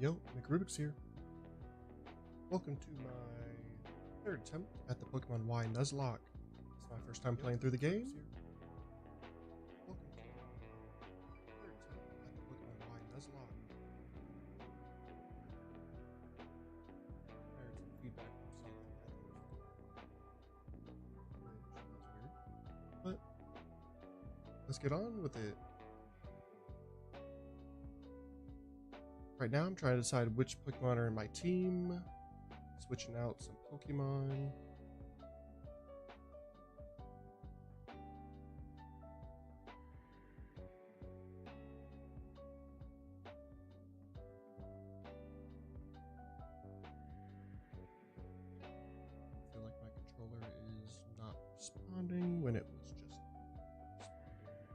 Yo, McRubik's here. Welcome to my third attempt at the Pokemon Y Nuzlocke. It's my first time playing through the game. Welcome to my third attempt at the Pokemon Y Nuzlocke. I heard some feedback from something that was weird. But let's get on with it. Right now I'm trying to decide which Pokemon are in my team, switching out some Pokemon. I feel like my controller is not responding when it was just responding a few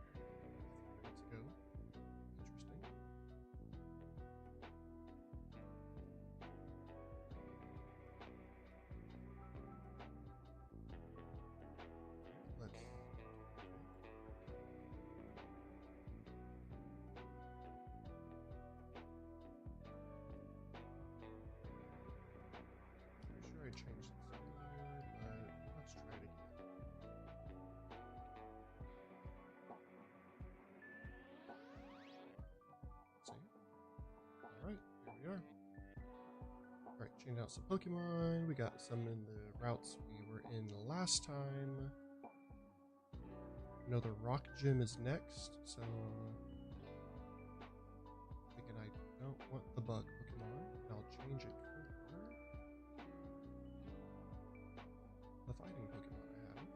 minutes ago. Interesting. Let's pretty sure I changed this earlier, but let's try it again. See? Alright, here we are. Alright, changing out some Pokemon. We got some in the routes we were in last time. I know the Rock Gym is next, so thinking I don't want the Bug Pokemon, and I'll change it for the fighting Pokemon I have.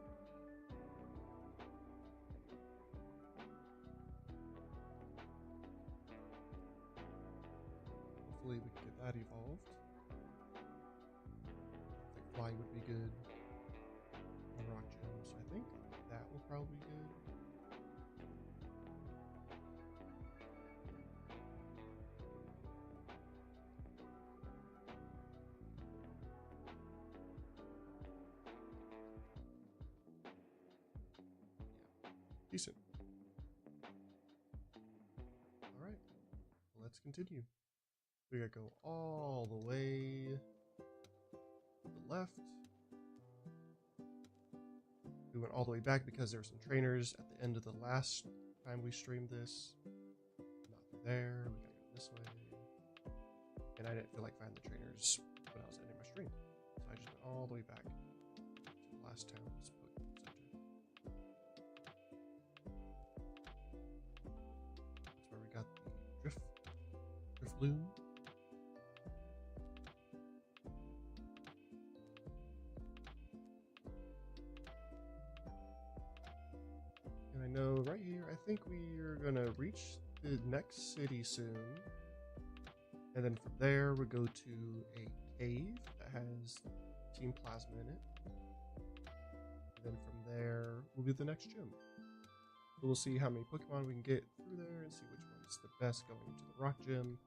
Hopefully we can get that evolved. I think Flying would be good on Rock Gym, so I think that will probably be good. Yeah, decent. Alright, let's continue. We gotta go all the way to the left. We went all the way back because there were some trainers at the end of the last time we streamed this. Not through there. We gotta go this way. And I didn't feel like finding the trainers when I was ending my stream. So I just went all the way back to the last town's Pokemon Center. That's where we got the Drifloon. And I know right here, I think we are gonna reach the next city soon. And then from there, we go to a cave that has Team Plasma in it. And then from there, will be the next gym. So we'll see how many Pokemon we can get through there and see which one's the best going into the Rock Gym.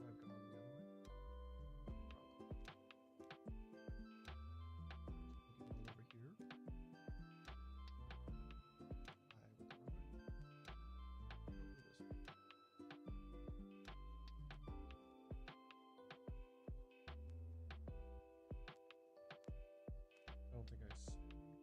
I've gone the other way. Pokemon over here. I will go this way. I don't think I saved something.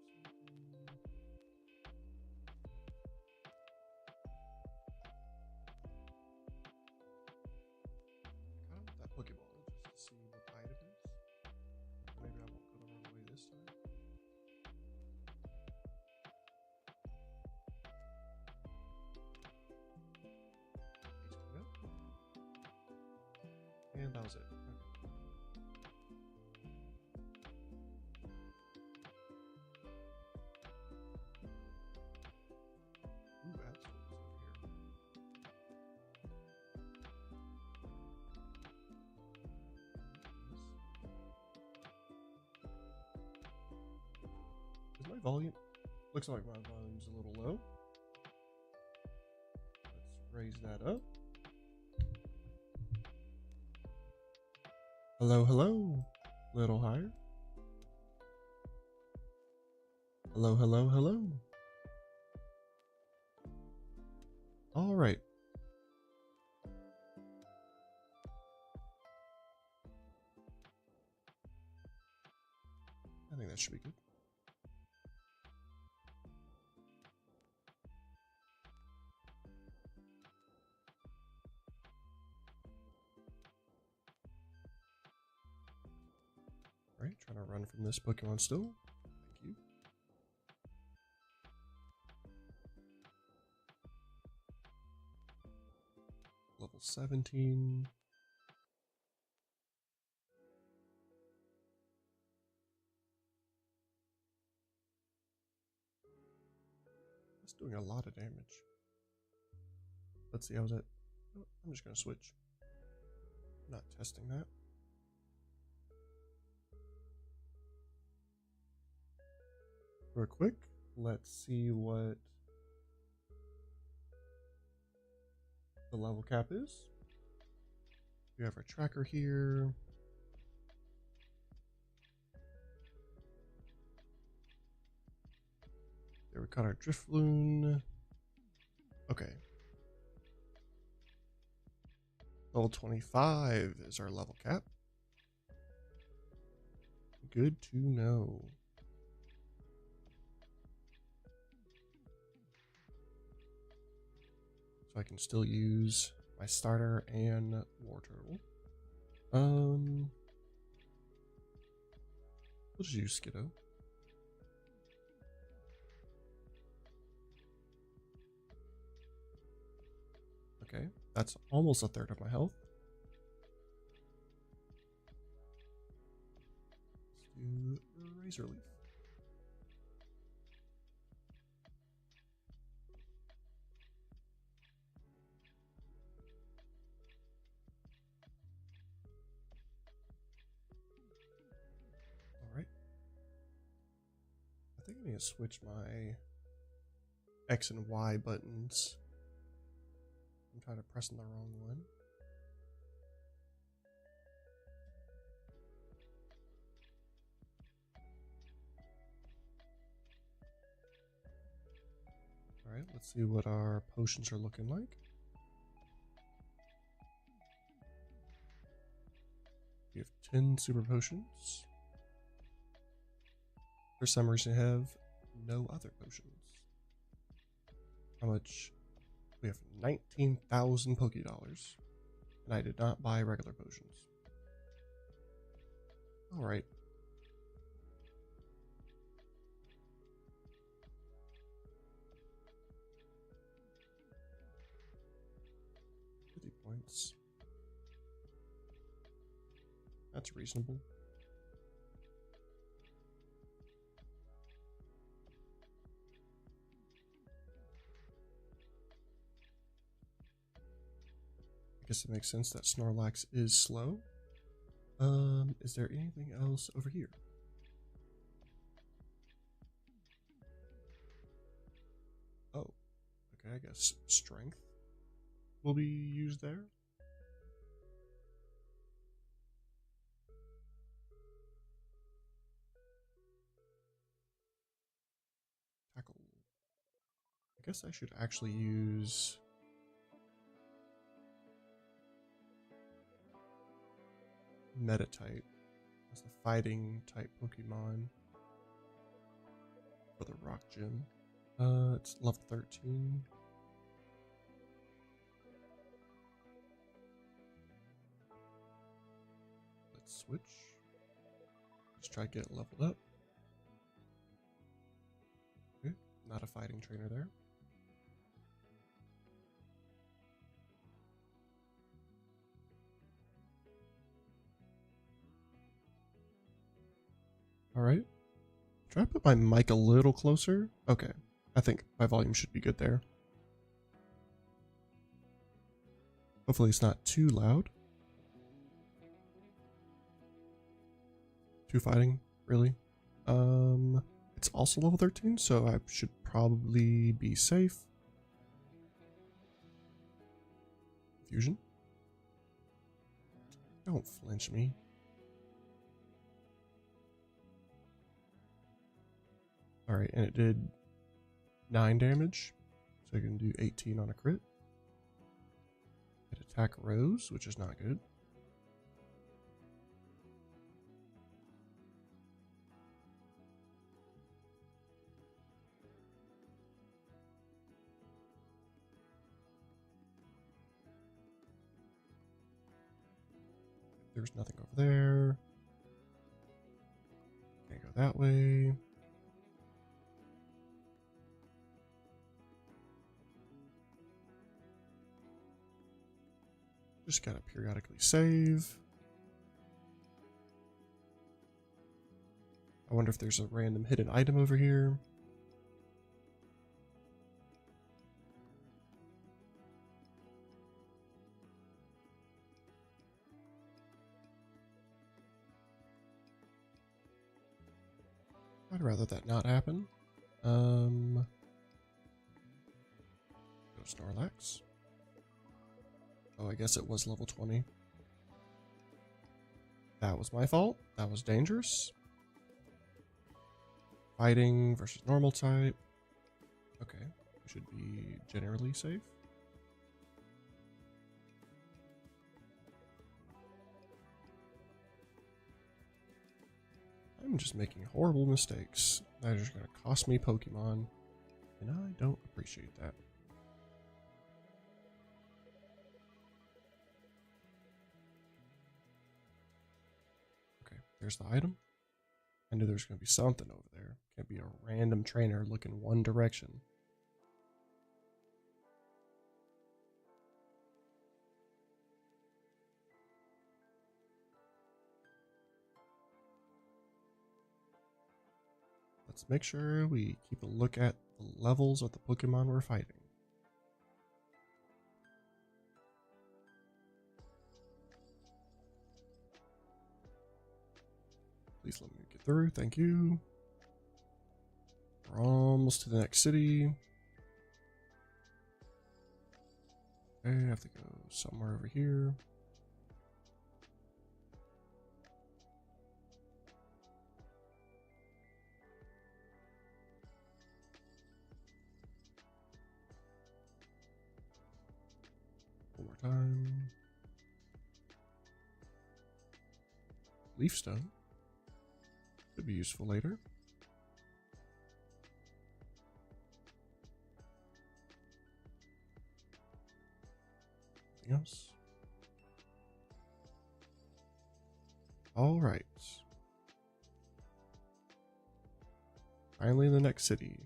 I kind of want that Pokeball just to see what the item is. Maybe I won't go the wrong way this time. He's coming up. And that was it. Okay. Ooh, Absol's over here. Is my volume? Looks like my volume's a little low. Let's raise that up. Hello, hello. Little higher. Hello, hello, hello. All right. that should be good. Alright, trying to run from this Pokemon still. Thank you. Level 17. That's doing a lot of damage. Let's see, how's it? Oh, I'm just going to switch. Not testing that. Real quick, let's see what the level cap is. We have our tracker here. There, we caught our Drifloon. Okay. Level 25 is our level cap. Good to know. So I can still use my starter and War Turtle. We'll just use Skiddo. Okay, that's almost a third of my health. Let's do Razor Leaf. Alright. I think I need to switch my X and Y buttons. I'm trying to press on the wrong one. Alright, let's see what our potions are looking like. We have 10 super potions. For some reason, I have no other potions. How much? We have 19,000 Pokédollars. And I did not buy regular potions. Alright. Points. That's reasonable. I guess it makes sense that Snorlax is slow. Is there anything else over here? Oh, okay, I guess strength will be used there. Tackle. I guess I should actually use Meta-type as the fighting type Pokemon for the Rock Gym. It's level 13. Let's switch. Let's try to get it leveled up. Okay, not a fighting trainer there. Alright. Try to put my mic a little closer. Okay. I think my volume should be good there. Hopefully it's not too loud. Too fighting, really. It's also level 13, so I should probably be safe. Fusion. Don't flinch me. Alright, and it did 9 damage. So I can do 18 on a crit. It attack Rose, which is not good. there's nothing over there. Can't go that way. Just gotta periodically save. I wonder if there's a random hidden item over here. I'd rather that not happen. Go Snorlax. Oh, I guess it was level 20. That was my fault. That was dangerous. Fighting versus normal type. Okay, we should be generally safe. I'm just making horrible mistakes that are just going to cost me Pokemon, and I don't appreciate that. Okay, there's the item. I knew there's going to be something over there. Can't be a random trainer looking one direction. Let's make sure we keep a look at the levels of the Pokemon we're fighting. Please let me get through. Thank you. We're almost to the next city. Okay, I have to go somewhere over here. One more time. Leaf stone. Could be useful later. Anything else? All right. Finally in the next city.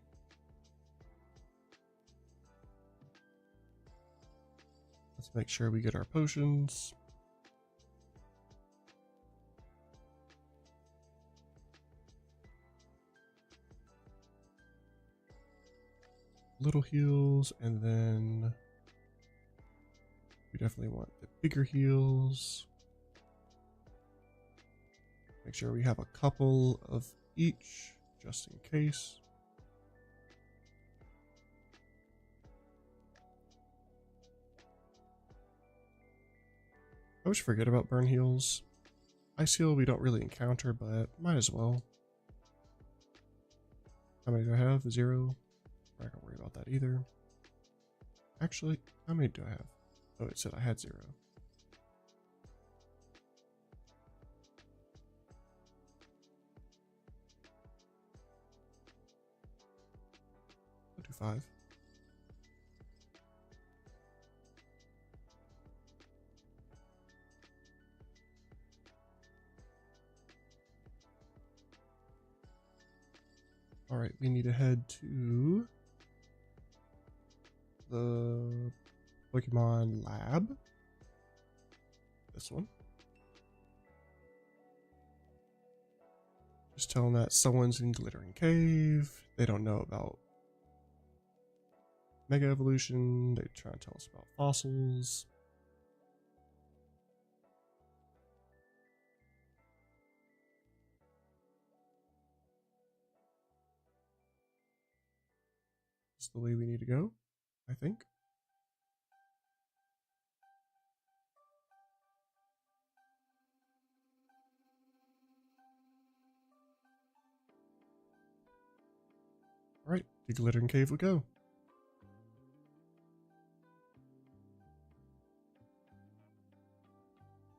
Let's make sure we get our potions. Little heals, and then we definitely want the bigger heals. Make sure we have a couple of each, just in case. I always forget about burn heals. Ice heal we don't really encounter, but might as well. How many do I have? 0. I'm not gonna worry about that either. Actually, how many do I have? Oh, it said I had 0. I'll do 5. Alright, we need to head to the Pokemon Lab. This one. Just tell them that someone's in Glittering Cave. They don't know about Mega Evolution. They try to tell us about fossils. This is the way we need to go, I think. Alright, the Glittering Cave we go.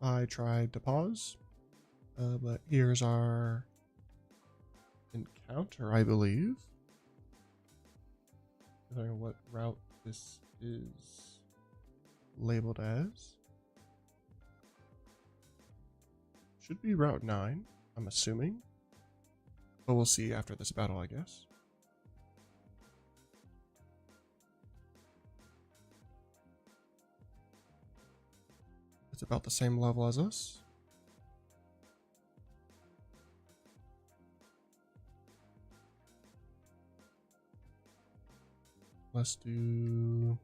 I tried to pause, but here's our encounter, I believe. I don't know what route this is labeled as. should be Route 9, I'm assuming. But we'll see after this battle, I guess. It's about the same level as us. Let's do...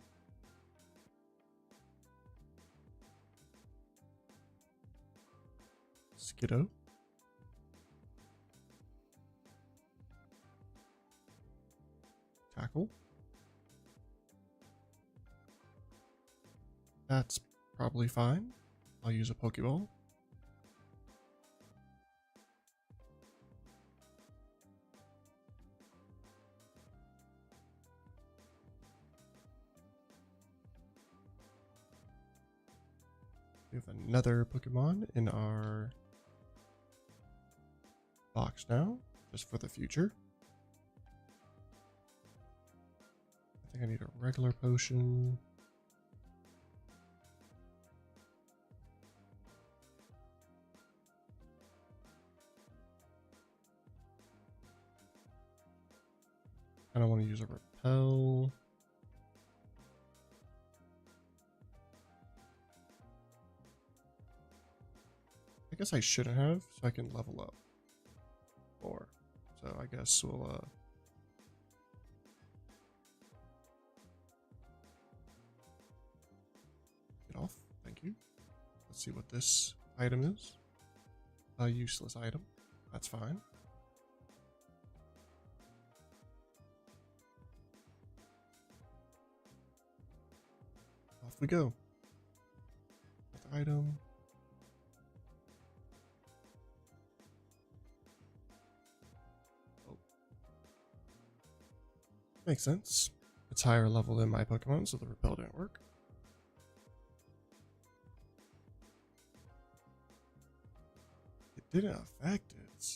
Skiddo. Tackle. That's probably fine. I'll use a Pokeball. We have another Pokemon in our box now, just for the future. I think I need a regular potion. I don't want to use a repel. I guess I shouldn't have, so I can level up more. So I guess we'll get off. Thank you. Let's see what this item is. A useless item. That's fine. Off we go. Another item. Oh. Makes sense. It's higher level than my Pokemon, so the repel didn't work. It didn't affect it.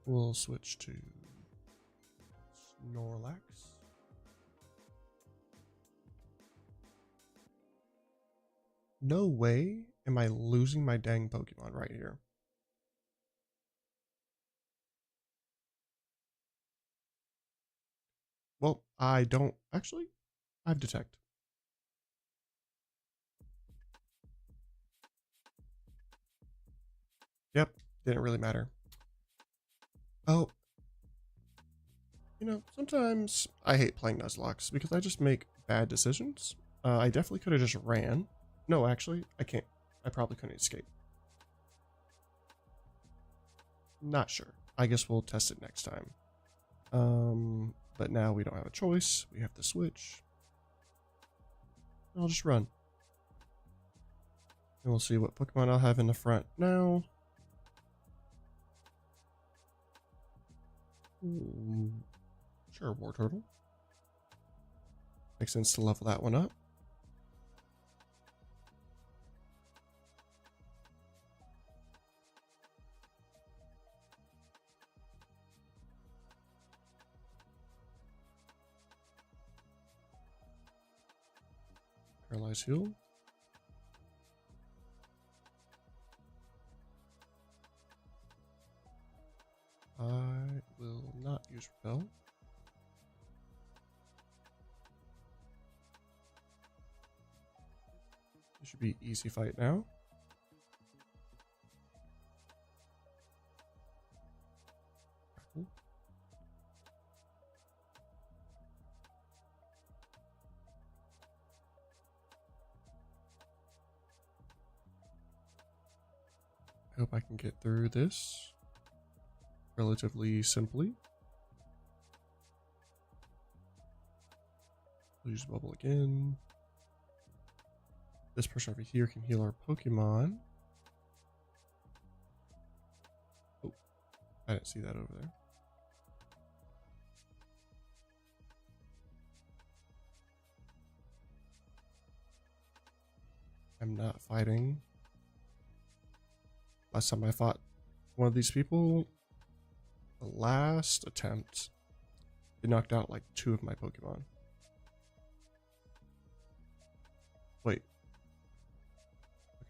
We'll switch to Snorlax. No way am I losing my dang Pokemon right here. Well, I don't actually. I have Detect. Yep, didn't really matter. Oh, you know, sometimes I hate playing Nuzlocke because I just make bad decisions. I definitely could have just ran. No, actually, I can't. I probably couldn't escape. Not sure. I guess we'll test it next time. But now we don't have a choice. We have to switch. I'll just run. And we'll see what Pokemon I'll have in the front now. Sure, Wartortle. Makes sense to level that one up. Paralyze Heal. I will not use Repel. It should be easy fight now. Cool. I hope I can get through this relatively simply. We'll use Bubble again. This person over here can heal our Pokemon. Oh, I didn't see that over there. I'm not fighting. Last time I fought one of these people, the last attempt, it knocked out like 2 of my Pokemon. Wait.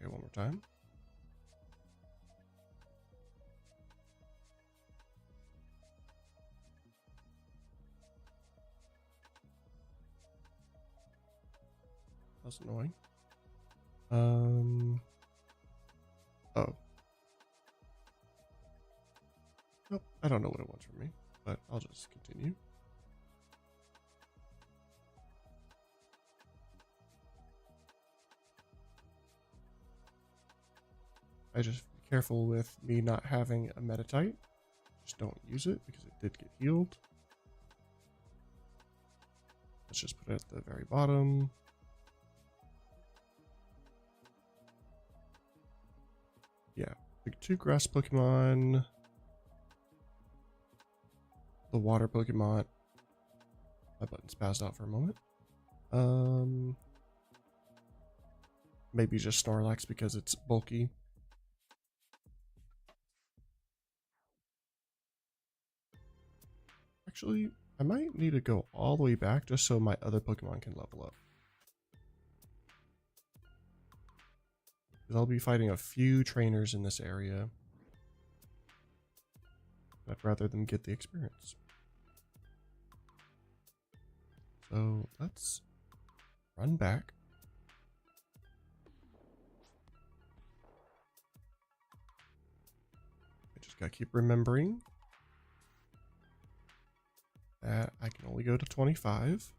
Okay, one more time. That's annoying. Oh. Nope, I don't know what it wants from me, but I'll just continue. I just be careful with me not having a metatite. Just don't use it because it did get healed. Let's just put it at the very bottom. Yeah, the 2 grass Pokemon. The water Pokemon. My button spazzed out for a moment. Maybe just Snorlax because it's bulky. Actually, I might need to go all the way back just so my other Pokemon can level up. Because I'll be fighting a few trainers in this area. I'd rather them get the experience. So let's run back. I just gotta keep remembering that I can only go to 25.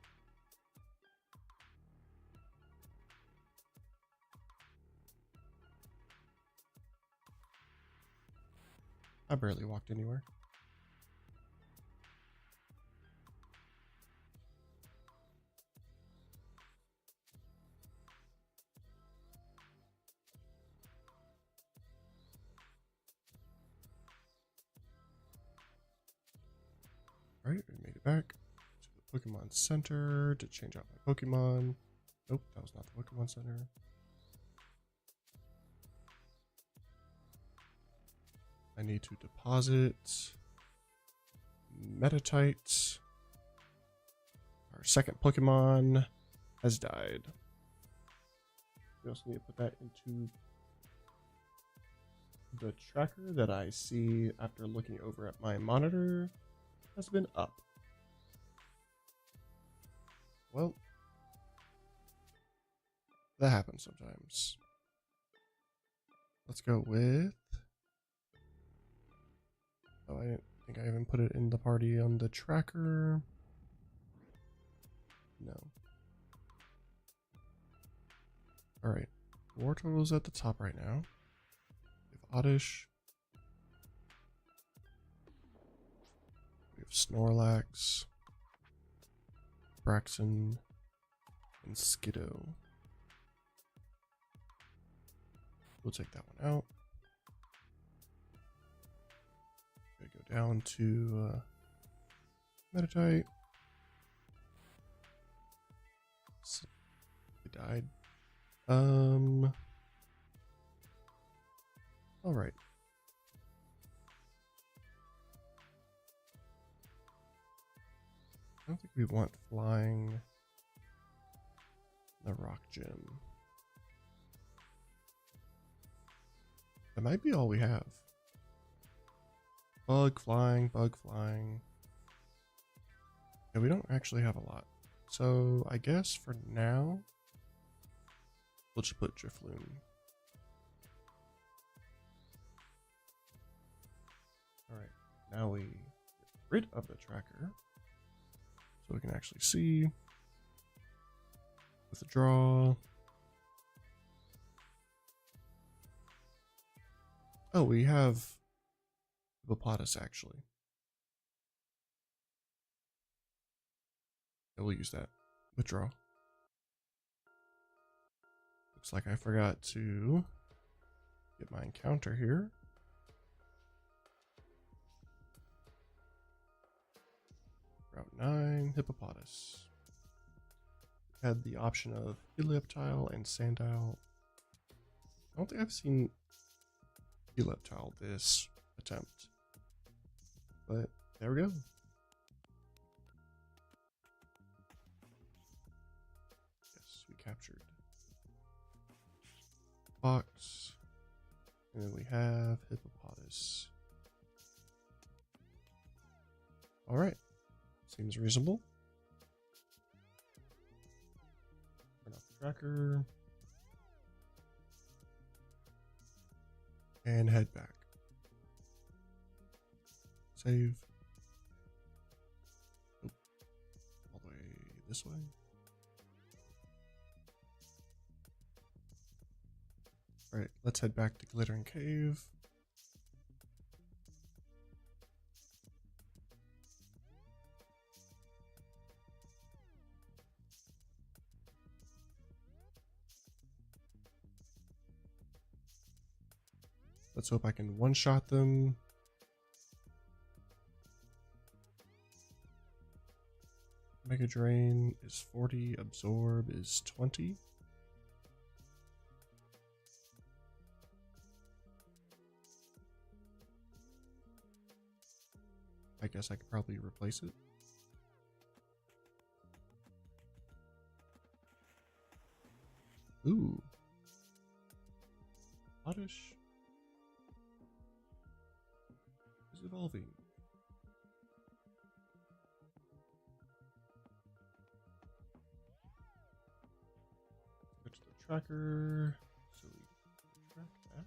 I barely walked anywhere. Alright, we made it back to the Pokemon Center to change out my Pokemon. Nope, that was not the Pokemon Center. I need to deposit Metatite. Our second Pokemon has died. We also need to put that into the tracker that I see after looking over at my monitor. Has been up. Well, that happens sometimes. Let's go with... Oh, I didn't think I even put it in the party on the tracker. No. Alright. Wartortle's at the top right now. We have Oddish. We have Snorlax. Braxton. And Skiddo. We'll take that one out. Go down to Metatite. It died. All right. I don't think we want flying the rock gym. That might be all we have. Bug flying, bug flying. Yeah, we don't actually have a lot. So I guess for now, we'll just put Drifloon. Alright, now we get rid of the tracker. So we can actually see. Withdraw. Oh, we have Hippopotas actually. Yeah, we'll use that. Withdraw. Looks like I forgot to get my encounter here. Route 9, Hippopotas. Had the option of Helioptile and Sandile. I don't think I've seen Helioptile this attempt. But there we go. Yes, we captured Fox. And then we have hippopotamus. Alright. Seems reasonable. Turn off the tracker. And head back. Save. Nope. All the way this way. Alright, let's head back to Glittering Cave. Let's hope I can one-shot them. Mega Drain is 40, Absorb is 20. I guess I could probably replace it. Ooh. Oddish is evolving. Go to the tracker. So we track that.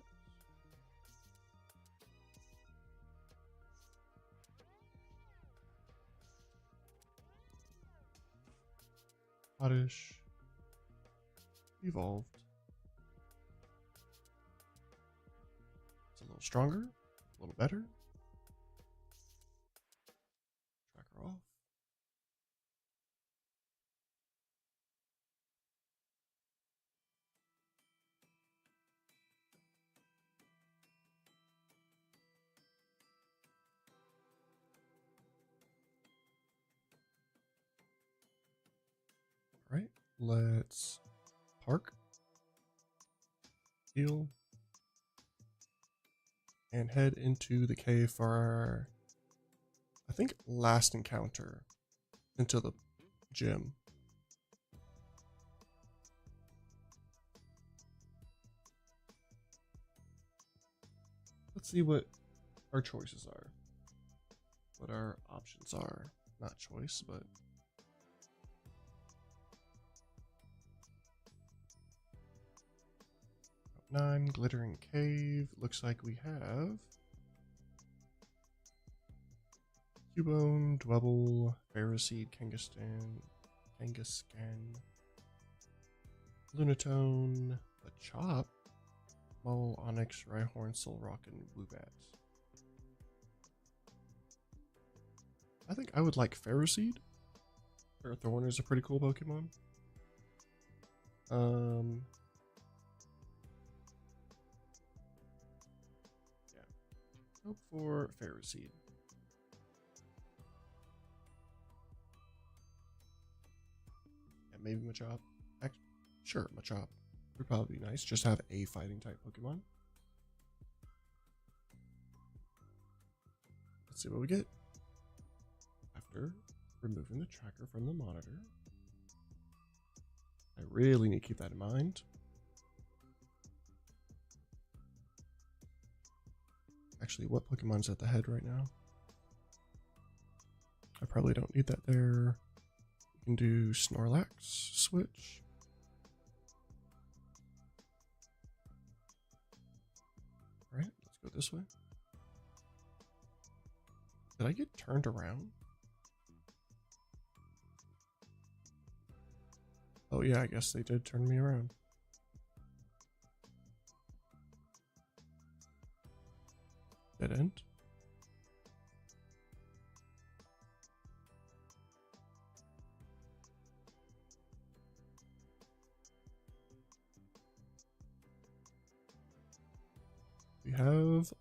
Oddish evolved. It's a little stronger, a little better. Tracker off. All right, let's park, heal, and head into the cave for our, I think, last encounter into the gym. Let's see what our choices are. What our options are. Not choice, but... Route 9, Glittering Cave. Looks like we have... Cubone, Dwebble, Phariseed, Kangaskhan, Lunatone, Machop, Mole, Onyx, Rhyhorn, Solrock, and Woobat. I think I would like Phariseed. Ferrothorn is a pretty cool Pokemon. Yeah. Hope for Phariseed. Yeah, maybe Machop. Sure, Machop would probably be nice. Just have a fighting type Pokemon. Let's see what we get. After removing the tracker from the monitor. I really need to keep that in mind. Actually, what Pokemon's at the head right now? I probably don't need that there. We can do Snorlax, switch. Alright, let's go this way. Did I get turned around? Oh yeah, I guess they did turn me around. Dead end. We have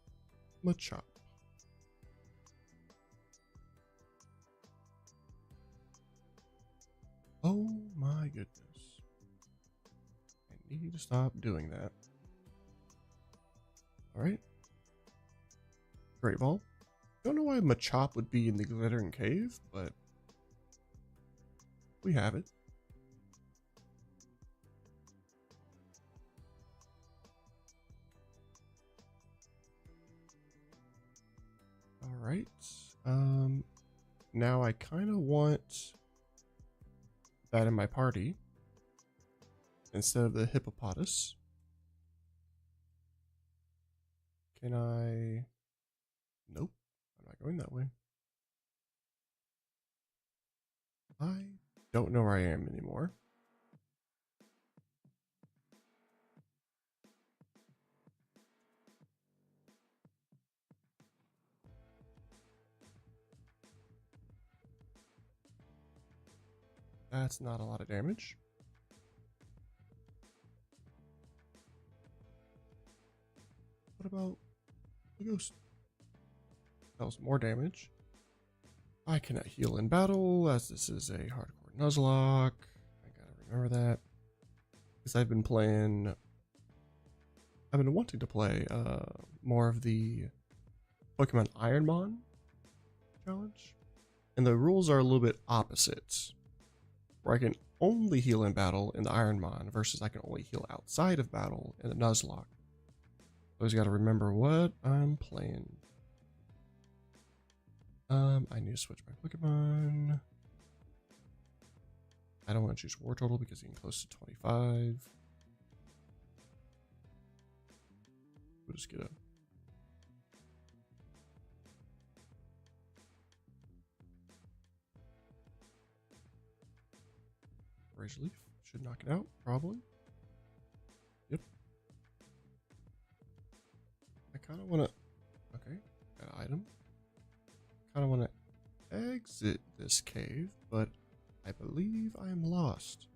Machop. Oh my goodness. I need to stop doing that. Alright. Great Ball. Don't know why Machop would be in the Glittering Cave, but we have it. All right. Now I kind of want that in my party instead of the hippopotamus. Can I? Nope. I'm not going that way. I don't know where I am anymore. That's not a lot of damage. What about the ghost? That was more damage. I cannot heal in battle as this is a hardcore Nuzlocke. I gotta remember that. Because I've been wanting to play more of the Pokemon Ironmon challenge. And the rules are a little bit opposite. Where I can only heal in battle in the Ironmon versus I can only heal outside of battle in the Nuzlocke. Always got to remember what I'm playing. I need to switch my Pokemon. I don't want to choose War Total because getting close to 25. We'll just get a Razor Leaf. Should knock it out, probably. Yep. I kind of want to... Okay, got an item. Kind of want to exit this cave, but I believe I am lost.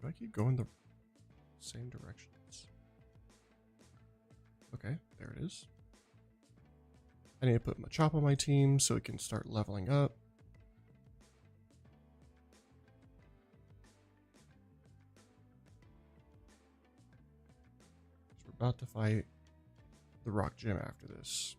Do I keep going the same directions? Okay, there it is. I need to put Machop on my team so it can start leveling up. So we're about to fight the Rock Gym after this.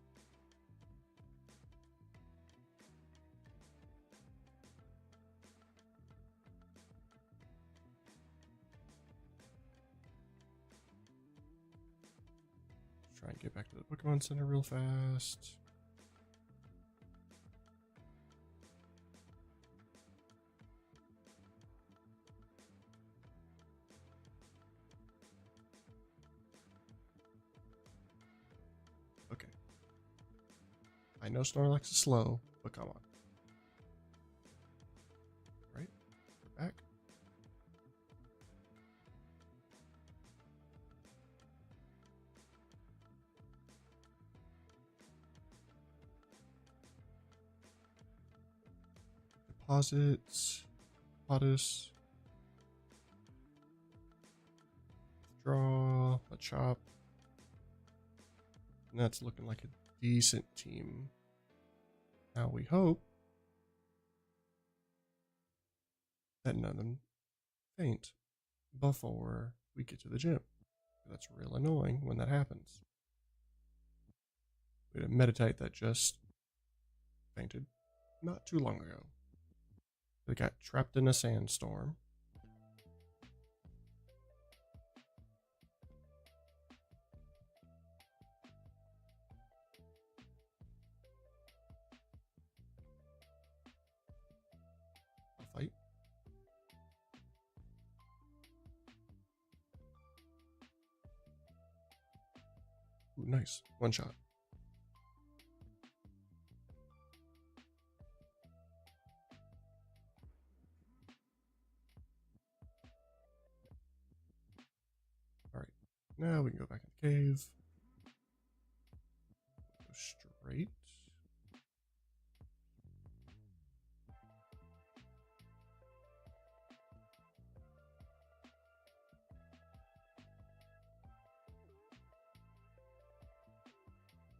Try and get back to the Pokemon Center real fast. Okay. I know Snorlax is slow, but come on. Right? We're back. Deposits. Potus. Draw. A chop. And that's looking like a decent team. Now we hope that none of them faint before we get to the gym. That's real annoying when that happens. We had a meditate that just fainted not too long ago. They got trapped in a sandstorm. I'll fight. Ooh, nice. One shot. Alright. Now we can go back in the cave. Go straight.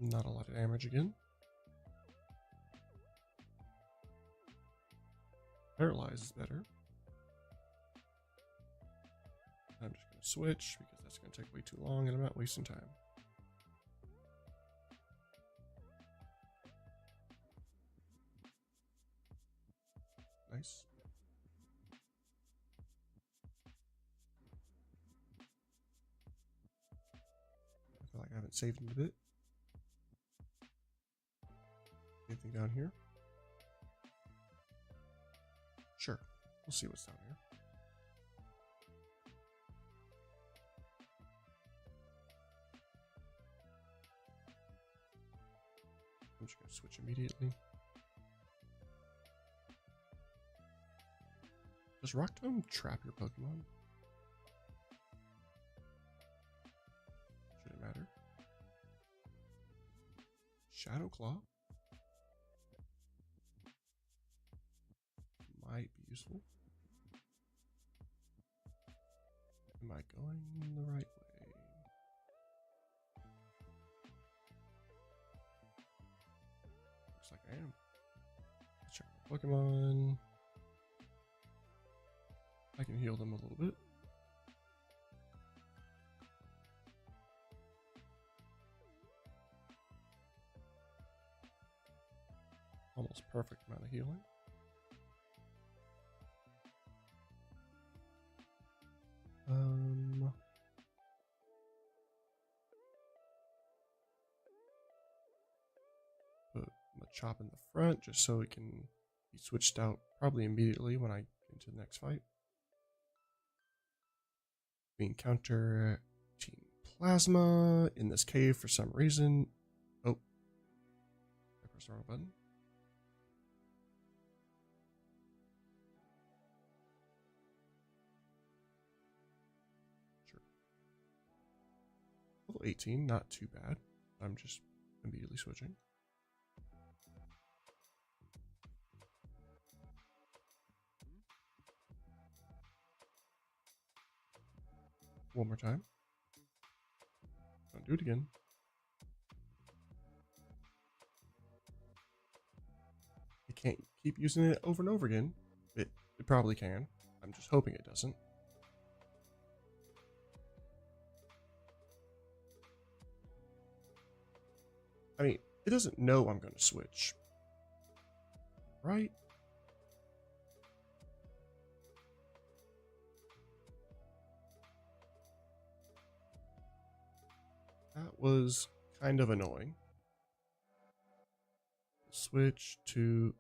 Not a lot of damage again. Paralyze is better. I'm just going to switch because that's going to take way too long and I'm not wasting time. Nice. I haven't saved in a bit. Anything down here? Sure. We'll see what's down here. I'm just going to switch immediately. Does Rock Tomb trap your Pokemon? Should it matter? Shadow Claw might be useful. Am I going the right way? Looks like I am. Let's check my Pokemon. I can heal them a little bit. Almost perfect amount of healing. Put Machop in the front just so it can be switched out probably immediately when I get into the next fight. We encounter Team Plasma in this cave for some reason. Oh, I pressed the wrong button. Sure. Level 18, not too bad. I'm just immediately switching. One more time. Don't do it again. You can't keep using it over and over again. It probably can. I'm just hoping it doesn't. I mean, it doesn't know I'm going to switch. Right? That was kind of annoying. Switch to...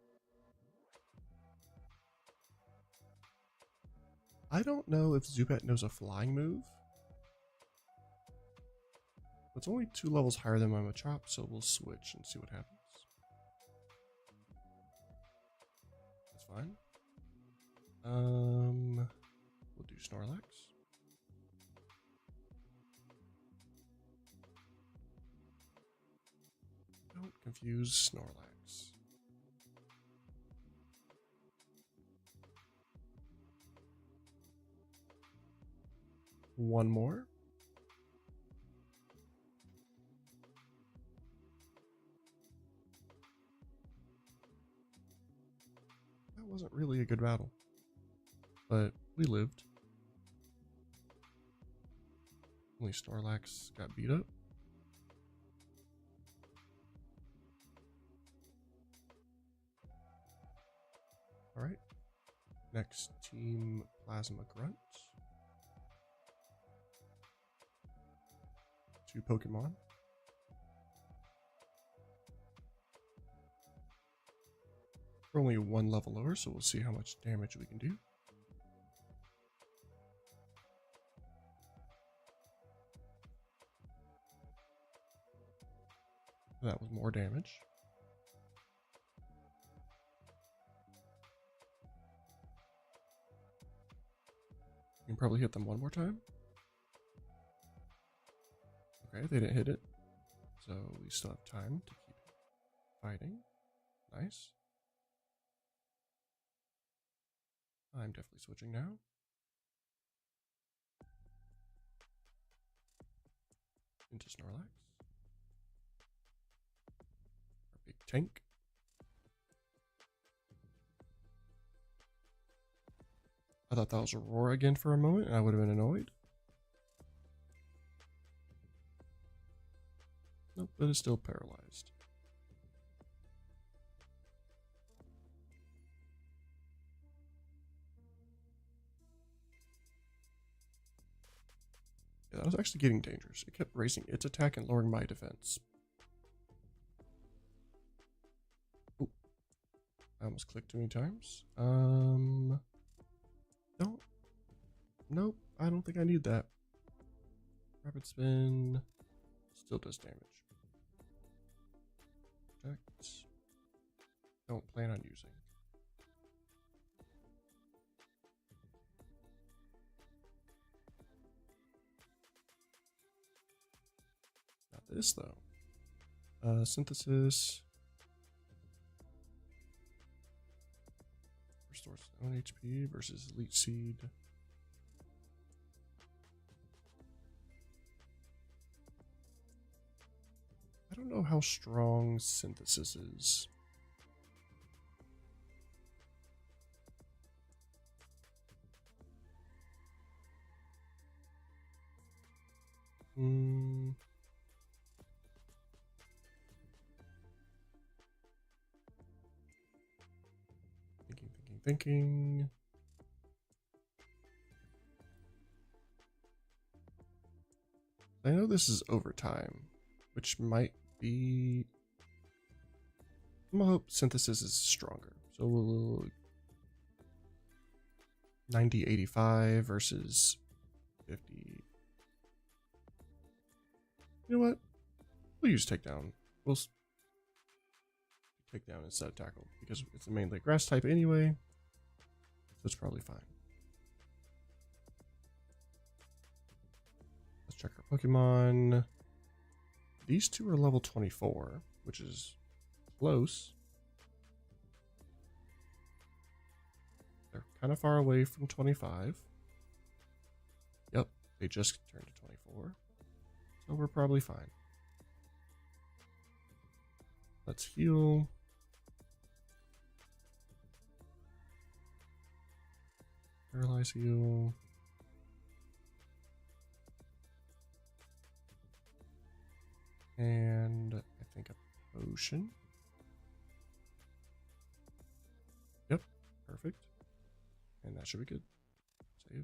I don't know if Zubat knows a flying move. It's only 2 levels higher than my Machop, so we'll switch and see what happens. That's fine. We'll do Snorlax. Don't confuse Snorlax. One more. That wasn't really a good battle, but we lived. Only Snorlax got beat up. All right. Next, Team Plasma Grunt. 2 Pokemon. We're only 1 level lower, so we'll see how much damage we can do. That was more damage. You can probably hit them one more time. Okay, they didn't hit it. So we still have time to keep fighting. Nice. I'm definitely switching now. Into Snorlax. Our big tank. I thought that was Aurora again for a moment, and I would have been annoyed. Nope, but it's still paralyzed. Yeah, that was actually getting dangerous. It kept raising its attack and lowering my defense. Ooh, I almost clicked too many times. Don't. Nope, I don't think I need that. Rapid spin still does damage. Protect. Don't plan on using. Not this though. Synthesis. Restores own HP versus Elite Seed. I don't know how strong Synthesis is. Thinking. I know this is overtime, which might be. I'm gonna hope Synthesis is stronger. So we'll 90-85 versus 50. You know what? We'll use takedown. We'll take down instead of tackle because it's a mainly grass type anyway. So it's probably fine. Let's check our Pokemon. These two are level 24, which is close. They're kind of far away from 25. Yep, they just turned to 24. So we're probably fine. Let's heal. Paralyze heal. And I think a potion. Yep, perfect. And that should be good. Save.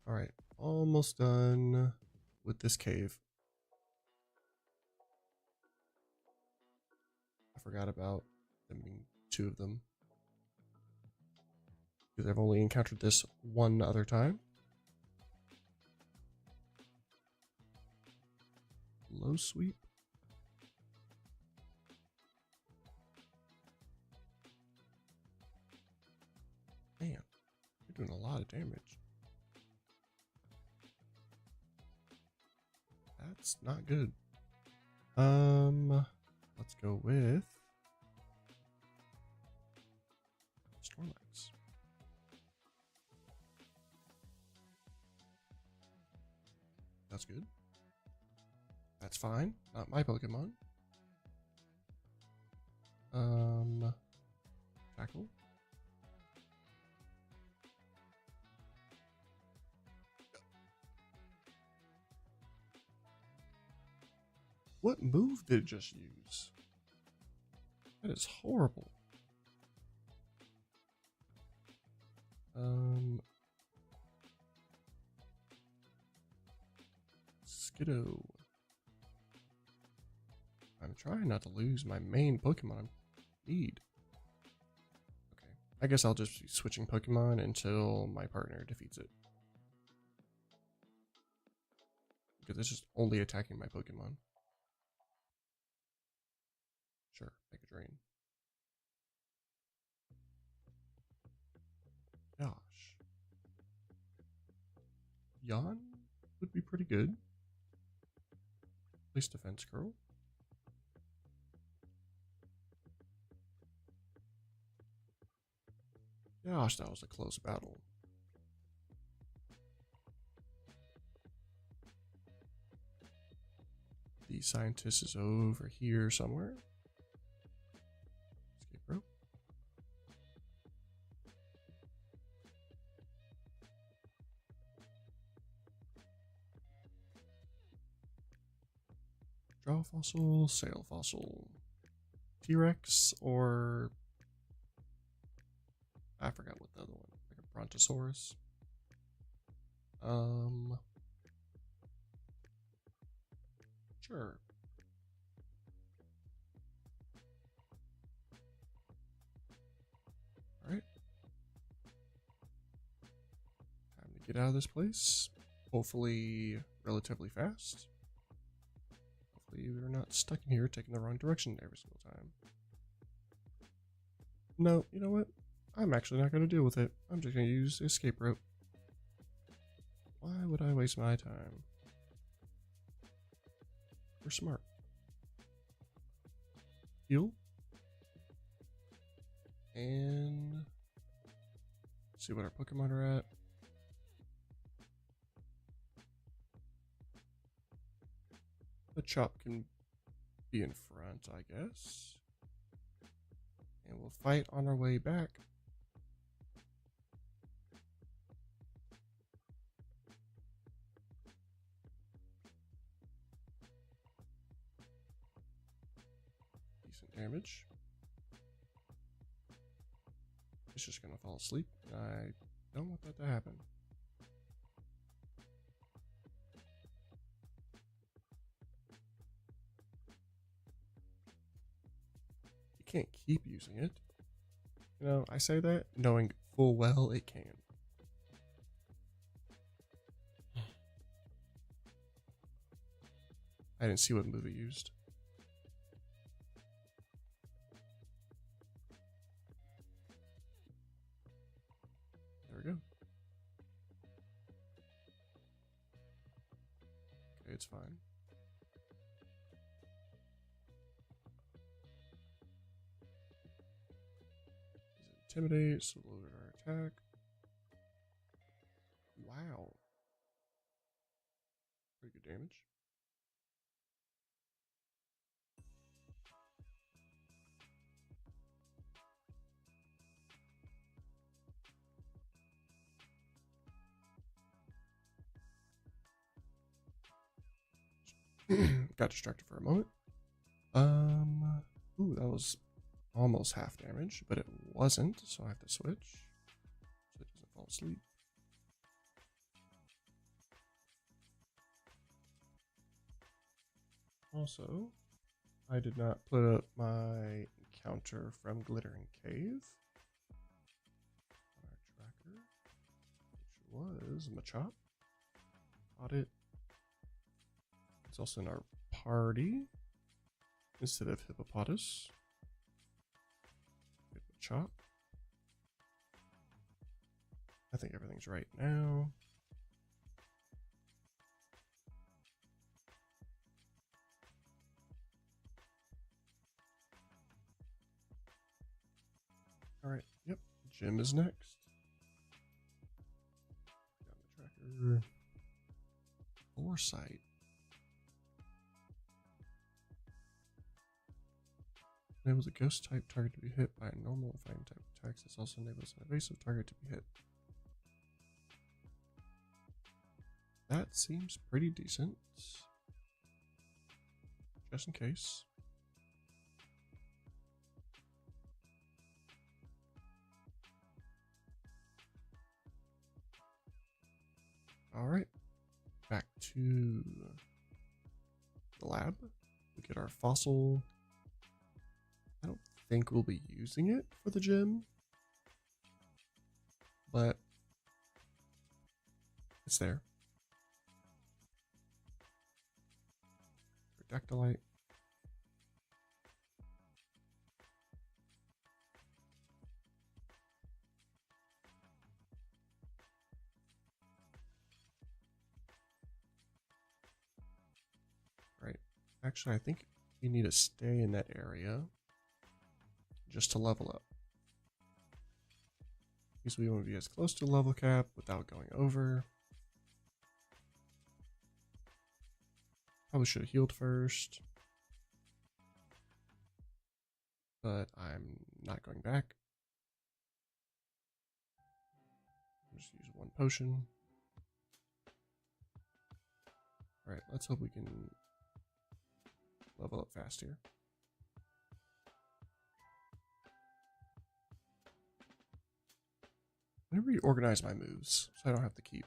Alright, almost done with this cave. I forgot about them being two of them. Because I've only encountered this one other time. Low sweep. Man, you're doing a lot of damage. That's not good. Let's go with Snorlax. That's good. That's fine. Not my Pokemon. Tackle. What move did it just use? That is horrible. Skiddo. I'm trying not to lose my main Pokemon I need. Okay, I guess I'll just be switching Pokemon until my partner defeats it. Because it's just only attacking my Pokemon. Sure, make a drain. Gosh. Yawn would be pretty good. Place defense curl. Gosh, that was a close battle. The scientist is over here somewhere. Escape rope. Draw fossil, sail fossil. T-Rex or I forgot what the other one, like a Brontosaurus. Sure. All right. Time to get out of this place. Hopefully, relatively fast. Hopefully, we're not stuck in here taking the wrong direction every single time. No, you know what? I'm actually not going to deal with it. I'm just going to use the escape rope. Why would I waste my time? We're smart. Heal. And see what our Pokemon are at. The Chop can be in front, I guess. And we'll fight on our way back. Decent damage. It's just gonna fall asleep. I don't want that to happen. You can't keep using it. You know, I say that knowing full well it can. I didn't see what move it used. There we go. Okay, it's fine. Intimidate, so lower our attack. Wow. Pretty good damage. Got distracted for a moment. Ooh, that was almost half damage, but it wasn't, so I have to switch so it doesn't fall asleep. Also, I did not put up my encounter from Glittering Cave on our tracker, which was Machop. Got it. It's also in our party instead of Hippopotas. Good Machop. I think everything's right now. Alright, yep. Gym is next. Got the tracker. Foresight. Enables a ghost type target to be hit by a normal fighting type attacks. This also enables an evasive target to be hit. That seems pretty decent. Just in case. Alright. Back to the lab. We get our fossil. I don't think we'll be using it for the gym, but it's there. Dactylite. Right. Actually, I think you need to stay in that area just to level up. Because we want to be as close to level cap without going over. Probably should have healed first. But I'm not going back. Just use one potion. Alright, let's hope we can level up fast here. I'm going to reorganize my moves so I don't have to keep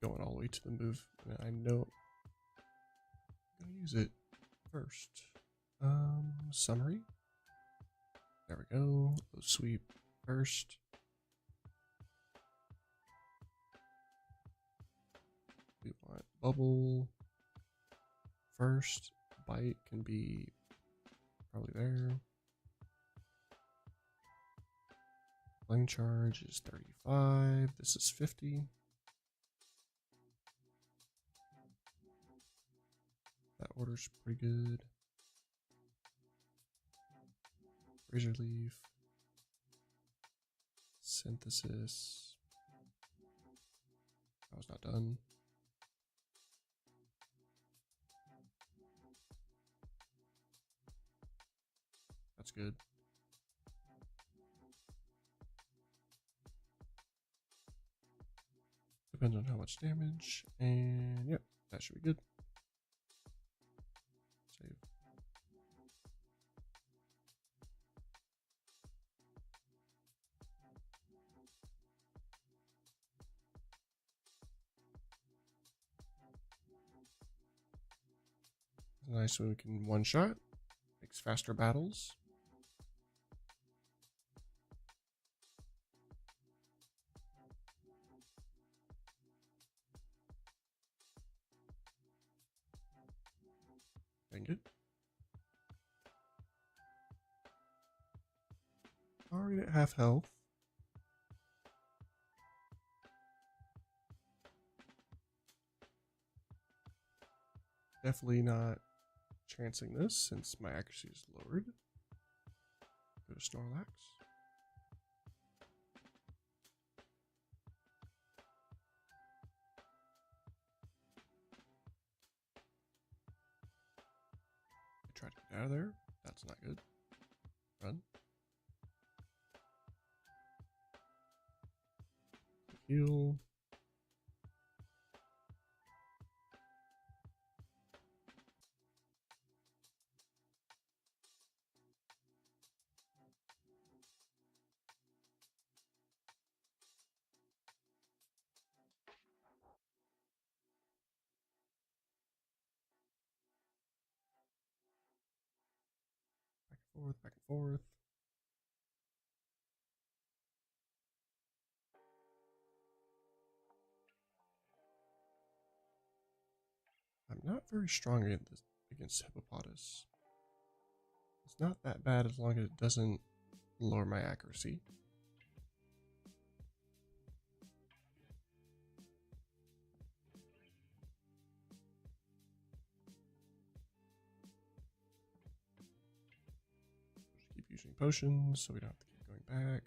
going all the way to the move. And I know I'm gonna use it first. Summary. There we go. Go sweep first. We want bubble first. Bite can be probably there. Flame charge is 35. This is 50. That order's pretty good. Razor leaf. Synthesis. I was not done. That's good. Depends on how much damage. And yep, that should be good. Save. Nice when we can one shot. Makes faster battles. Dang it. Already at half health. Definitely not chancing this since my accuracy is lowered. Go to Snorlax. I tried to get out of there. That's not good. Run. Heal. Back and forth. I'm not very strong against Hippopotas. It's not that bad as long as it doesn't lower my accuracy. Just keep using potions so we don't have to keep going back.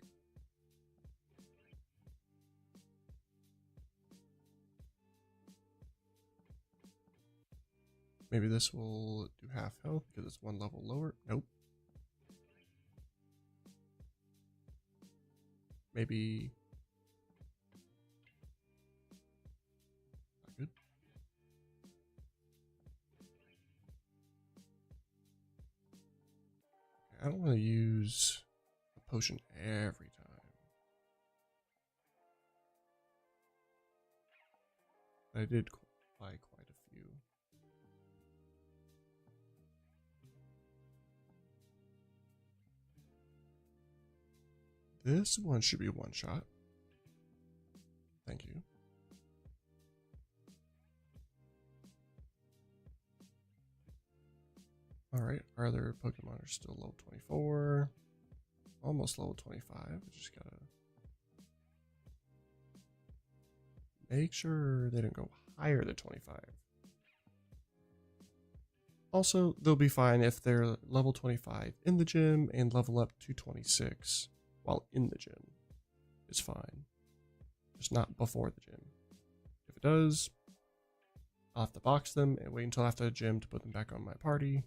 Maybe this will do half health because it's one level lower. Nope. Maybe. Not good. I don't want to use a potion every time. I did buy quite a few. This one should be one shot. Thank you. Alright, our other Pokemon are still level 24. Almost level 25. We just gotta make sure they don't go higher than 25. Also, they'll be fine if they're level 25 in the gym and level up to 26 while in the gym. It's fine. Just not before the gym. If it does, I'll have to box them and wait until after the gym to put them back on my party.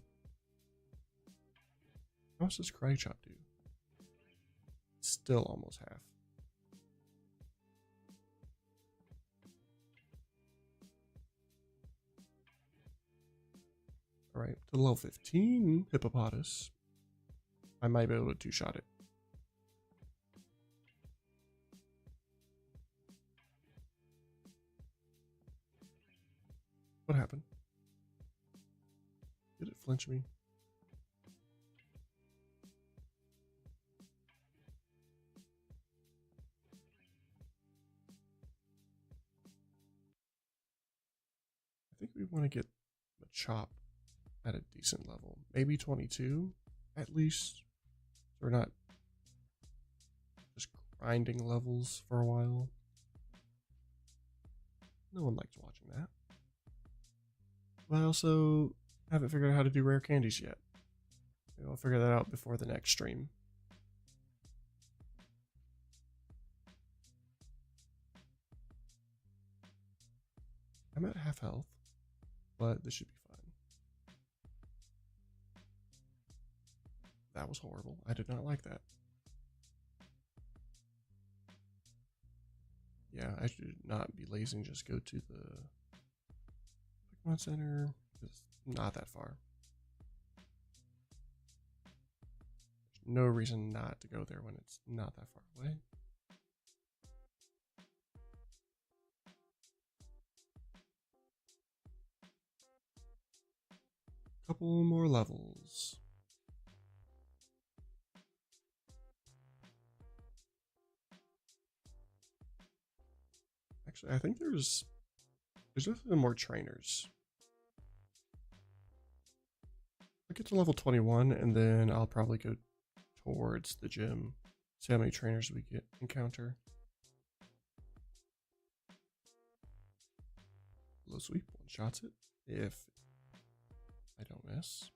How much does Karate Chop do? Still almost half. Alright, to level 15 Hippopotas. I might be able to two-shot it. What happened? Did it flinch me? I think we want to get the chop at a decent level. Maybe 22 at least. So we're not just grinding levels for a while. No one likes watching that. But I also haven't figured out how to do rare candies yet. Maybe I'll figure that out before the next stream. I'm at half health, but this should be fine. That was horrible. I did not like that. Yeah, I should not be lazy and just go to the Pokemon Center. It's not that far. There's no reason not to go there when it's not that far away. Couple more levels. Actually, I think there's definitely more trainers. I'll get to level 21 and then I'll probably go towards the gym. See how many trainers we encounter. Low sweep, one shots it. If I don't miss.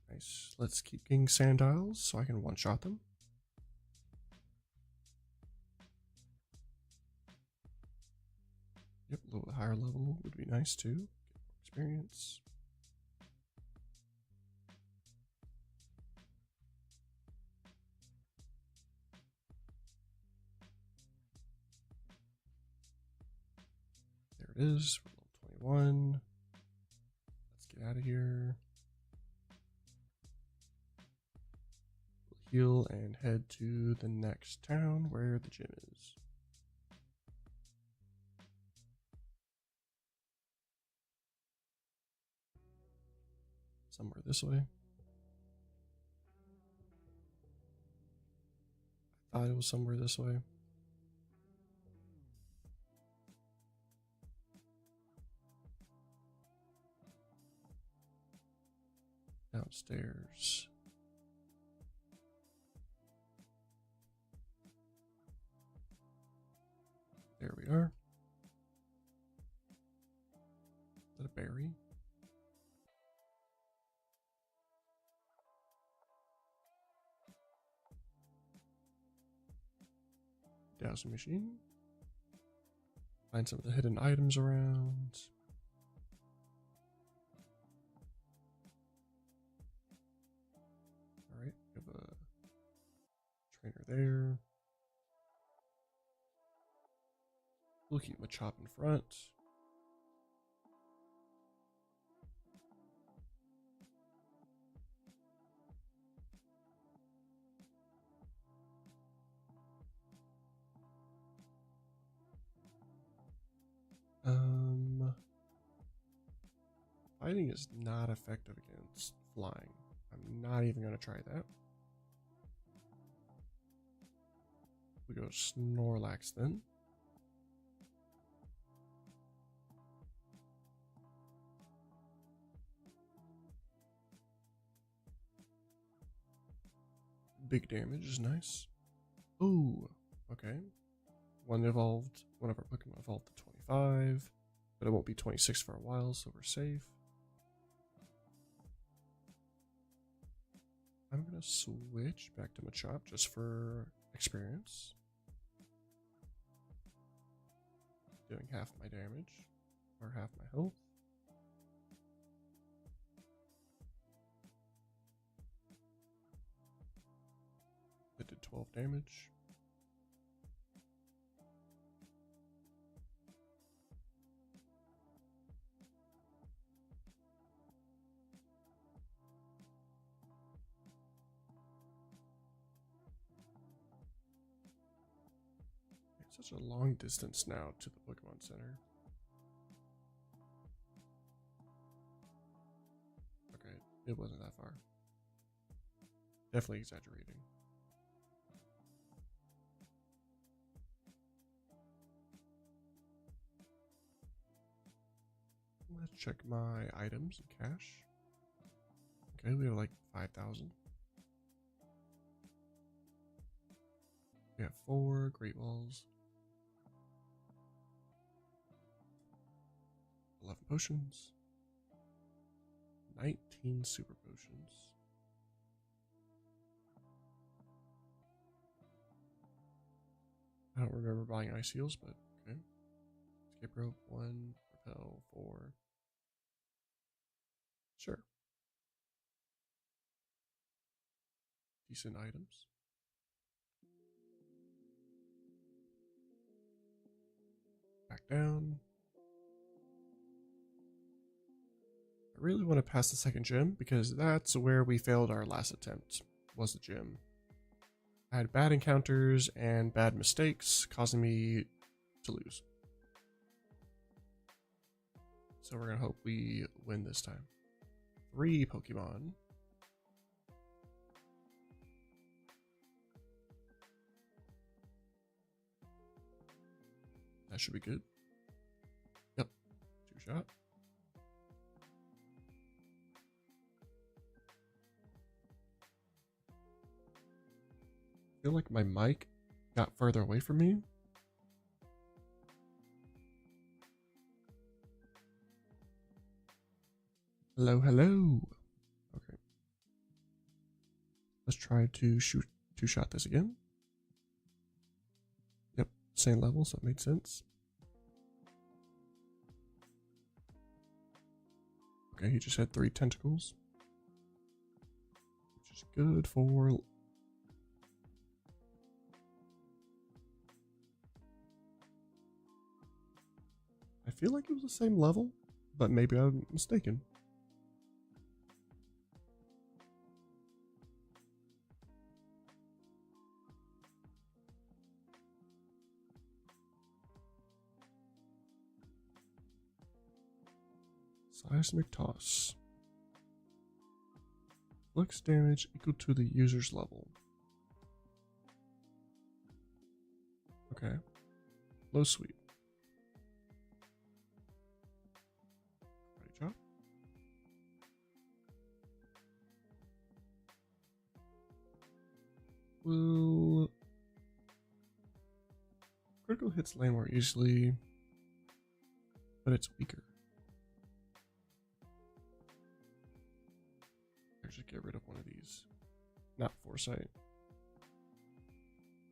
Nice. Let's keep getting Sandiles so I can one-shot them. Yep, a little bit higher level would be nice too. Get more experience. There it is. We're level 21. Let's get out of here. We'll heal and head to the next town where the gym is. Somewhere this way. I thought it was somewhere this way. Downstairs. There we are. Is that a berry? Dowsing machine. Find some of the hidden items around. Alright, we have a trainer there. We'll keep Machop in front. Fighting is not effective against flying. I'm not even going to try that. We go Snorlax then. Big damage is nice. Ooh, okay. One of our Pokemon evolved to 25, but it won't be 26 for a while, so we're safe. I'm gonna switch back to Machop just for experience. Doing half my damage, or half my health. It did 12 damage. Such a long distance now to the Pokemon Center. Okay, it wasn't that far. Definitely exaggerating. Let's check my items and cash. Okay, we have like 5,000. We have 4 Great Balls. 11 potions. 19 super potions. I don't remember buying ice heals, but okay. Escape rope, 1, repel, 4. Sure. Decent items. Back down. I really want to pass the second gym because that's where we failed our last attempt, was the gym. I had bad encounters and bad mistakes causing me to lose. So we're going to hope we win this time. 3 Pokemon. That should be good. Yep. 2 shot. I feel like my mic got further away from me. Hello, hello. Okay. Let's try to shoot 2-shot this again. Yep, same level, so it made sense. Okay, he just had 3 tentacles. Which is good for... I feel like it was the same level, but maybe I'm mistaken. Seismic toss. Flex damage equal to the user's level. Okay. Low sweep. Karate chop. Will critical hits land more easily, but it's weaker. I should get rid of one of these. Not foresight.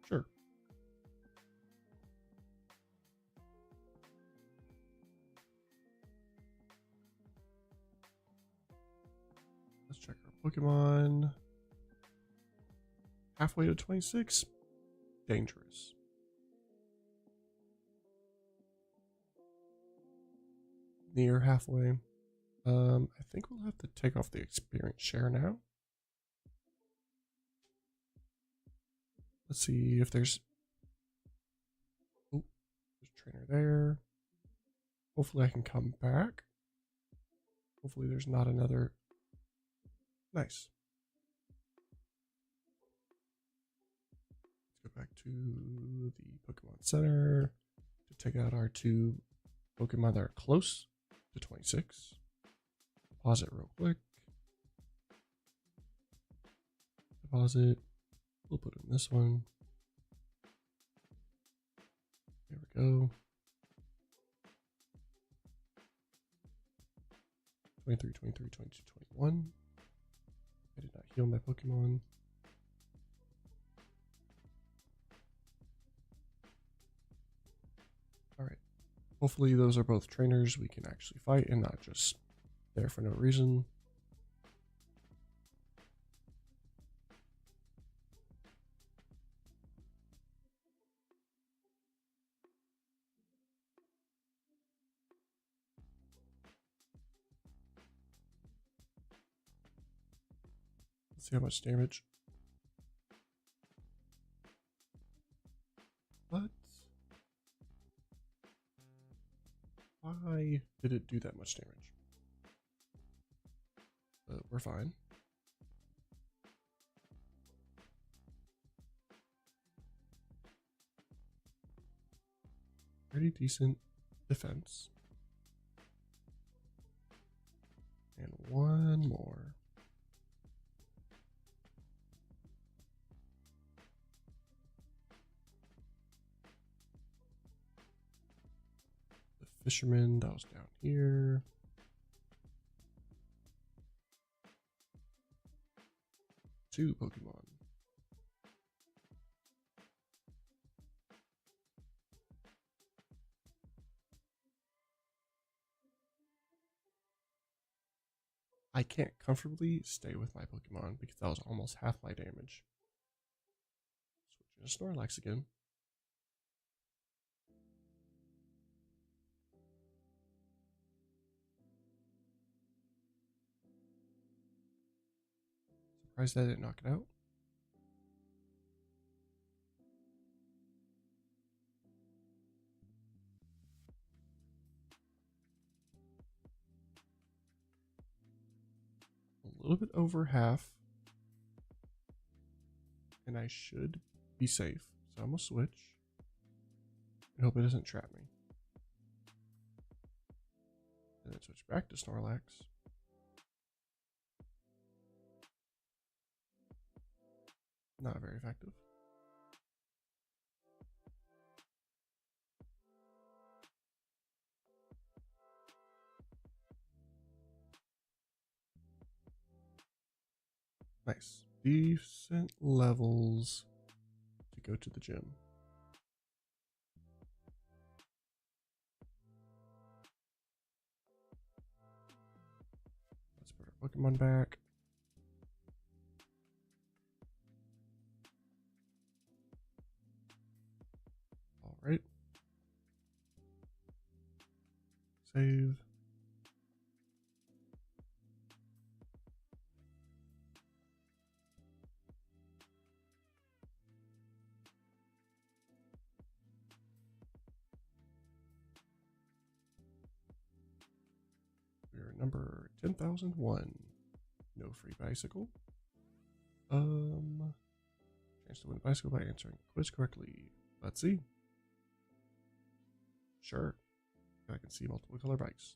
Sure. Let's check our Pokemon. Halfway to 26. Dangerous. Near halfway. I think we'll have to take off the experience share now. Let's see if there's... Oh, there's a trainer there. Hopefully I can come back. Hopefully there's not another... Nice. Let's go back to the Pokemon Center to take out our 2 Pokemon that are close to 26. Pause it real quick. Deposit. We'll put in this one. There we go. 23, 23, 22, 21. I did not heal my Pokemon. Alright. Hopefully those are both trainers we can actually fight and not just there for no reason. Let's see how much damage. What? why did it do that much damage? But we're fine. Pretty decent defense. And one more. The fisherman that was down here. Two Pokemon. I can't comfortably stay with my Pokemon because that was almost half my damage. Switching to Snorlax again. Surprised that didn't knock it out. A little bit over half. And I should be safe. So I'm going to switch. And hope it doesn't trap me. And then switch back to Snorlax. Not very effective. Nice. Decent levels to go to the gym. Let's put our Pokemon back. All right. Save. We're number 10,001. No free bicycle. Chance to win a bicycle by answering the quiz correctly. Let's see. Sure. I can see multiple color bikes.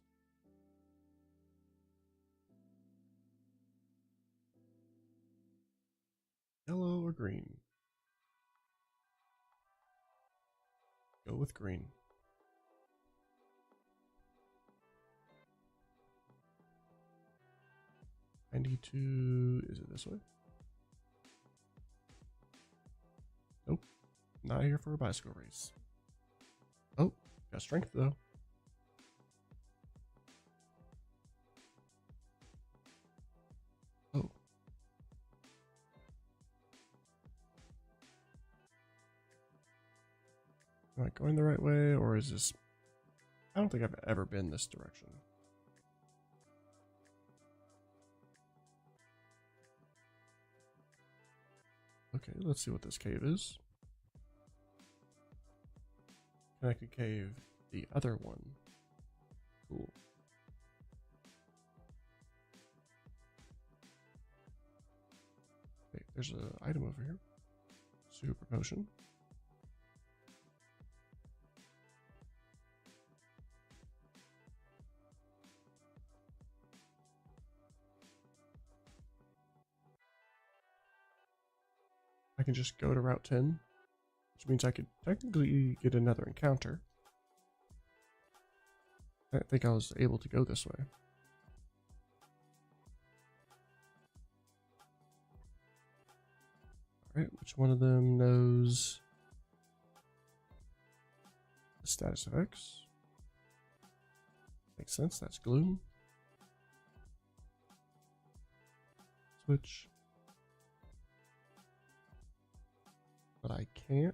Yellow or green? Go with green. 92, is it this way? Nope, not here for a bicycle race. Oh, got strength though. Oh. Am I going the right way, or is this... I don't think I've ever been this direction. Okay, let's see what this cave is. Connected cave, the other one. Cool. Okay, there's an item over here. Super potion. I can just go to Route 10, which means I could technically get another encounter. I didn't think I was able to go this way. Alright, which one of them knows the status of X? Makes sense, that's Gloom. Switch. But I can't.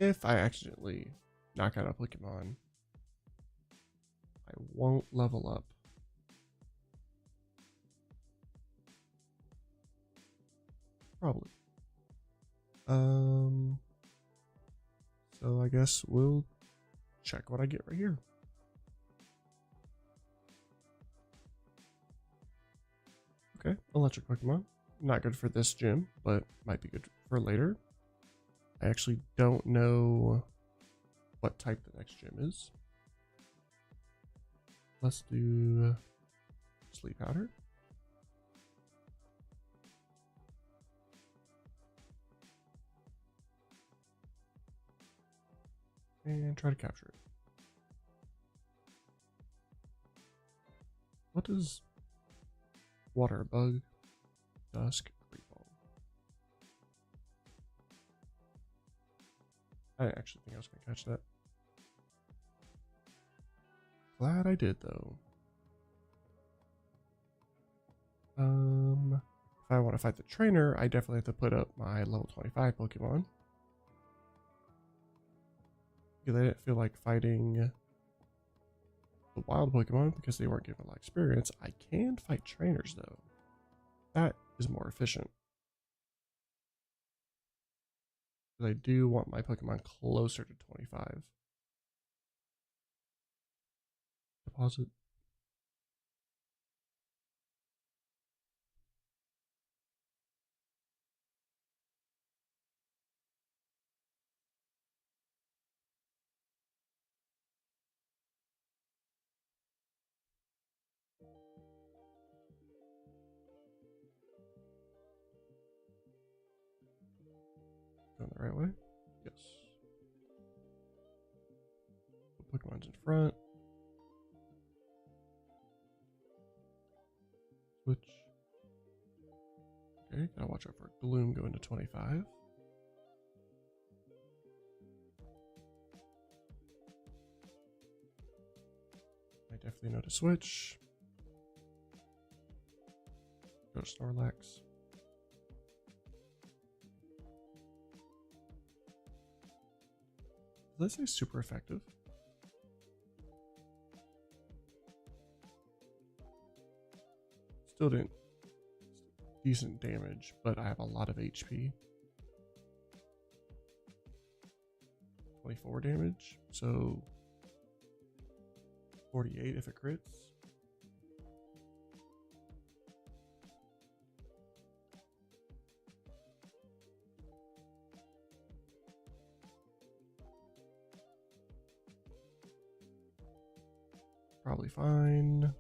If I accidentally knock out a Pokemon, I won't level up. Probably. So I guess we'll check what I get right here. Okay, electric Pokemon. Not good for this gym, but might be good for later. I actually don't know what type the next gym is. Let's do Sleep Powder. And try to capture it. What does Water Bug, Dusk, Great Ball? I actually think I was going to catch that. Glad I did, though. If I want to fight the trainer, I definitely have to put up my level 25 Pokemon. Because I didn't feel like fighting the wild Pokemon because they weren't given a lot of experience. I can fight trainers, though. That is more efficient. But I do want my Pokemon closer to 25. Deposit. Going the right way? Yes. Pokemon's in front. Switch. Okay, gotta watch out for Gloom going to 25. I definitely know to switch. Go to Snorlax. Did I say super effective? Still didn't. Decent damage, but I have a lot of HP. 24 damage, so 48 if it crits. Probably fine.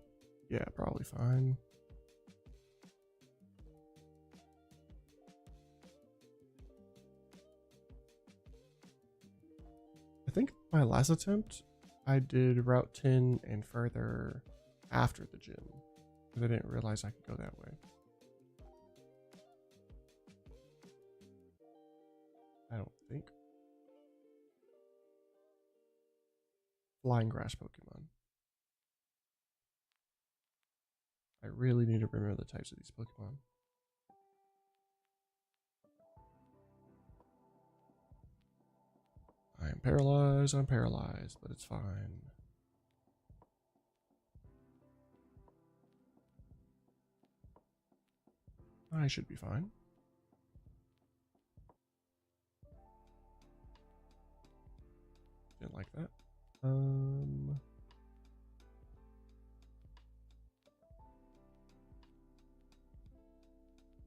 Yeah, probably fine. I think my last attempt, I did Route 10 and further after the gym, because I didn't realize I could go that way. I don't think. Flying Grass Pokemon. I really need to remember the types of these Pokemon. I'm paralyzed, but it's fine. I should be fine. Didn't like that.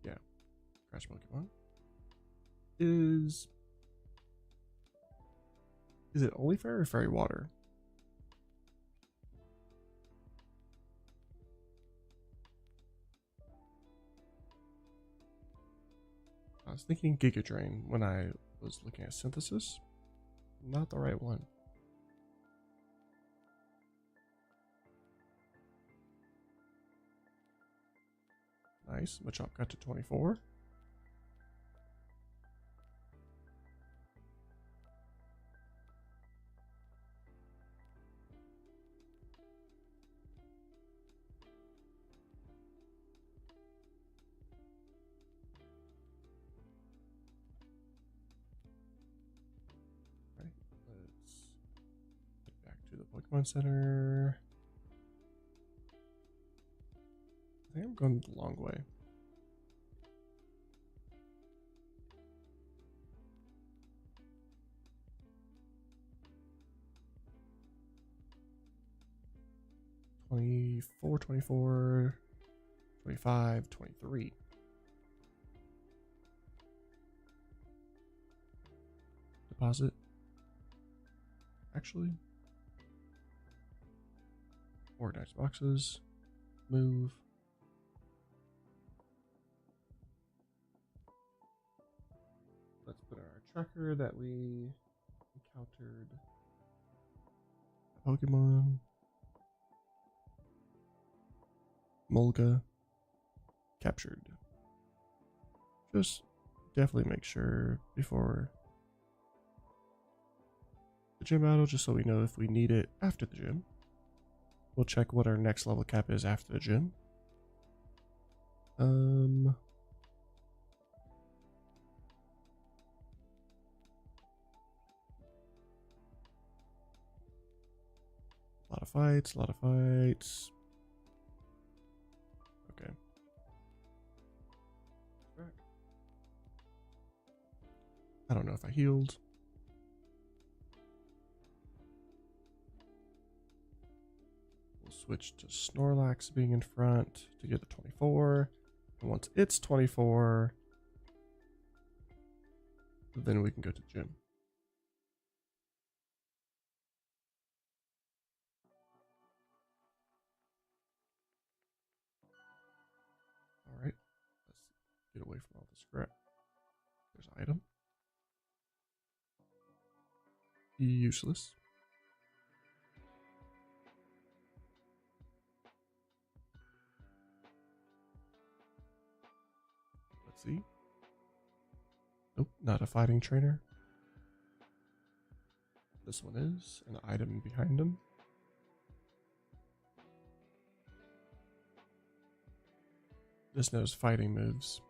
Yeah. Grass Pokemon. Is it only fairy or fairy water? I was thinking Giga Drain when I was looking at synthesis. Not the right one. Nice. Machop got to 24. Right. Let's get back to the Pokemon Center. I think I'm going the long way. 24, 24, 25, 23. Deposit. Actually. Organize boxes. Move. Let's put our tracker that we encountered a Pokemon. Mulga. Captured. Just definitely make sure before the gym battle, just so we know if we need it after the gym. We'll check what our next level cap is after the gym. A lot of fights, a lot of fights. Okay. I don't know if I healed. We'll switch to Snorlax being in front to get the 24. And once it's 24, then we can go to the gym. All right, let's get away from all the scrap. There's an item. Useless. Let's see. Nope, not a fighting trainer. This one is an item behind him. This knows fighting moves.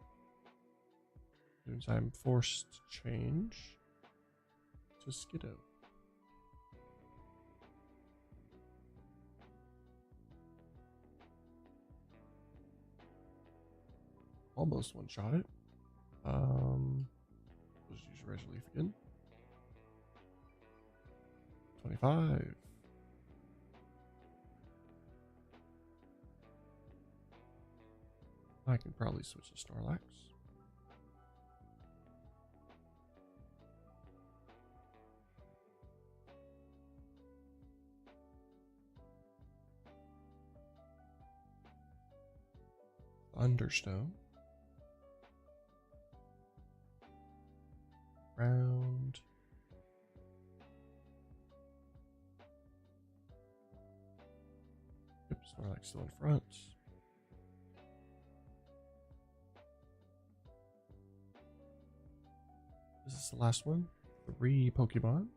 Means I'm forced to change to Skiddo. Almost one-shot it. Let's use Regileaf again. 25. I can probably switch to Snorlax. Thunderstone. Round. Yep, Snorlax still in front. This is the last one. 3 Pokemon.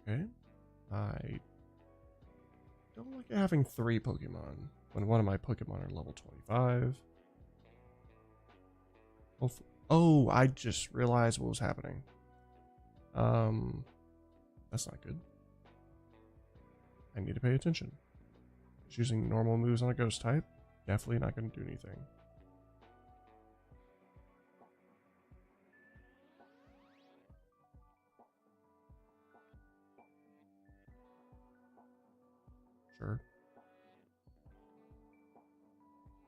Okay. I don't like having 3 Pokemon when one of my Pokemon are level 25. Oh, I just realized what was happening. That's not good. I need to pay attention. Just using normal moves on a ghost type, definitely not going to do anything. Sure.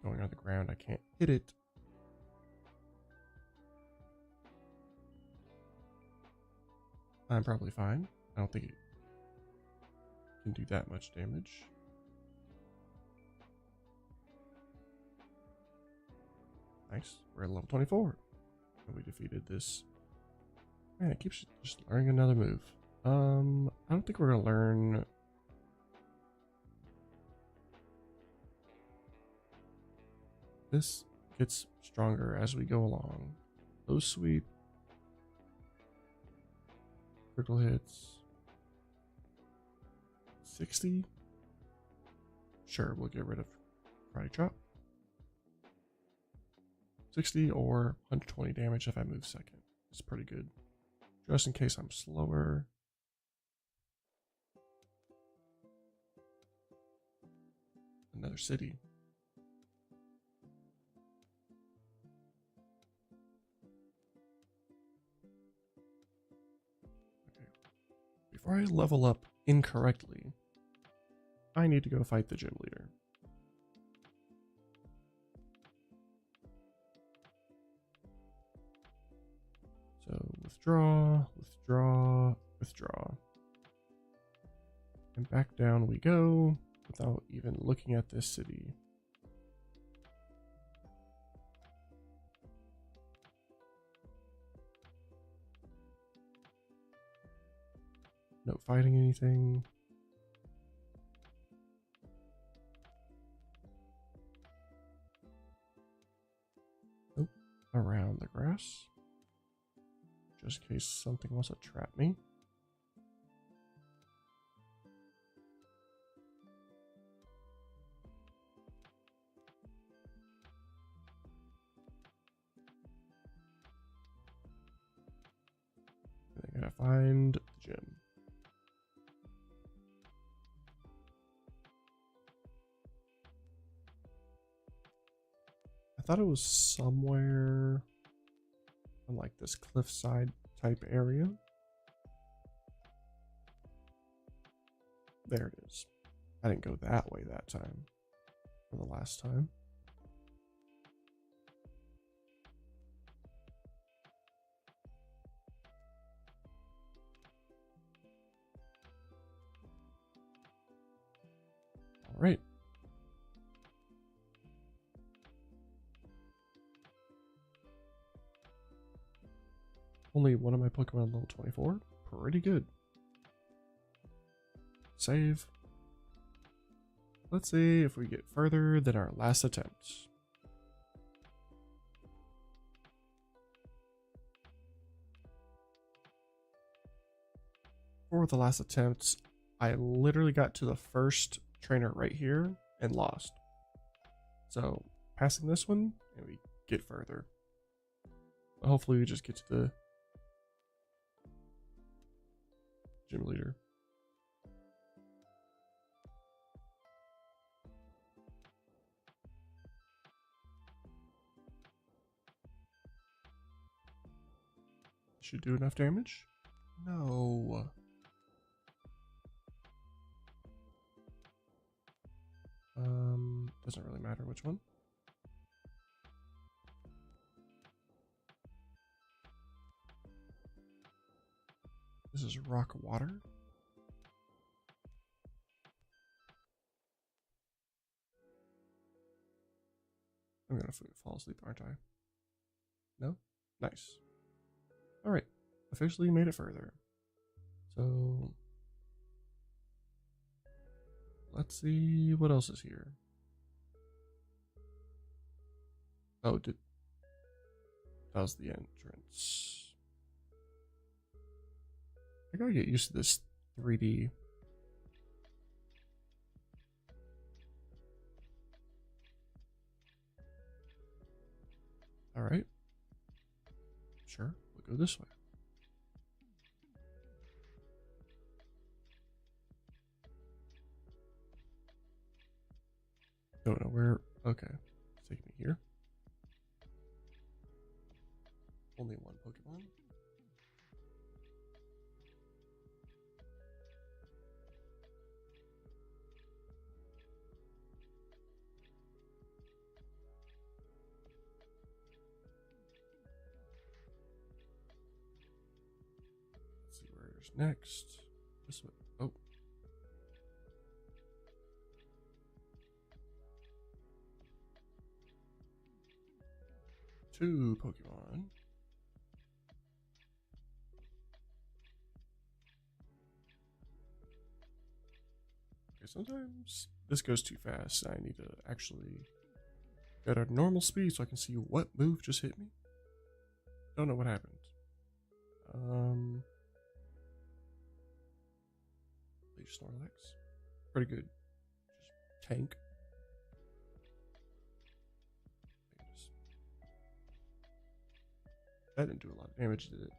Going on the ground, I can't hit it. I'm probably fine. I don't think it can do that much damage. Nice. We're at level 24. And we defeated this. Man, it keeps just learning another move. I don't think we're going to learn... This gets stronger as we go along. Those sweep. Critical hits. 60. Sure, we'll get rid of Karate Chop. 60 or 120 damage if I move second. It's pretty good. Just in case I'm slower. Another city. Okay. Before I level up incorrectly. I need to go fight the gym leader. So withdraw, withdraw, withdraw. And back down we go without even looking at this city. No fighting anything. Nope. Around the grass. Just in case something wants to trap me. I gotta find the gym. I thought it was somewhere on like this cliffside type area. There it is. I didn't go that way that time. For the last time. All right. Only one of my Pokemon level 24. Pretty good. Save. Let's see if we get further than our last attempt. For the last attempt, I literally got to the first trainer right here and lost. So passing this one and we get further. Hopefully we just get to the gym leader. Should do enough damage? No. Doesn't really matter which one. This is rock water. I'm gonna fall asleep, aren't I? No? Nice. Alright. Officially made it further. So let's see what else is here. Oh, that was the entrance. I gotta get used to this 3D. All right. Sure, we'll go this way. Don't know where. Okay, take me here. Only one Pokemon. Let's see where's next. This way. Oh. Two Pokemon. Okay, sometimes this goes too fast. I need to actually go at a normal speed so I can see what move just hit me. Don't know what happened. Leaf Snorlax. Pretty good. Just tank. That didn't do a lot of damage, did it?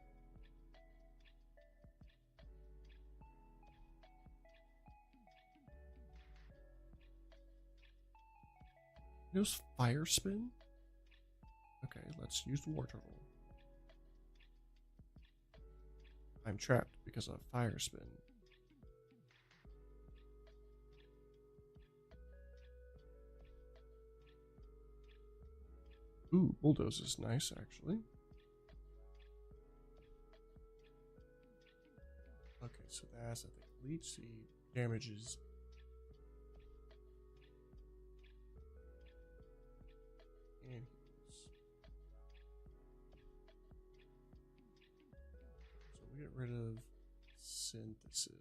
It was Fire Spin? Okay, let's use the War Turtle. I'm trapped because of Fire Spin. Ooh, bulldoze is nice, actually. Okay, so that's, I think, leech seed damages. And heals. So we get rid of synthesis.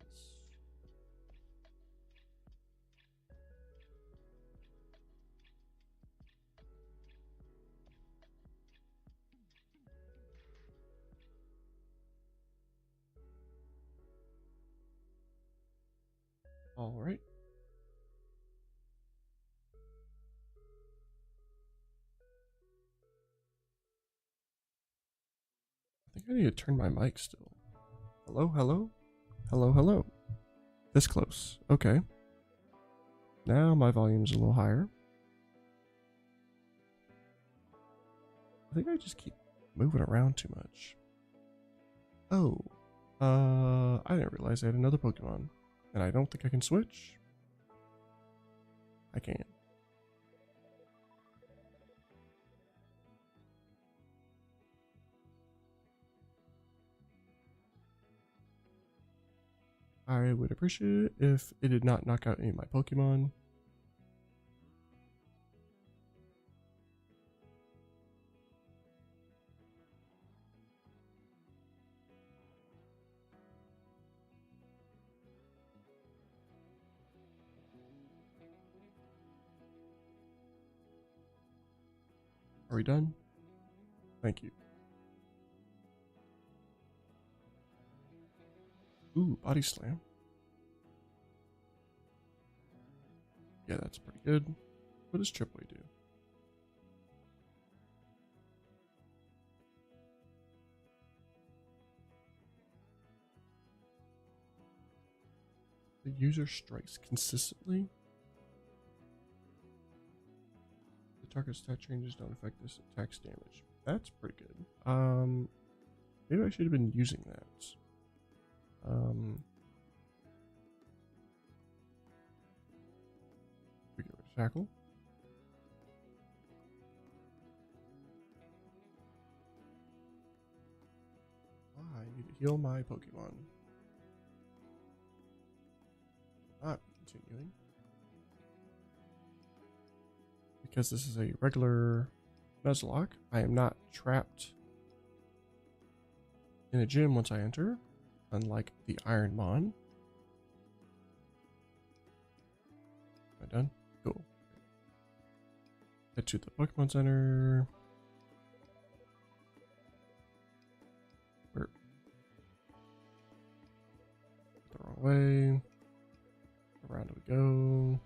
All right. I think I need to turn my mic still. Hello, hello, hello, hello. This close. Okay. Now my volume's a little higher. I think I just keep moving around too much. Oh. I didn't realize I had another Pokemon. And I don't think I can switch. I can. I would appreciate it if it did not knock out any of my Pokemon. Are we done? Thank you. Ooh, Body Slam. Yeah, that's pretty good. What does Triple do? The user strikes consistently. The target's stat changes don't affect this attack's damage. That's pretty good. Maybe I should have been using that. We get rid of tackle. I need to heal my Pokemon. Not continuing. Because this is a regular Nuzlocke, I am not trapped in a gym once I enter, unlike the Ironmon. Am I done? Cool. Head to the Pokemon Center. Where? The wrong way. Around we go.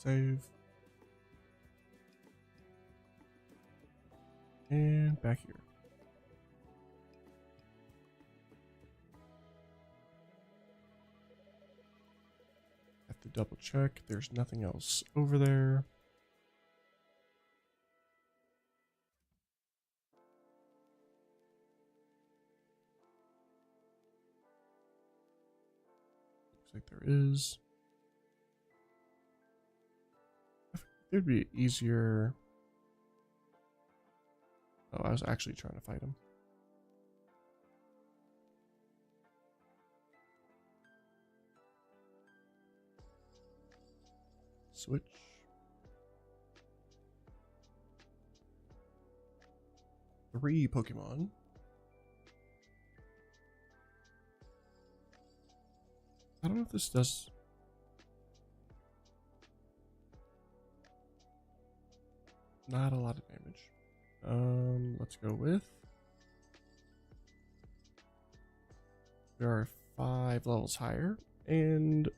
Save. And back here. Have to double check. There's nothing else over there. Looks like there is. It'd be easier. Oh, I was actually trying to fight him. Switch. Three Pokemon. I don't know if this does. Not a lot of damage. Let's go with. There are 5 levels higher, and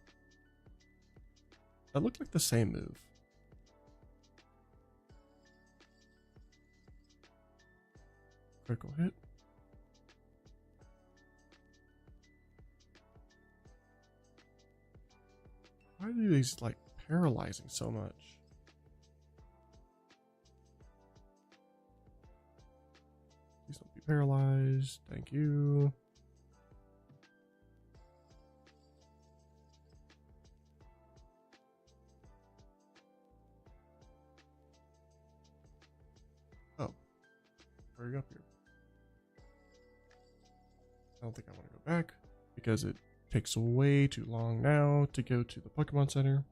that looked like the same move. Critical hit. Why are these like paralyzing so much? paralyzed. Thank you. Oh, hurry up here. I don't think I want to go back because it takes way too long now to go to the Pokemon Center.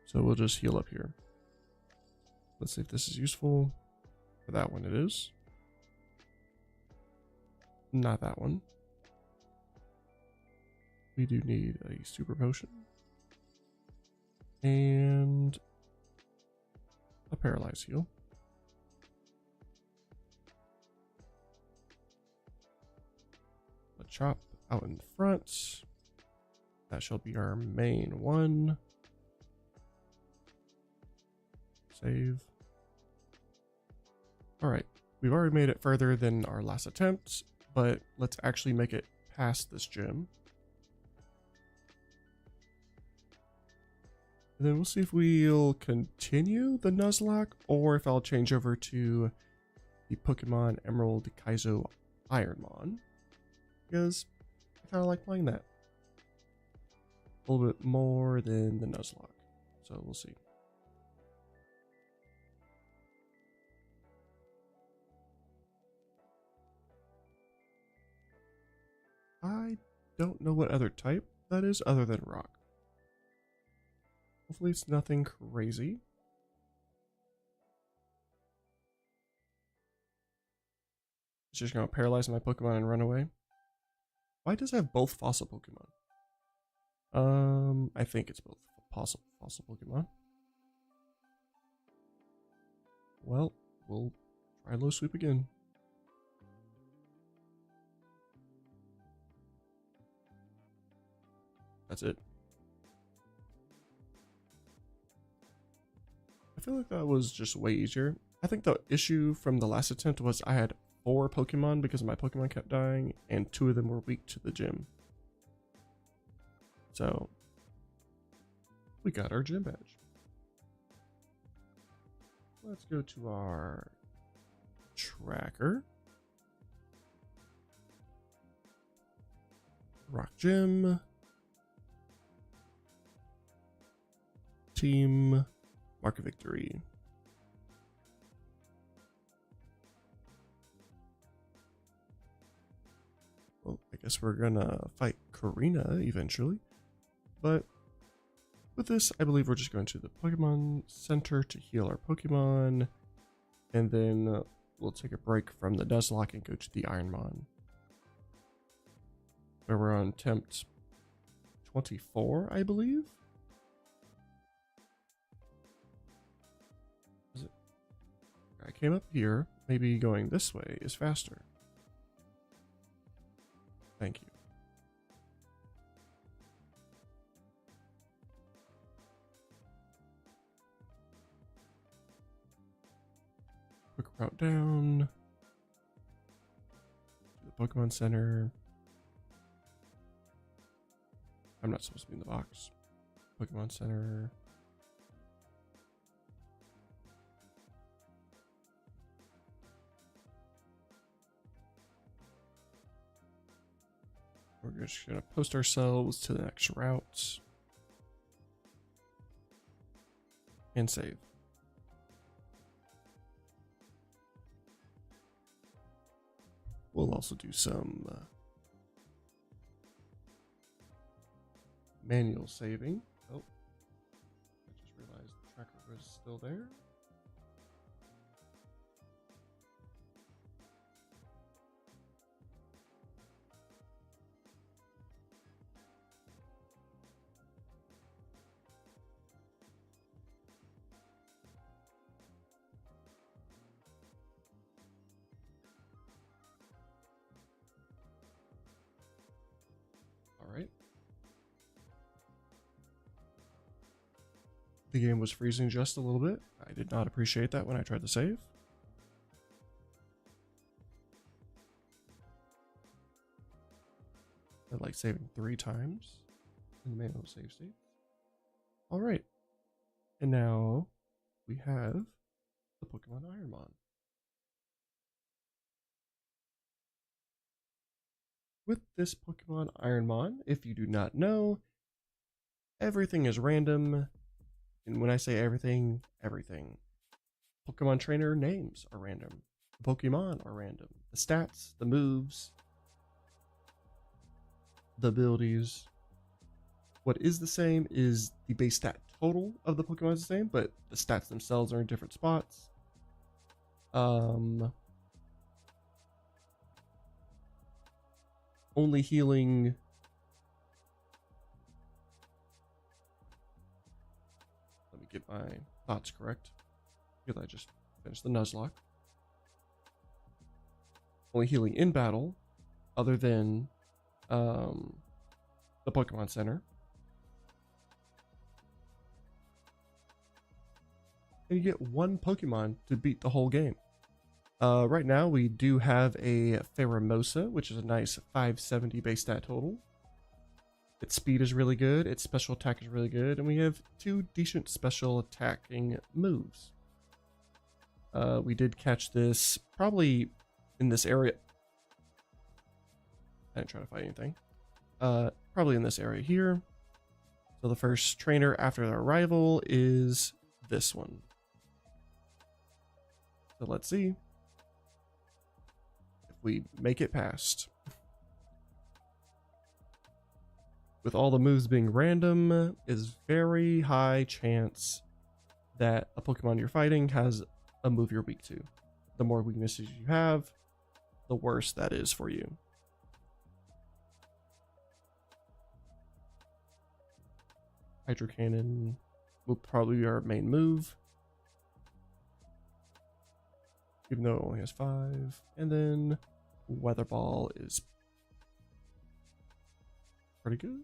So we'll just heal up here. Let's see if this is useful. For that one it is. Not that one. We do need a super potion. And a paralyze heal. A chop out in front. That shall be our main one. Save. Alright, we've already made it further than our last attempt, but let's actually make it past this gym. And then we'll see if we'll continue the Nuzlocke or if I'll change over to the Pokemon Emerald Kaizo Ironmon. Because I kind of like playing that a little bit more than the Nuzlocke. So we'll see. I don't know what other type that is other than rock. Hopefully it's nothing crazy. It's just gonna paralyze my Pokemon and run away. Why does it have both fossil Pokemon? I think it's both fossil Pokemon. Well, we'll try low sweep again. That's it. I feel like that was just way easier. I think the issue from the last attempt was I had 4 Pokemon because my Pokemon kept dying, and 2 of them were weak to the gym. So, we got our gym badge. Let's go to our tracker. Rock Gym. Team. Mark of victory. Well, I guess we're gonna fight Karina eventually. But with this, I believe we're just going to the Pokemon Center to heal our Pokemon. And then we'll take a break from the Nuzlocke and go to the Ironmon, where we're on attempt 24, I believe. Is it? I came up here. Maybe going this way is faster. Thank you. Quick route down to the Pokemon Center. I'm not supposed to be in the box. Pokemon Center. We're just going to post ourselves to the next route. And save. We'll also do some manual saving. Oh, I just realized the tracker was still there. All right. The game was freezing just a little bit. I did not appreciate that when I tried to save. I like saving 3 times in the manual save state. All right. And now we have the Pokemon Ironmon. with this Pokemon Ironmon. If you do not know, everything is random. And when I say everything, everything. Pokemon trainer names are random. The Pokemon are random. The stats, the moves, the abilities. What is the same is the base stat total of the Pokemon is the same, but the stats themselves are in different spots. Only healing. Let me get my thoughts correct, because I just finished the Nuzlocke. Only healing in battle, other than the Pokemon Center. And you get one Pokemon to beat the whole game. Right now, we do have a Pheromosa, which is a nice 570 base stat total. Its speed is really good, its special attack is really good, and we have 2 decent special attacking moves. We did catch this probably in this area. I didn't try to fight anything. Probably in this area here. So the first trainer after their arrival is this one. So let's see if we make it past. With all the moves being random, is very high chance that a Pokemon you're fighting has a move you're weak to. The more weaknesses you have, the worse that is for you. Hydro Cannon will probably be our main move, even though it only has 5. And then Weather Ball is pretty good.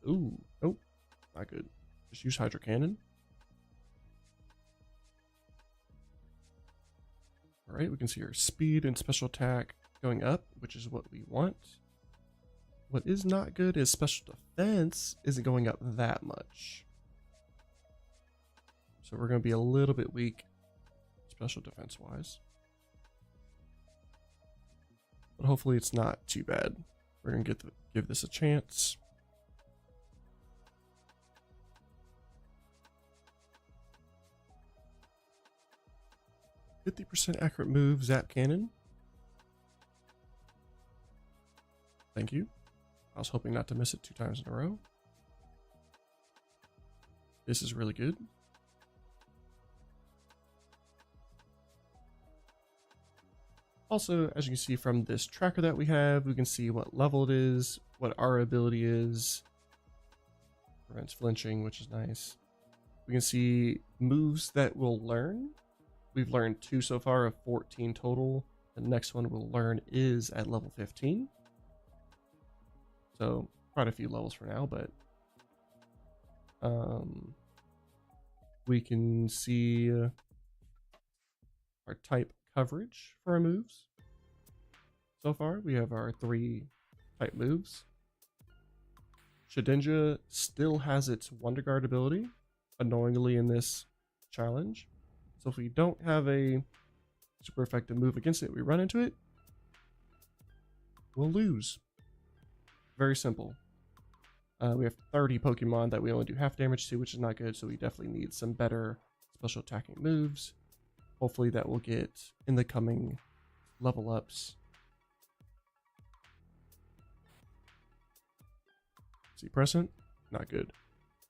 Ooh, nope, not good. Just use Hydro Cannon. All right, we can see our speed and special attack going up, which is what we want. What is not good is special defense isn't going up that much. So we're going to be a little bit weak special defense wise. But hopefully it's not too bad. We're going to give this a chance. %50 accurate move, Zap Cannon. Thank you. I was hoping not to miss it 2 times in a row. This is really good. Also, as you can see from this tracker that we have, we can see what level it is, what our ability is. Prevents flinching, which is nice. We can see moves that we'll learn. We've learned 2 so far of 14 total. The next one we'll learn is at level 15. So quite a few levels for now, but we can see our type coverage for our moves. So far, we have our 3 type moves. Shedinja still has its Wonder Guard ability, annoyingly in this challenge. So if we don't have a super effective move against it, we run into it, we'll lose. Very simple. We have 30 Pokemon that we only do half damage to, which is not good, so we definitely need some better special attacking moves. Hopefully that will get in the coming level ups. See, present? Not good.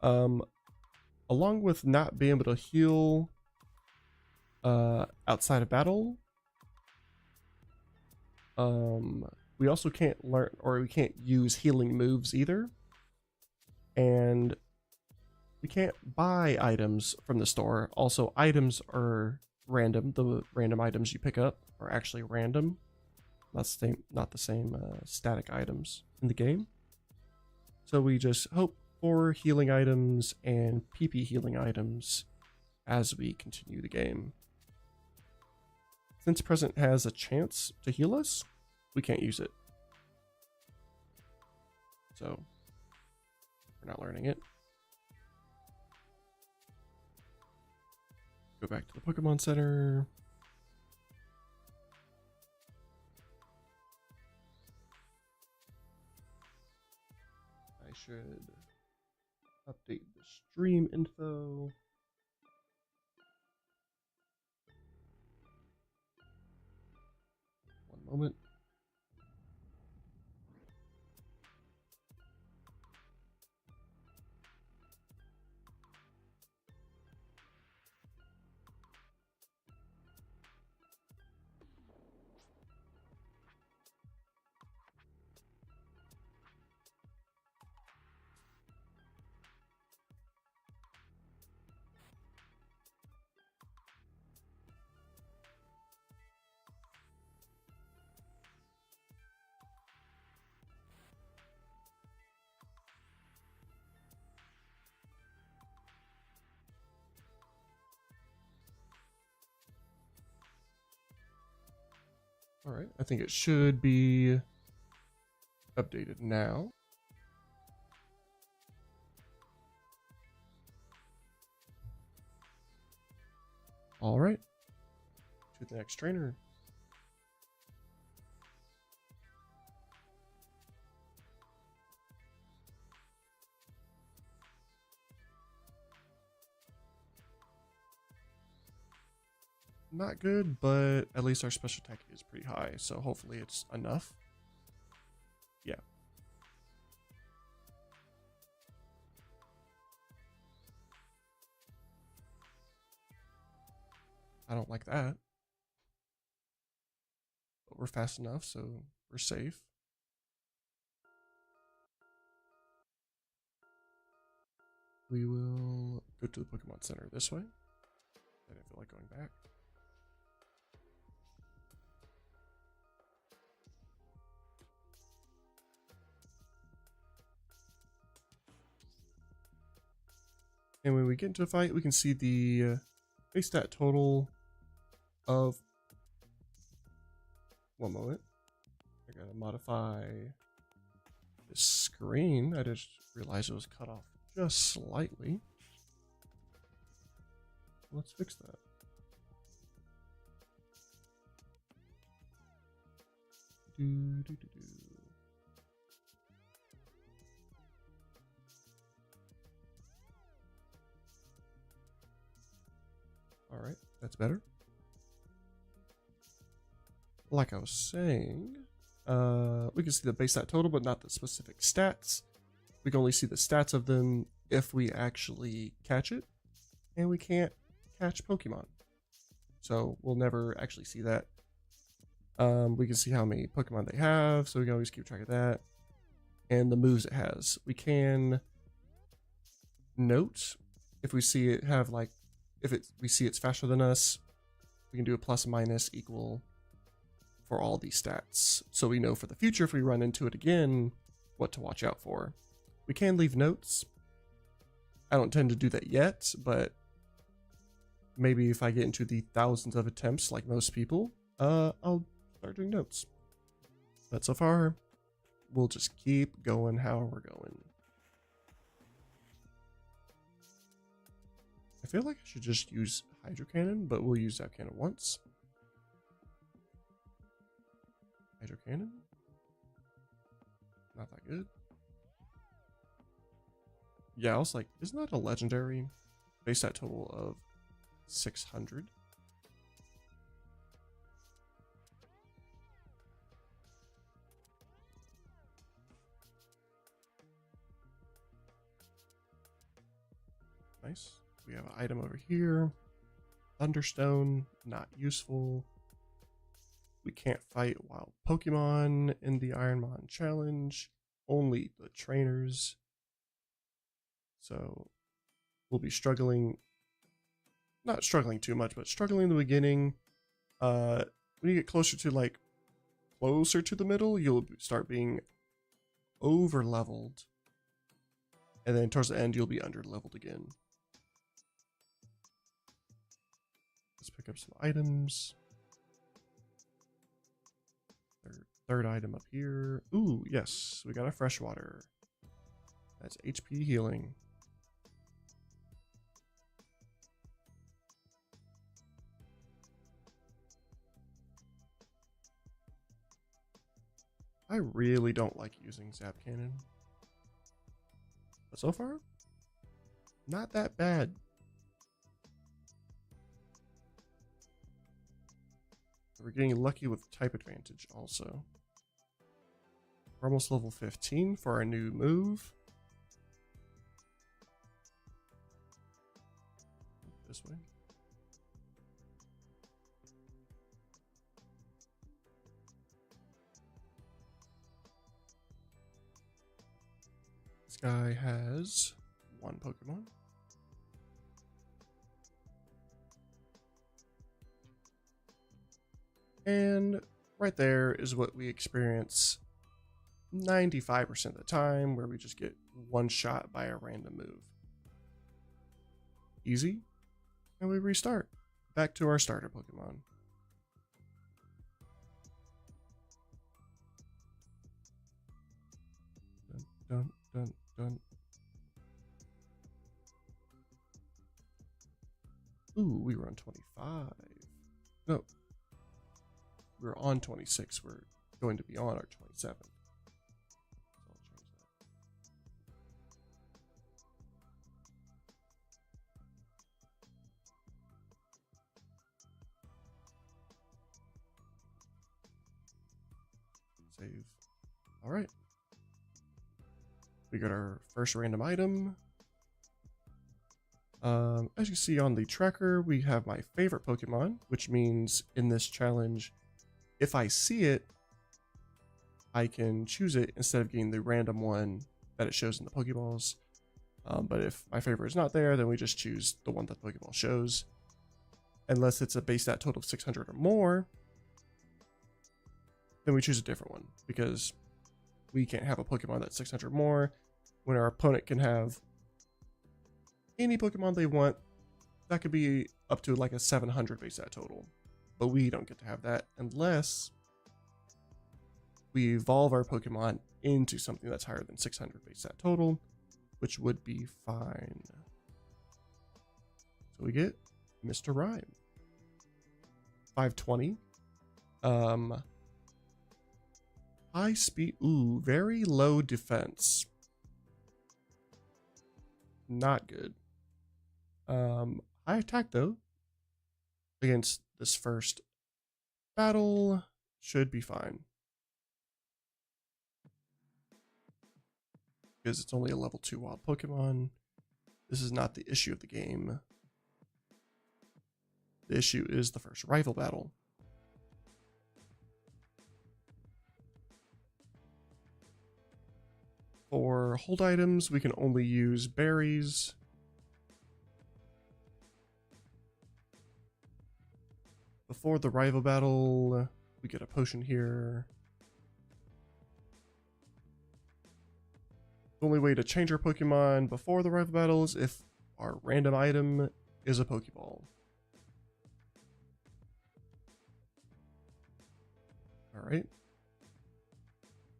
Along with not being able to heal outside of battle, we also can't learn, or we can't use healing moves either. And we can't buy items from the store. Also, items are random. The random items you pick up are actually random. Not the same static items in the game. So we just hope for healing items and PP healing items as we continue the game. Since present has a chance to heal us, we can't use it. So we're not learning it. Go back to the Pokemon Center. I should update the stream info. One moment. All right, I think it should be updated now. All right, to the next trainer. Not good, but at least our special attack is pretty high, so hopefully it's enough. Yeah. I don't like that. But we're fast enough, so we're safe. We will go to the Pokemon Center this way. I didn't feel like going back. And when we get into a fight, we can see the base stat total of... One moment. I gotta modify this screen. I just realized it was cut off just slightly. Let's fix that. All right, that's better. Like I was saying, we can see the base stat total, but not the specific stats. We can only see the stats of them if we actually catch it, and we can't catch Pokemon. So we'll never actually see that. We can see how many Pokemon they have, so we can always keep track of that. And the moves it has. We can note if we see it have like, we see it's faster than us, we can do a plus minus equal for all these stats. So we know for the future, if we run into it again, what to watch out for. We can leave notes. I don't tend to do that yet, but maybe if I get into the thousands of attempts like most people, I'll start doing notes. But so far, we'll just keep going how we're going. I feel like I should just use Hydro Cannon, but we'll use Zap Cannon once. Hydro Cannon? Not that good. Yeah, I was like, isn't that a legendary? Base stat total of 600. Nice. We have an item over here. Thunderstone, not useful. We can't fight wild Pokemon in the Ironmon challenge. Only the trainers. So we'll be struggling. Not struggling too much, but struggling in the beginning. When you get closer to the middle, you'll start being over leveled. And then towards the end, you'll be under leveled again. Let's pick up some items. Third item up here. Ooh, yes, we got a freshwater. That's HP healing. I really don't like using Zap Cannon. But so far, not that bad. We're getting lucky with type advantage also. We're almost level 15 for our new move. This way. This guy has one Pokemon. And right there is what we experience 95% of the time, where we just get one shot by a random move. Easy. And we restart. Back to our starter Pokemon. Dun, dun, dun, dun. Ooh, we were on 25. No. We were on 26. We're going to be on our 27th. Save. All right. We got our first random item. As you see on the tracker, we have my favorite Pokemon, which means in this challenge, if I see it, I can choose it instead of getting the random one that it shows in the Pokeballs. But if my favorite is not there, then we just choose the one that the Pokeball shows. Unless it's a base stat total of 600 or more, then we choose a different one, because we can't have a Pokemon that's 600 more when our opponent can have any Pokemon they want. That could be up to like a 700 base stat total, but we don't get to have that unless we evolve our Pokemon into something that's higher than 600 base stat total, which would be fine. So we get Mr. Rhyme. 520. High speed. Ooh, very low defense. Not good. High attack though. Against this first battle should be fine. Because it's only a level 2 wild Pokemon. This is not the issue of the game. The issue is the first rival battle. For hold items, we can only use berries. Before the rival battle, we get a potion here. The only way to change our Pokemon before the rival battle is if our random item is a Pokeball. Alright.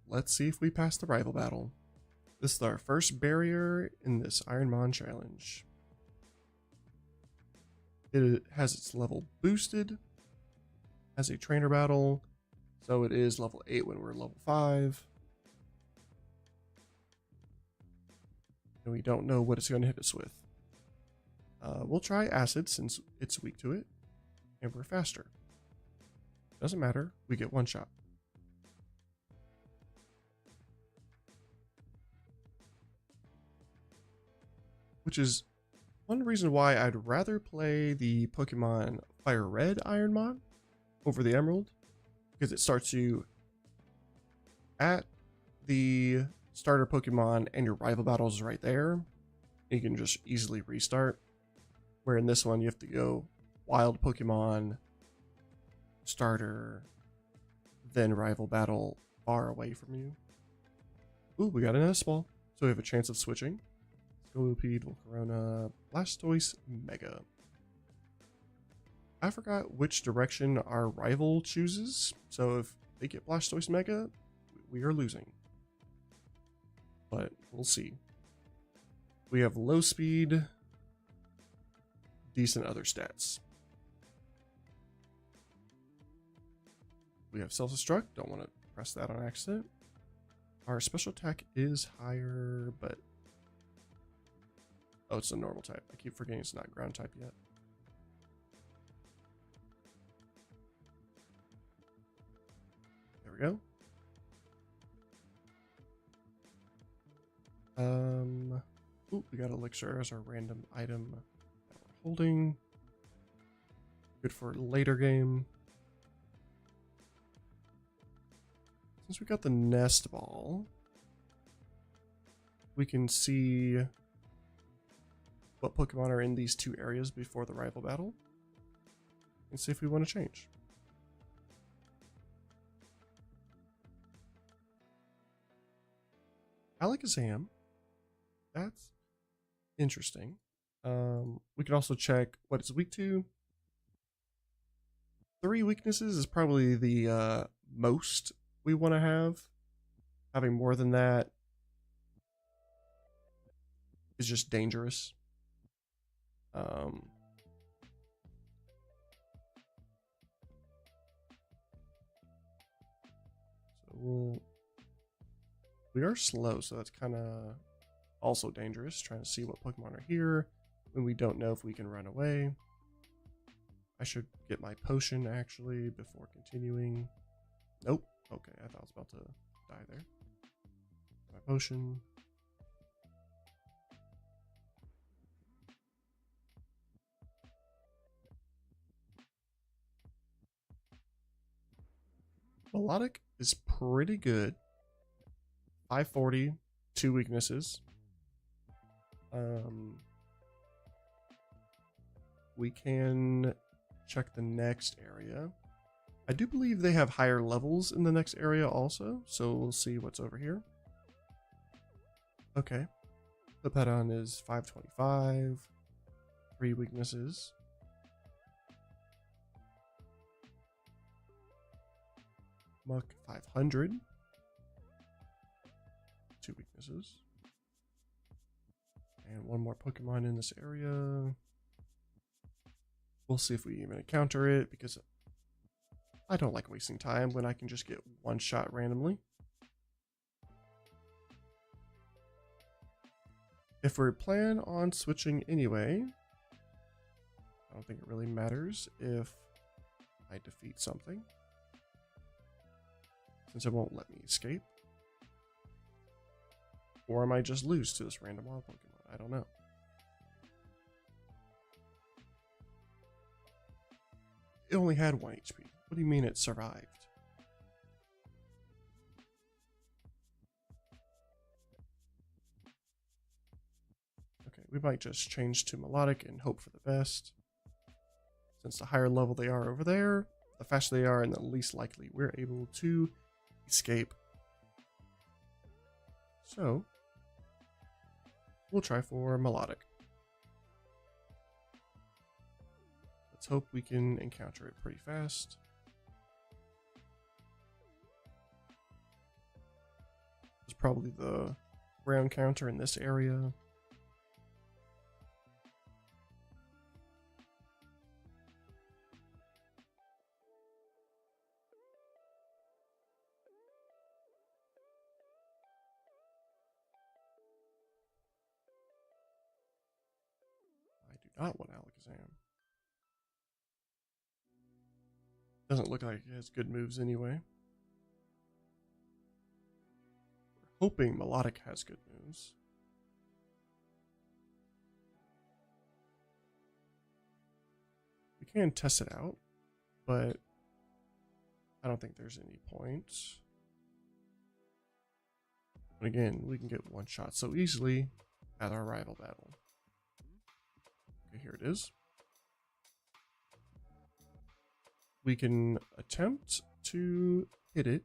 Let's see if we pass the rival battle. This is our first barrier in this Ironmon challenge. It has its level boosted as a trainer battle, so it is level 8 when we're level 5. And we don't know what it's going to hit us with. We'll try acid since it's weak to it, and we're faster. Doesn't matter, we get one shot. Which is one reason why I'd rather play the Pokemon Fire Red Ironmon over the Emerald, because it starts you at the starter Pokemon and your rival battles right there. You can just easily restart. Where in this one you have to go wild Pokemon, starter, then rival battle far away from you. Ooh, we got an S-Ball, so we have a chance of switching. Scolipede, Volcarona, Blastoise, Mega. I forgot which direction our rival chooses, so if they get Blastoise Mega, we are losing. But we'll see. We have low speed, decent other stats. We have Self-Destruct, don't want to press that on accident. Our special attack is higher, but Oh, it's a normal type. I keep forgetting it's not ground type yet. There we go. Ooh, we got elixir as our random item that we're holding. Good for later game. Since we got the nest ball, we can see what Pokemon are in these two areas before the rival battle and see if we want to change. Alakazam. That's interesting. We could also check what it's weak to. 3 weaknesses is probably the most we want to have. Having more than that is just dangerous. So we are slow, so that's kind of also dangerous. Trying to see what Pokemon are here when we don't know if we can run away. I should get my potion actually before continuing. Nope. Okay, I thought I was about to die there. My potion. Melodic is pretty good. 540, 2 weaknesses. We can check the next area. I do believe they have higher levels in the next area also, so we'll see what's over here. Okay. The Peton is 525, 3 weaknesses. Muck 500, 2 weaknesses. And one more Pokemon in this area. We'll see if we even encounter it, because I don't like wasting time when I can just get one shot randomly. If we plan on switching anyway, I don't think it really matters if I defeat something, since it won't let me escape. Or I might just lose to this random wild Pokemon. I don't know. It only had 1 HP. What do you mean it survived? Okay, we might just change to Melodic and hope for the best. Since the higher level they are over there, the faster they are and the least likely we're able to escape. So, we'll try for Melodic. Let's hope we can encounter it pretty fast. There's probably the ground counter in this area. I do not want Alakazam. Doesn't look like it has good moves anyway. We're hoping Melodic has good moves. We can test it out, but I don't think there's any point. But again, we can get one shot so easily at our rival battle. Okay, here it is. We can attempt to hit it.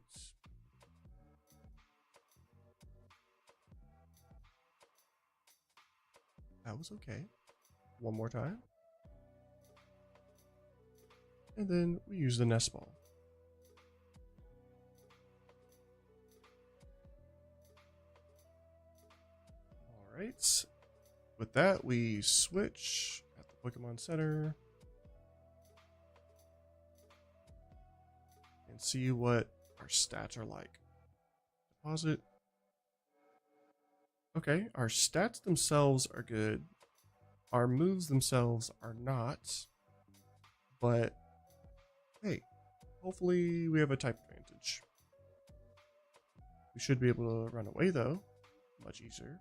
That was okay. One more time. And then we use the nest ball. Alright. With that, we switch at the Pokemon Center. And see what our stats are like. Deposit. Okay, our stats themselves are good. Our moves themselves are not, but hey, hopefully we have a type advantage. We should be able to run away though, much easier.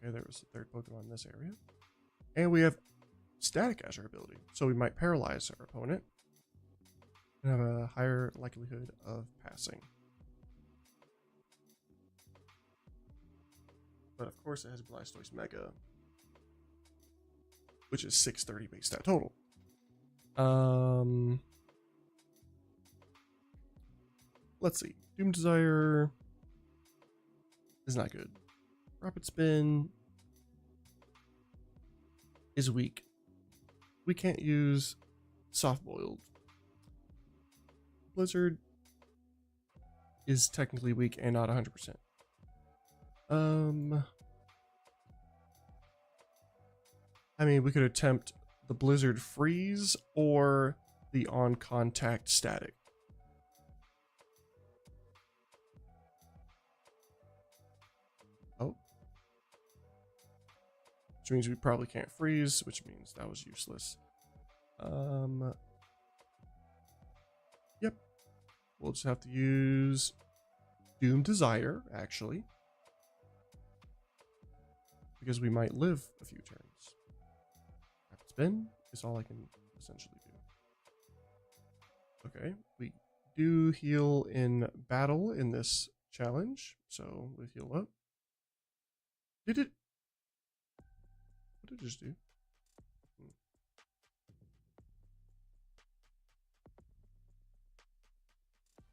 Okay, there was the third Pokemon in this area. And we have Static as our ability, so we might paralyze our opponent and have a higher likelihood of passing. But of course it has Blastoise Mega, which is 630 base stat total. Let's see. Doom Desire is not good. Rapid Spin is weak. We can't use Soft Boiled. Blizzard is technically weak and not 100%. I mean, we could attempt the Blizzard Freeze or the On Contact Static. Oh. Which means we probably can't freeze, which means that was useless. Yep. We'll just have to use Doom Desire, actually. Because we might live a few turns. Rapid Spin is all I can essentially do. Okay, we do heal in battle in this challenge, so we heal up. Did it? What did it just do?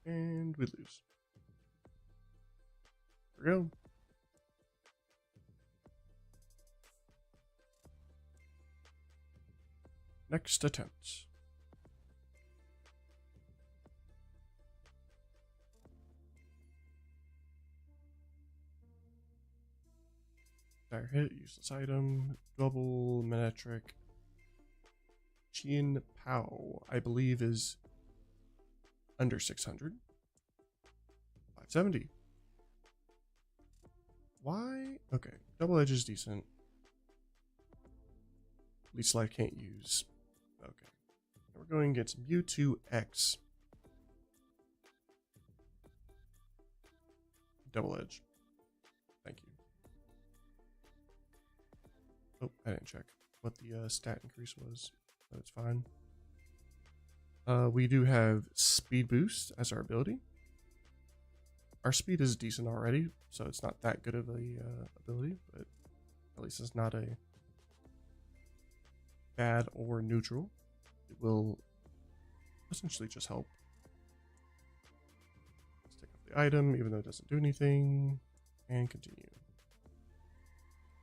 And we lose. There we go. Next attempt. Dire hit, useless item, double Manectric. Chien Pao, I believe, is under 600. 570. Why? Okay, double edge is decent. Least life can't use. Okay. We're going to get some Mewtwo X. Double edge. Thank you. Oh, I didn't check what the stat increase was, but it's fine. We do have Speed Boost as our ability. Our speed is decent already, so it's not that good of a ability, but at least it's not a bad or neutral. It will essentially just help. Let's take off the item, even though it doesn't do anything, and continue.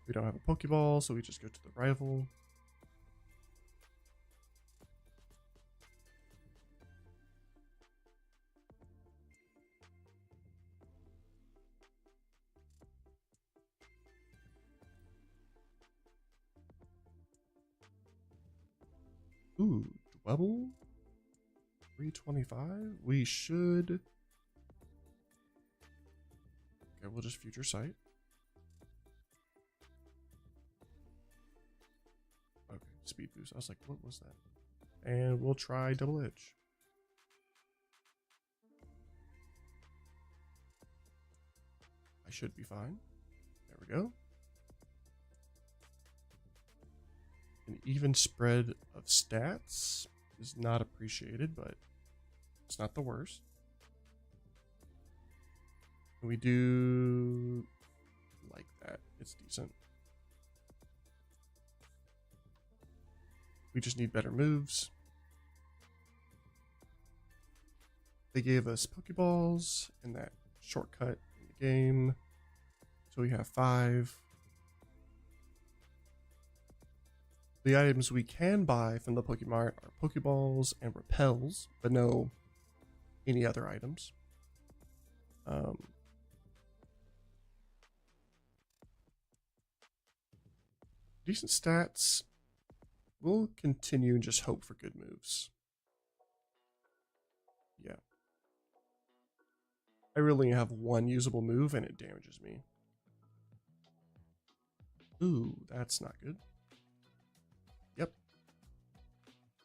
We don't have a Pokeball, so we just go to the rival. Ooh, Dwebble? 325? We should... Okay, we'll just Future Sight. Okay, Speed Boost. I was like, what was that? And we'll try Double Edge. I should be fine. There we go. An even spread of stats is not appreciated, but it's not the worst. We do like that. It's decent. We just need better moves. They gave us Pokeballs and that shortcut in the game. So we have 5. The items we can buy from the Pokemart are Pokeballs and Repels, but no any other items. Decent stats. We'll continue and just hope for good moves. Yeah. I really have one usable move and it damages me. Ooh, that's not good. Yep.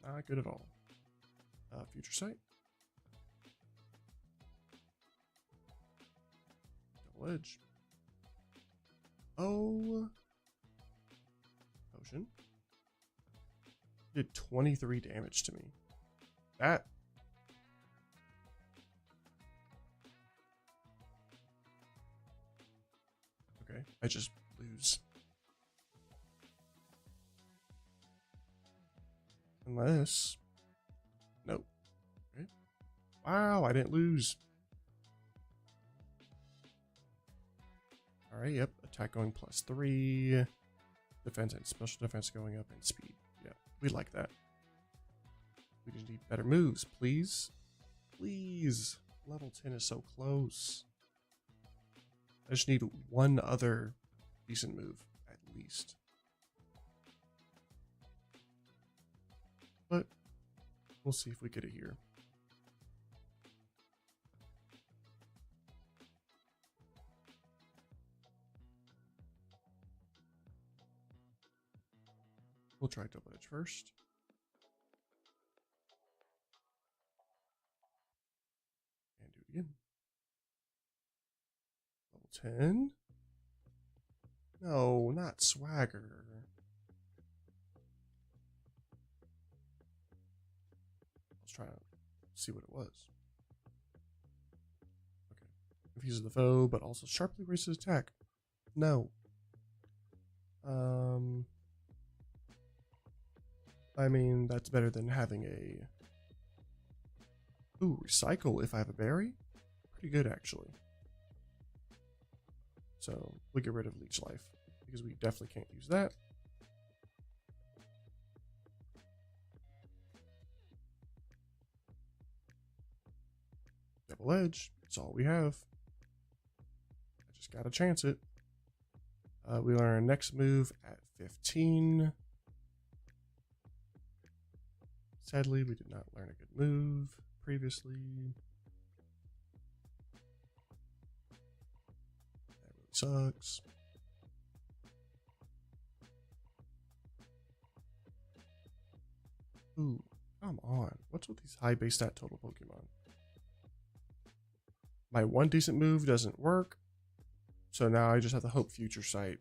Not good at all. Future sight. Double edge. Oh. Potion. Did 23 damage to me. That. Okay, I just lose. Unless. Nope. Okay. Wow, I didn't lose. Alright, yep. Attack going +3. Defense and special defense going up, and speed. Yeah, we like that. We just need better moves, please. Please. Level 10 is so close. I just need one other decent move, at least. But we'll see if we get it here. We'll try double edge first. And do it again. Level 10. No, not swagger. Let's try to see what it was. Okay. Confuses the foe, but also sharply raises attack. No. I mean, that's better than having a... Ooh, recycle if I have a berry? Pretty good, actually. So, we get rid of leech life, because we definitely can't use that. Double edge, that's all we have. I just gotta chance it. We learn our next move at 15. Sadly, we did not learn a good move previously. That really sucks. Ooh, come on. What's with these high base stat total Pokemon? My one decent move doesn't work, so now I just have to hope future sight.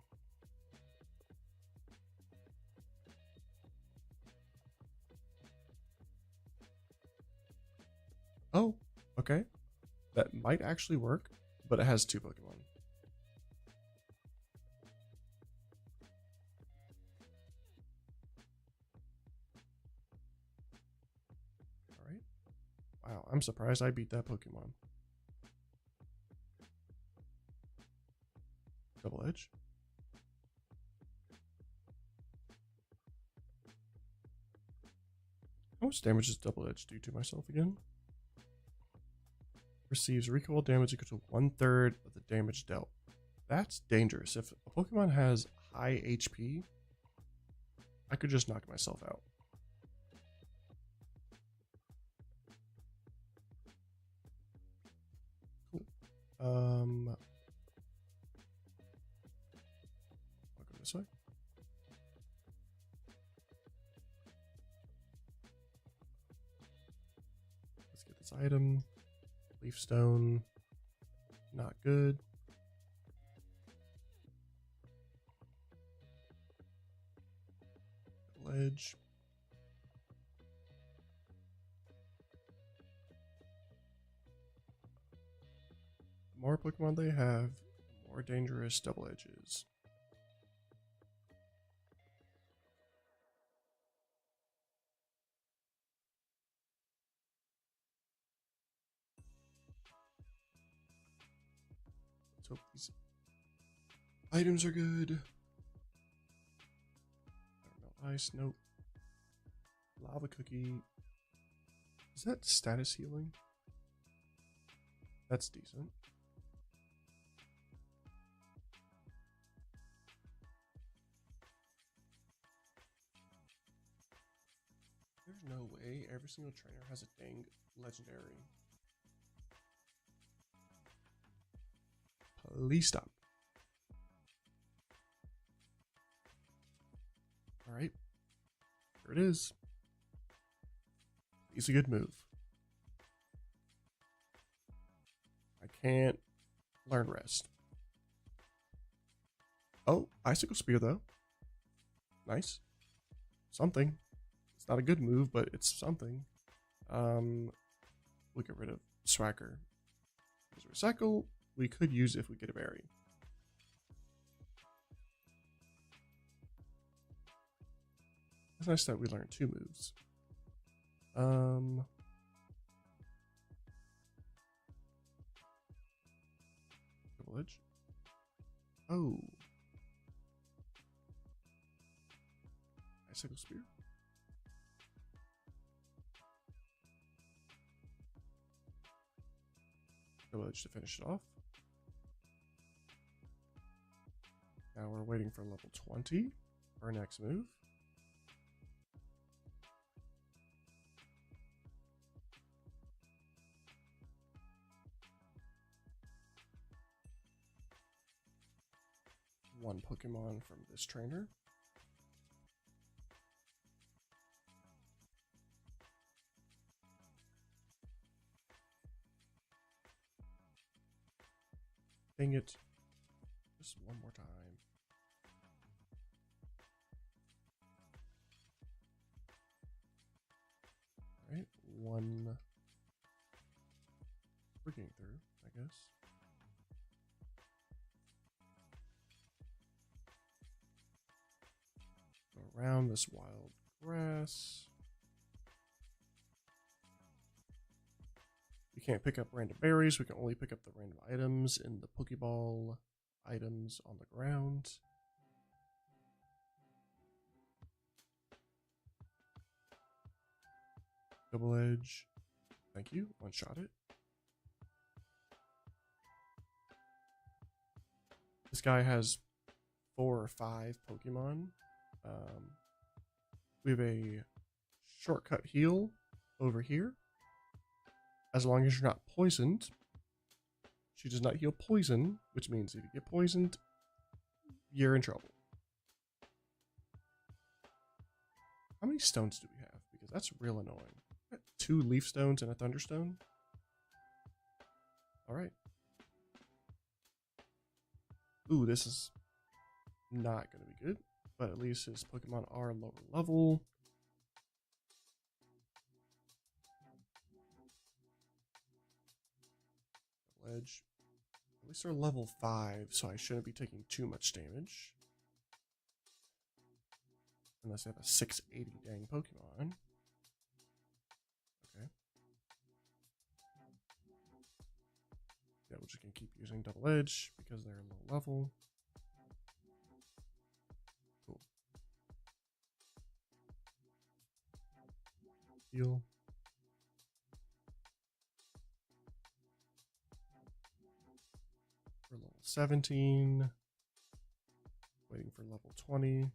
Oh, okay. That might actually work, but it has 2 Pokemon. Alright. Wow, I'm surprised I beat that Pokemon. Double edge. How much damage does double edge do to myself again? Receives recoil damage equal to 1/3 of the damage dealt. That's dangerous. If a Pokemon has high HP, I could just knock myself out. Cool. I'll go this way. Let's get this item. Leaf stone. Not good. Ledge. The more Pokemon they have, the more dangerous double edge is. Let's hope these items are good. Ice, nope. Lava cookie. Is that status healing? That's decent. There's no way every single trainer has a dang legendary. Please stop. All right. Here it is. He's a good move. I can't learn rest. Oh, icicle spear though. Nice. Something. It's not a good move, but it's something. We'll get rid of Swagger. There's recycle. We could use it if we get a berry. It's nice that we learned 2 moves. Double edge. Oh. Icicle spear. Double edge to finish it off. Now we're waiting for level 20 for our next move. One Pokemon from this trainer. Dang it. Just one more time. Alright, one. We're getting through, I guess. Go around this wild grass. We can't pick up random berries. We can only pick up the random items in the Pokeball items on the ground. Double edge. Thank you. One shot it. This guy has 4 or 5 Pokemon. We have a shortcut heal over here. As long as you're not poisoned. She does not heal poison, which means if you get poisoned, you're in trouble. How many stones do we have? Because that's real annoying. 2 leaf stones and a thunderstone. Alright. Ooh, this is not going to be good. But at least his Pokemon are lower level. Edge. At least they're level 5, so I shouldn't be taking too much damage. Unless I have a 680 dang Pokemon. Okay. Yeah, we're just going to keep using Double Edge because they're low level. Cool. Heal. For level 17. Waiting for level 20.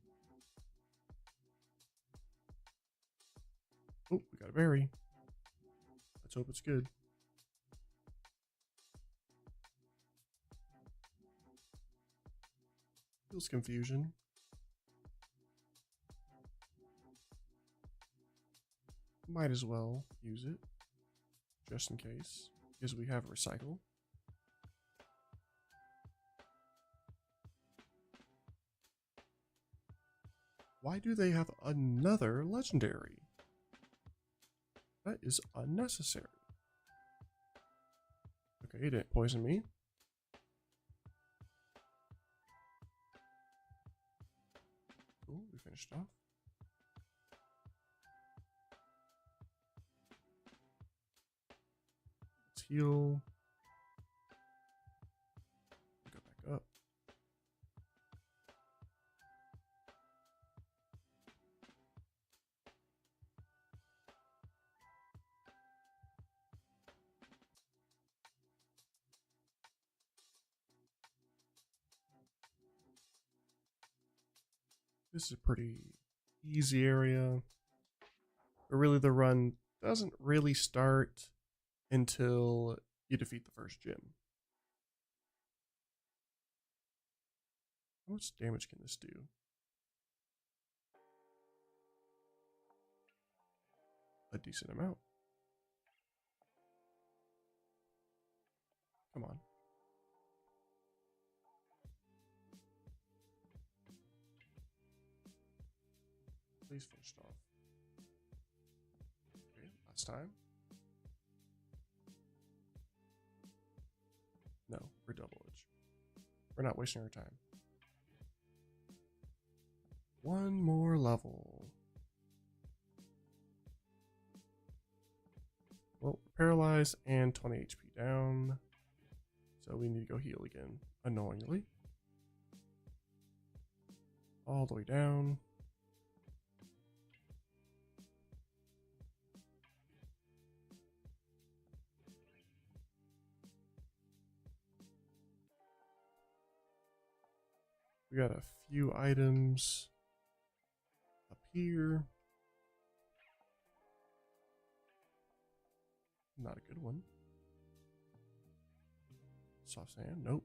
Oh, we got a berry. Let's hope it's good. Feels confusion. Might as well use it. Just in case. Because we have recycle. Why do they have another legendary? That is unnecessary. Okay, it didn't poison me. Cool, we finished off. Let's heal. Go back up. This is a pretty easy area. But really the run doesn't really start until you defeat the first gym. How much damage can this do? a decent amount. Come on. Please finish it off. Okay, last time. No, we're double edge. We're not wasting our time. One more level. Well, paralyzed and 20 HP down. So we need to go heal again, annoyingly. All the way down. We got a few items up here. Not a good one. Soft sand, nope.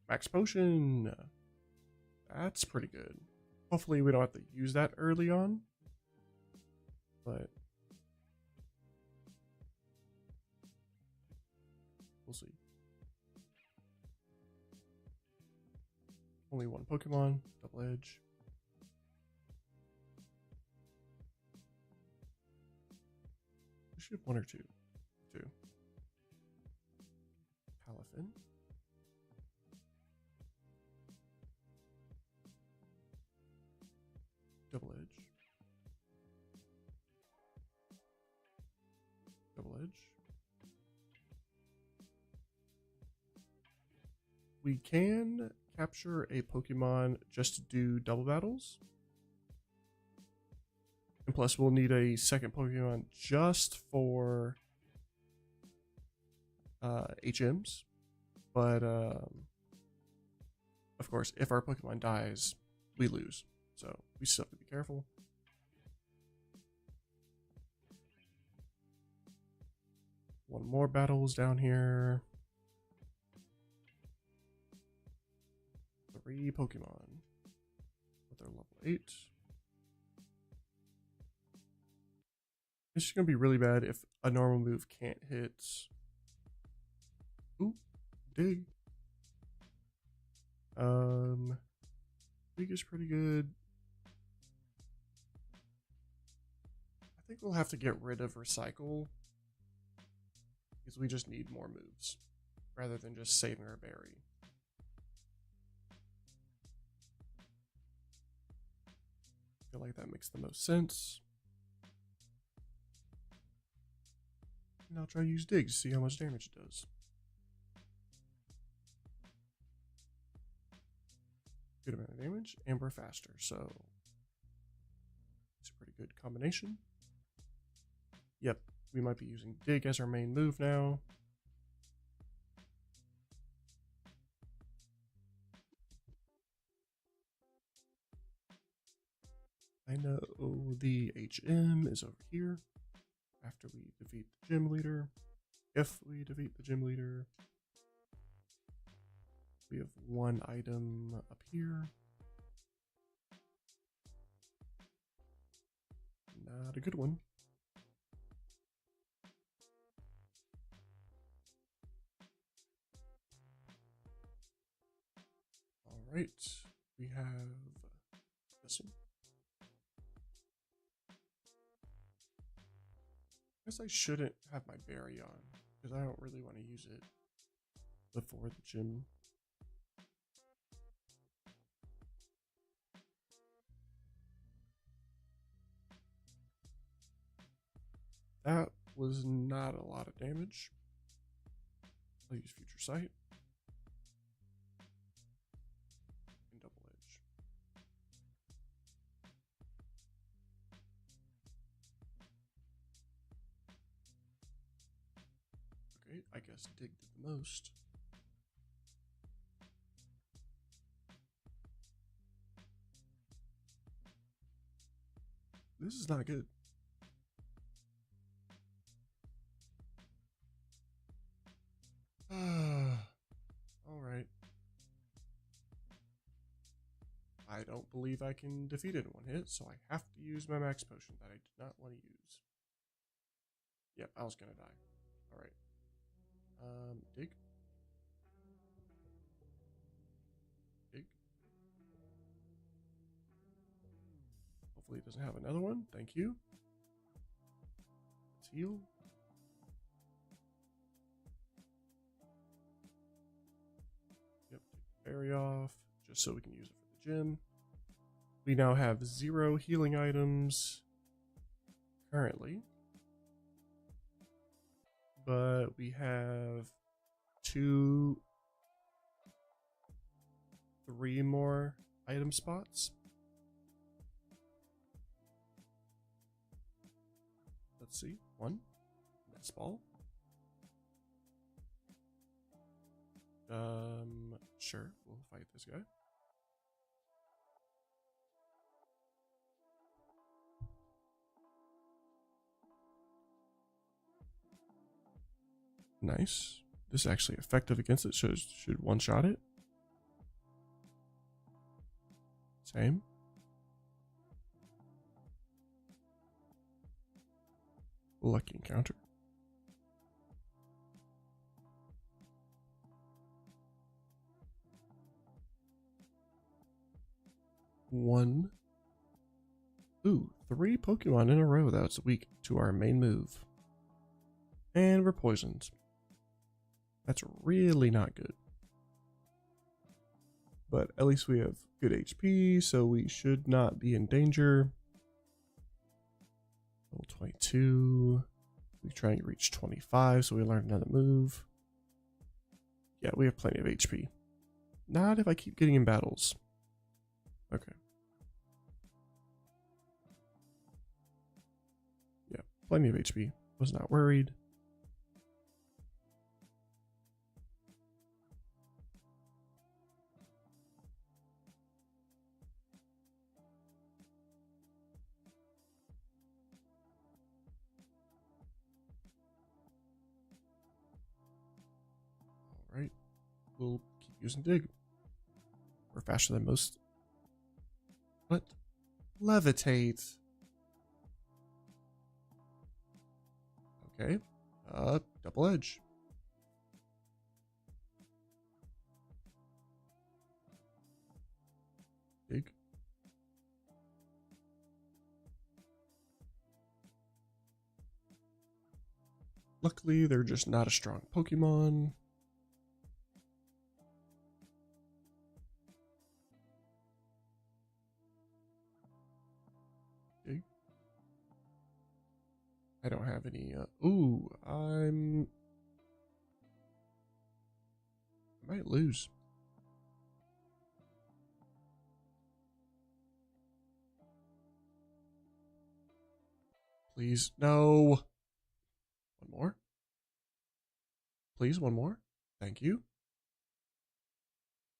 Max potion. That's pretty good. Hopefully we don't have to use that early on. But we'll see. Only one Pokemon, double edge. We should have one or two. Two. Palafin. Double edge. Double edge. We can capture a Pokemon just to do double battles. And plus we'll need a second Pokemon just for HMs. But of course, if our Pokemon dies, we lose. So we still have to be careful. One more battles down here. 3 Pokemon. But they're level 8. This is going to be really bad if a normal move can't hit. Ooh, dig. Dig is pretty good. I think we'll have to get rid of Recycle because we just need more moves rather than just saving our berry. I feel like that makes the most sense. And I'll try to use Dig to see how much damage it does. Good amount of damage, and we're faster, so it's a pretty good combination. Yep, we might be using Dig as our main move now. I know the HM is over here after we defeat the gym leader. If we defeat the gym leader, we have one item up here. Not a good one. All right, we have this one. I guess I shouldn't have my berry on because I don't really want to use it before the gym. That was not a lot of damage. I'll use Future Sight. And Double Edge. Okay, I guess Dig did the most. This is not good. All right. I don't believe I can defeat it in one hit, so I have to use my max potion that I did not want to use. Yep, I was gonna die. All right. Dig. Dig. Hopefully it doesn't have another one. Thank you. Let's heal. Yep, take the berry off, just so we can use it for the gym. We now have 0 healing items currently, but we have 3 more item spots. Let's see. 1. Nest ball. Sure, we'll fight this guy. Nice. This is actually effective against it, so it should one-shot it. Same. Lucky encounter. One. Ooh, 3 Pokemon in a row that's weak to our main move. And we're poisoned. That's really not good. But at least we have good HP, so we should not be in danger. Level 22. We try and reach 25, so we learn another move. Yeah, we have plenty of HP. Not if I keep getting in battles. Okay. Yeah, plenty of HP. Was not worried. Alright. We'll keep using dig. We're faster than most. What? Levitate. Okay. Double edge. Dig. Luckily, they're just not a strong Pokemon. Dig. I don't have any, ooh, I might lose. Please, no. One more. Please, one more. Thank you.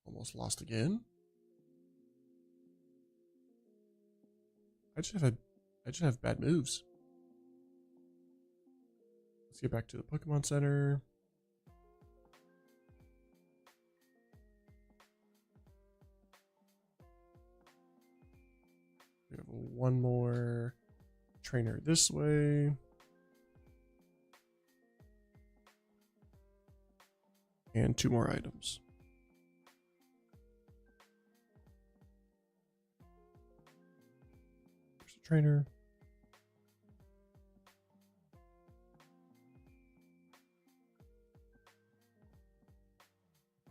Almost lost again. I just have bad moves. Let's get back to the Pokemon Center. We have one more trainer this way. And 2 more items. There's the trainer.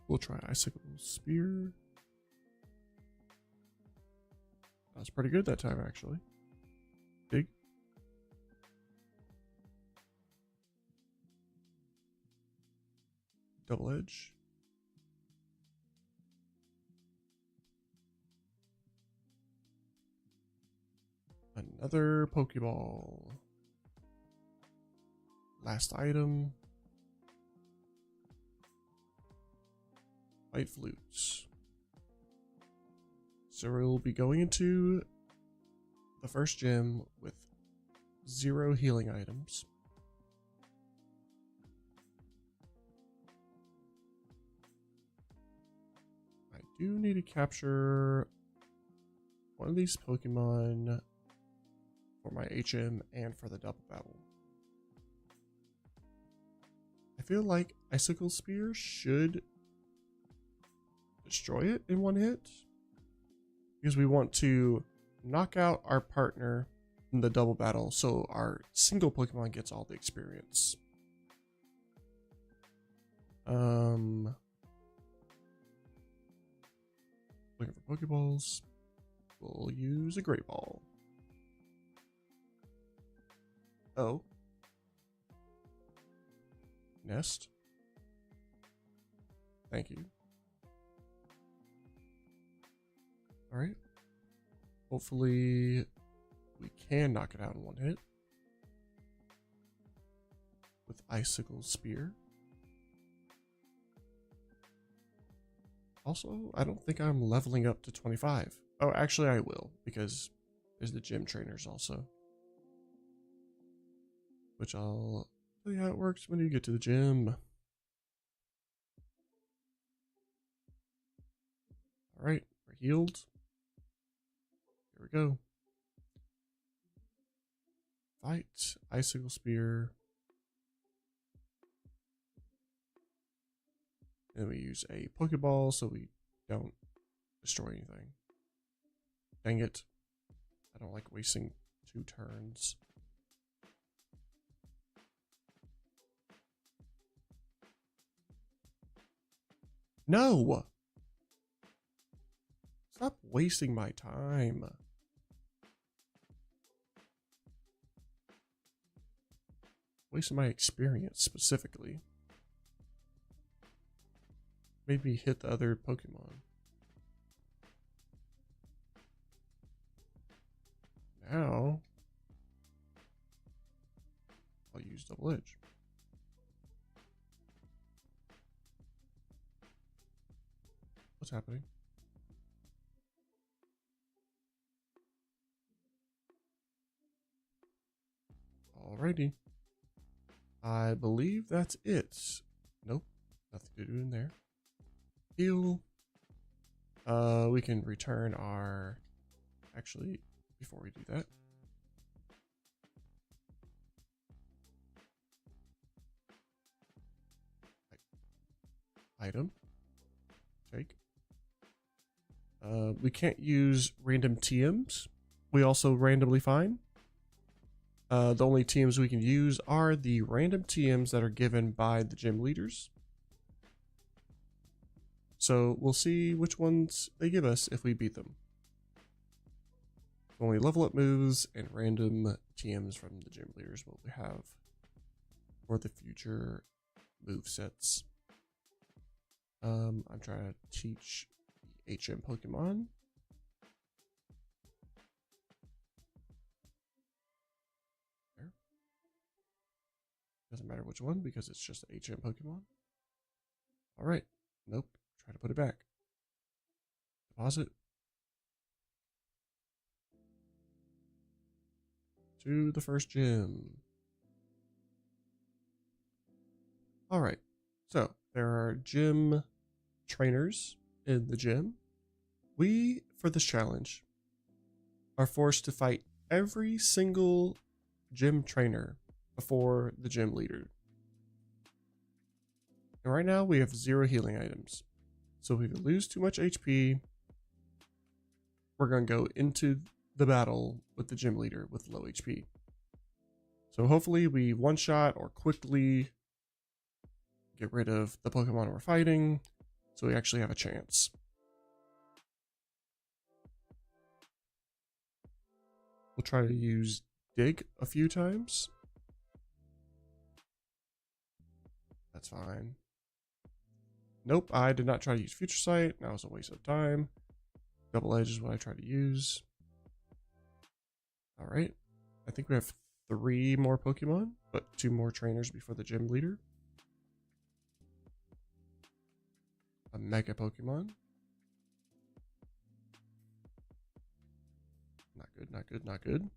We'll try Icicle Spear. That was pretty good that time, actually. Dig. Double edge. Another Pokeball. Last item. White flutes. So we'll be going into the first gym with 0 healing items. I do need to capture one of these Pokemon for my HM and for the double battle. feel like Icicle Spear should destroy it in one hit, because we want to knock out our partner in the double battle so our single Pokemon gets all the experience. Looking for Pokeballs. We'll use a Great Ball. Oh. Nest. Thank you. Alright. Hopefully we can knock it out in one hit with Icicle Spear. Also, I don't think I'm leveling up to 25. Oh, actually I will, because there's the gym trainers also. Which I'll tell you how it works when you get to the gym. Alright, we're healed. Here we go. Fight, Icicle Spear. And we use a Pokeball so we don't destroy anything. Dang it. I don't like wasting 2 turns. No! Stop wasting my time. Wasting my experience specifically. Made me hit the other Pokemon. Now, I'll use Double Edge. What's happening? Alrighty. I believe that's it. Nope, nothing to do in there. Heal. We can return our... Actually, before we do that. Item. Take. We can't use random TMs. We also randomly find. The only TMs we can use are the random TMs that are given by the gym leaders. So we'll see which ones they give us if we beat them. Only level up moves and random TMs from the gym leaders what we have for the future move sets. I'm trying to teach the HM Pokemon. There. Doesn't matter which one because it's just the HM Pokemon. Alright. Nope. Try to put it back. Deposit. To the first gym. Alright. So, there are gym trainers in the gym. We, for this challenge, are forced to fight every single gym trainer before the gym leader. And right now we have 0 healing items. So if we lose too much HP, we're going to go into the battle with the gym leader with low HP. So hopefully we one-shot or quickly get rid of the Pokemon we're fighting, so we actually have a chance. We'll try to use Dig a few times. That's fine. Nope, I did not try to use Future Sight. That was a waste of time. Double Edge is what I tried to use. Alright. I think we have 3 more Pokemon, but 2 more trainers before the gym leader. A Mega Pokemon. Not good, not good, not good.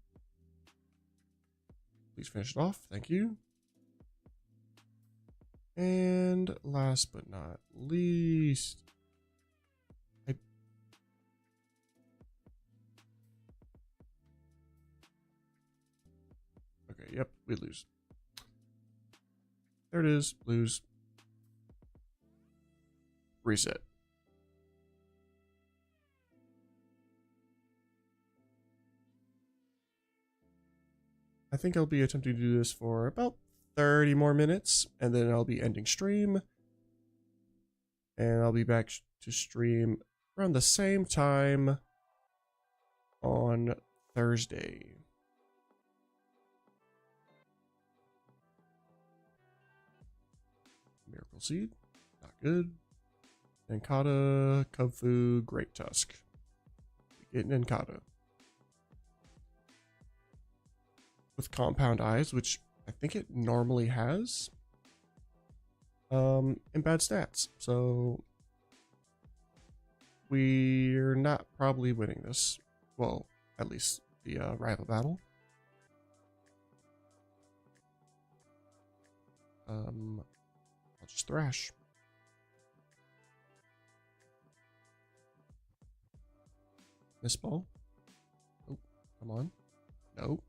Please finish it off. Thank you. And last but not least, okay, yep, we lose. There it is. Lose. Reset. I think I'll be attempting to do this for about 30 more minutes, and then I'll be ending stream. And I'll be back to stream around the same time on Thursday. Miracle Seed, not good. Nankata, Kubfu, Great Tusk. We get Nankata. With Compound Eyes, which I think it normally has. And bad stats. So we're not probably winning this. Well, at least the rival battle. I'll just thrash. Miss ball. Oh, come on. No.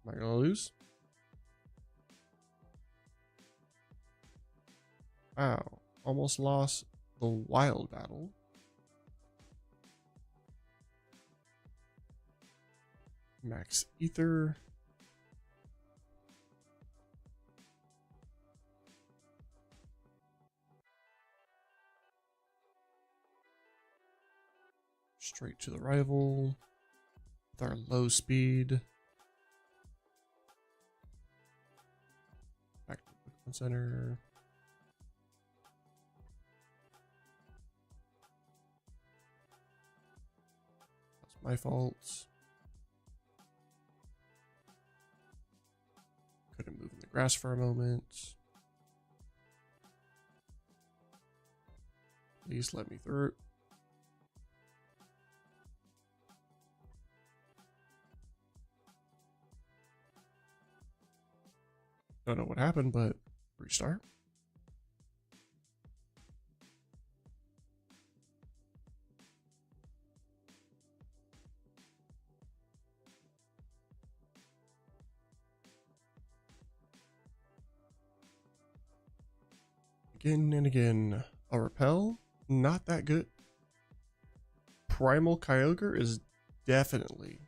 Am I gonna lose? Wow. Almost lost the wild battle. Max Ether. Straight to the rival with our low speed. Back to the Pokemon Center. That's my fault. Couldn't move in the grass for a moment. Please let me through. Don't know what happened, but restart. Again and again. A repel, not that good. Primal Kyogre is definitely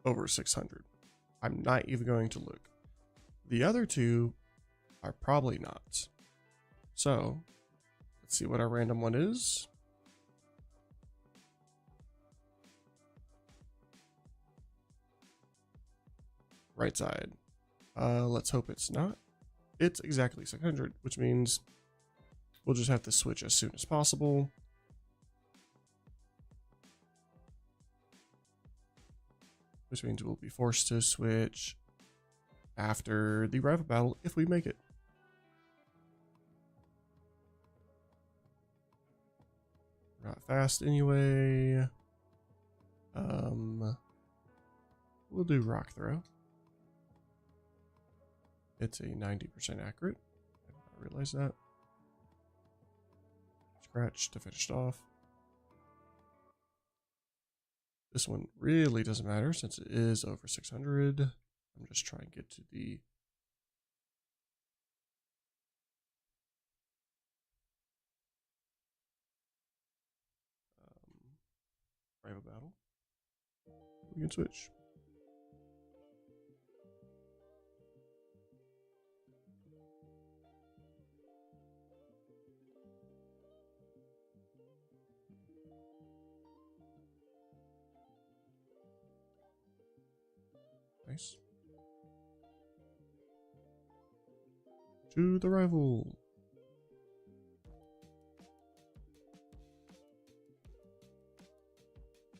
over 600. I'm not even going to look. The other two are probably not. So, let's see what our random one is. Right side. Let's hope it's not. It's exactly 600, which means we'll just have to switch as soon as possible. Which means we'll be forced to switch after the rival battle if we make it. We're not fast anyway. We'll do Rock Throw. It's a 90% accurate. I did not realize that. Scratch to finish it off. This one really doesn't matter since it is over 600. I'm just trying to get to the rival battle. We can switch. Nice. To the rival.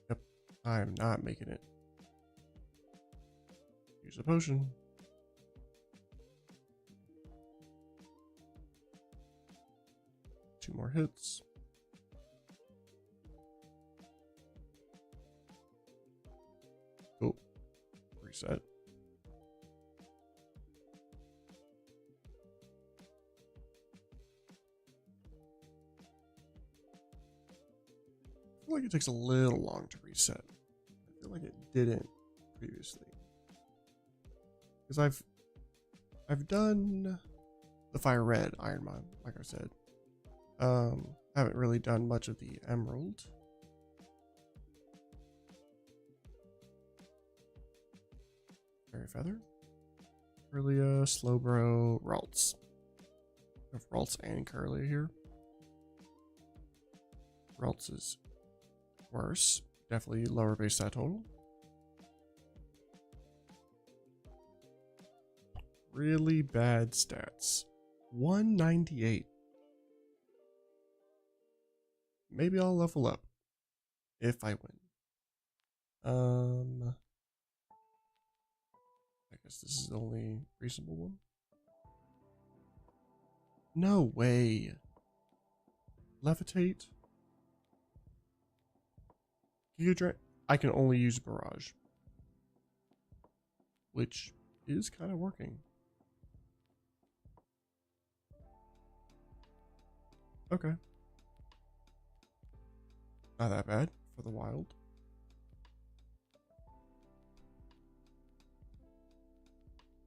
Yep, I am not making it. Use a potion. Two more hits. Oh, reset. I feel like it takes a little long to reset. I feel like it didn't previously. Because I've done the fire red Ironmon, like I said. Haven't really done much of the emerald. Fairy feather. Curlia, Slowbro, Ralts. I have Ralts and Curlia here. Ralts is worse. Definitely lower base stat total. Really bad stats. 198. Maybe I'll level up if I win. I guess this is the only reasonable one. No way. Levitate. I can only use Barrage, which is kind of working. Okay. Not that bad for the wild.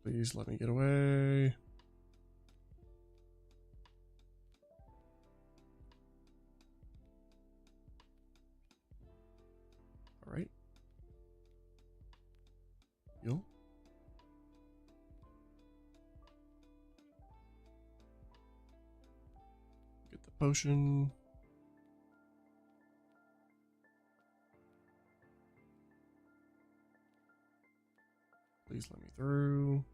Please let me get away. All right. Heal. Get the potion. Please let me through.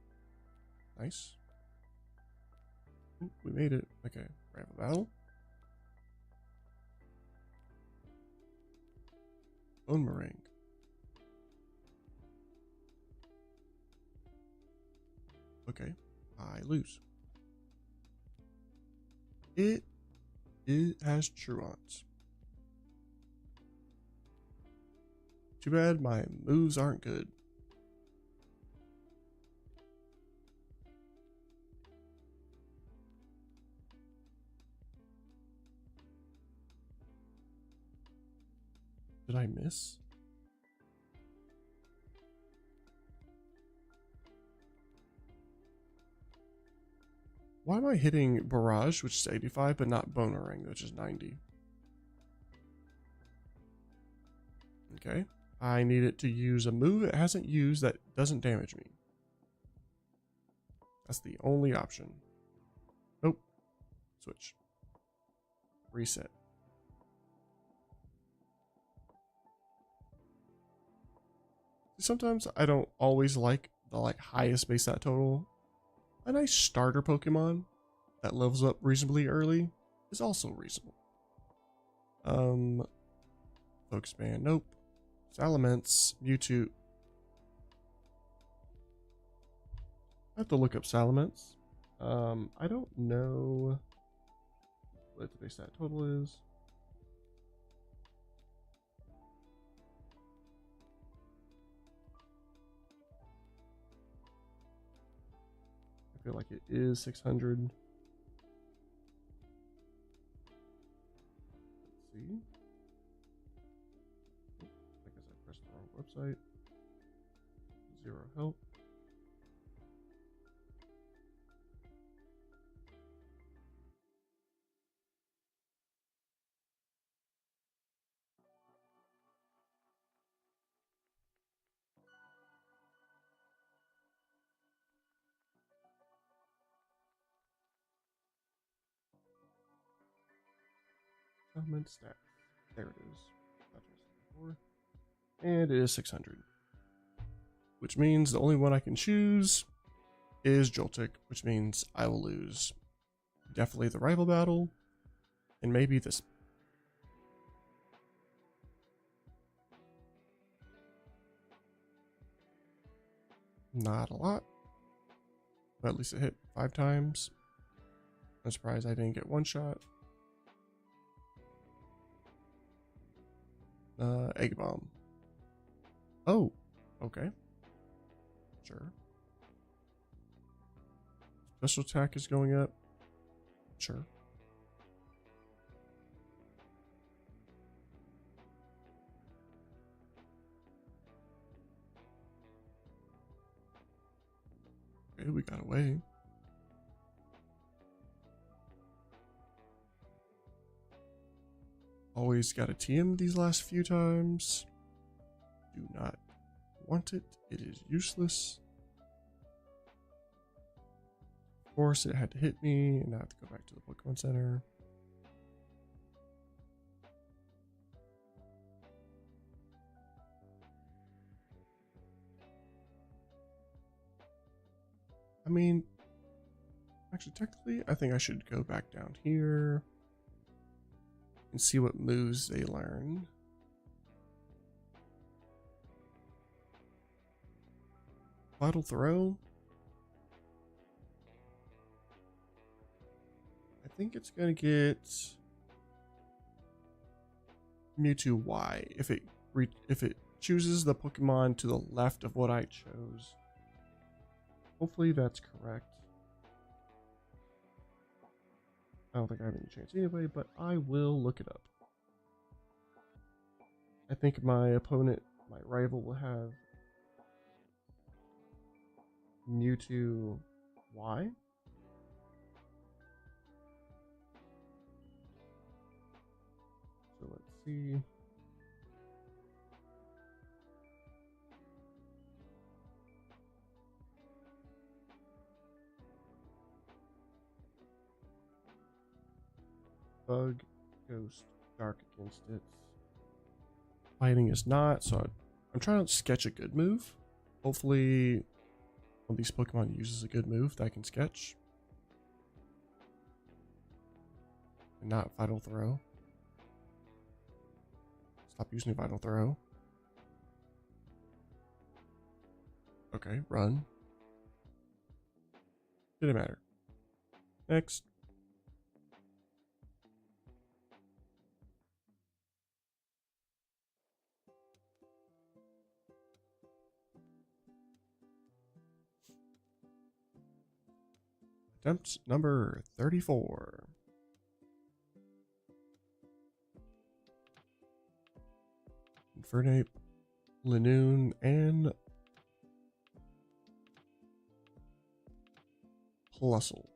Nice. Ooh, we made it. Okay, rival battle. Bone meringue. Okay, I lose. It has Truants. Too bad my moves aren't good. Did I miss? Why am I hitting Barrage, which is 85, but not Bonering, which is 90? Okay. I need it to use a move it hasn't used that doesn't damage me. That's the only option. Nope. Switch. Reset. Sometimes I don't always like the highest base stat total. A nice starter Pokemon that levels up reasonably early is also reasonable. Focus Band, nope. Salamence, Mewtwo. I have to look up Salamence. I don't know what the base stat total is. I feel like it is 600. Let's see. I guess I pressed the wrong website. 0 help. Comment stat. There it is. That's what I was looking for. And it is 600. Which means the only one I can choose is Joltik, which means I will lose. Definitely the rival battle. And maybe this. Not a lot. But at least it hit 5 times. I'm surprised I didn't get one shot. Egg bomb. Oh, okay. Sure. Special attack is going up. Sure. Okay, we got away. always got a TM these last few times. Do not want it. It is useless. Of course, it had to hit me, and I have to go back to the Pokemon Center. I mean, actually, technically, I think I should go back down here and see what moves they learn. Vital Throw. I think it's gonna get Mewtwo Y if it chooses the Pokemon to the left of what I chose. Hopefully that's correct. I don't think I have any chance anyway, but I will look it up. I think my opponent, my rival, will have Mewtwo Y. So let's see. Bug, Ghost, Dark against it. Fighting is not, so I'm trying to sketch a good move. Hopefully one of these Pokemon uses a good move that I can sketch. And not Vital Throw. Stop using Vital Throw. Okay, run. Didn't matter. Next. Attempt number 34. Infernape, Linoon, and Plusle.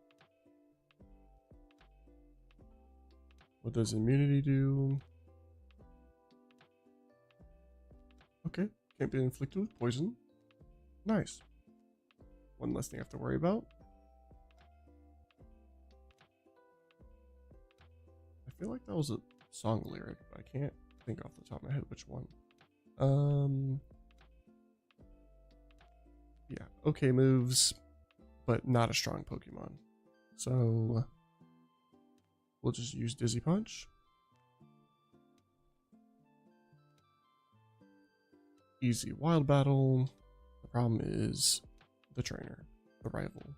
What does immunity do? Okay, can't be inflicted with poison. Nice. One less thing I have to worry about. I feel like that was a song lyric, but I can't think off the top of my head which one. Yeah, okay moves, but not a strong Pokemon. So we'll just use Dizzy Punch. Easy Wild Battle. The problem is the trainer, the rival.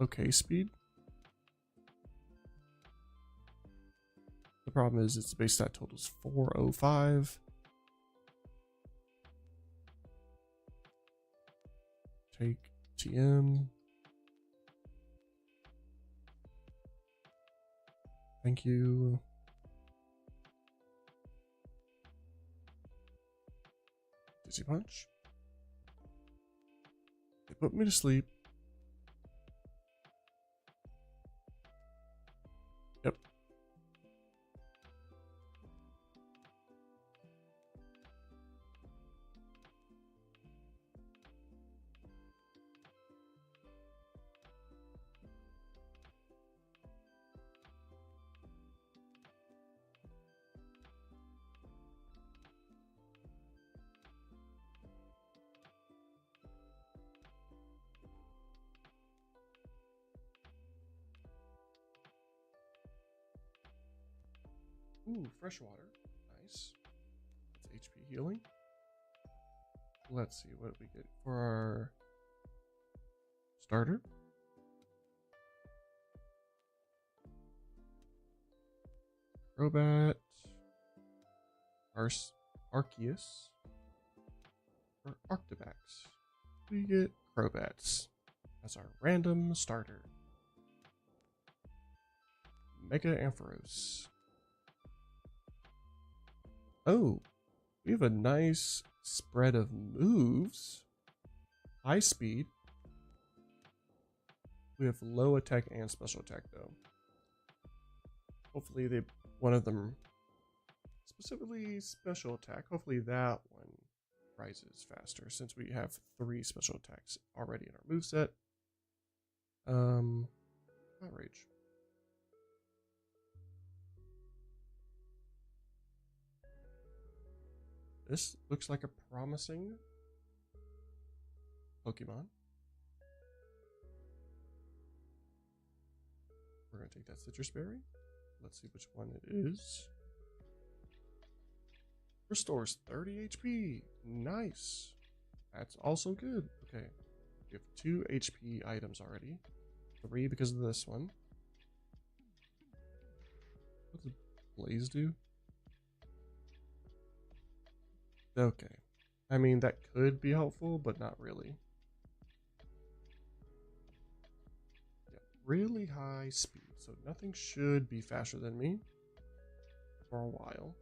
Okay Speed. The problem is its base stat total is 405. Take TM. Thank you. Dizzy Punch. They put me to sleep. Yep. Ooh, fresh water. Nice. It's HP healing. Let's see what we get for our starter. Crobat. Arceus. Or Arctibax. We get Crobats as our random starter. Mega Ampharos. Oh, we have a nice spread of moves. High speed. We have low attack and special attack though. Hopefully one of them, specifically special attack, hopefully that one rises faster since we have 3 special attacks already in our moveset. Outrage. This looks like a promising Pokemon. We're going to take that Citrus Berry. Let's see which one it is. Restores 30 HP. Nice. That's also good. Okay. We have 2 HP items already. 3 because of this one. What does Blaze do? Okay. I mean, that could be helpful, but not really. Yeah, really high speed. So nothing should be faster than me for a while.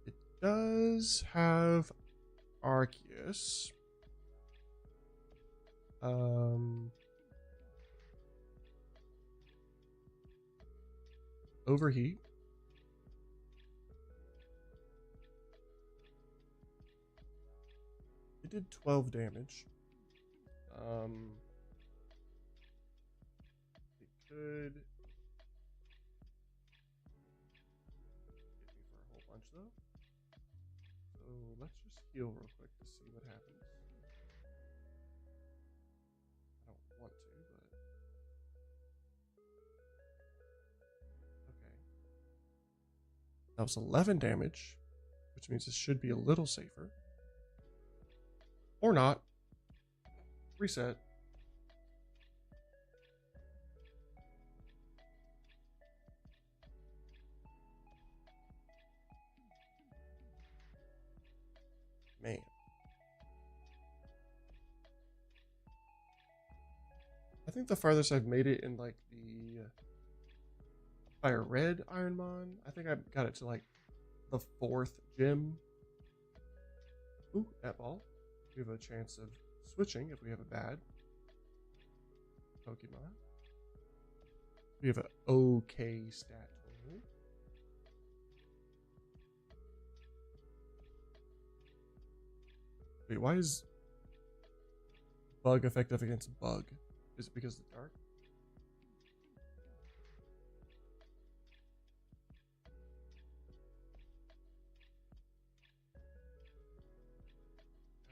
It does have Arceus. Overheat. It did 12 damage. It could hit me for a whole bunch though. So let's just heal real quick to see what happens. I don't want to, but okay. That was 11 damage, which means this should be a little safer. Or not. Reset. Man. I think the farthest I've made it in like the Fire Red Ironmon, I think I got it to like the 4th gym. Ooh, that ball. We have a chance of switching if we have a bad Pokemon. We have an okay stat total. Wait, why is Bug effective against Bug? Is it because of the dark?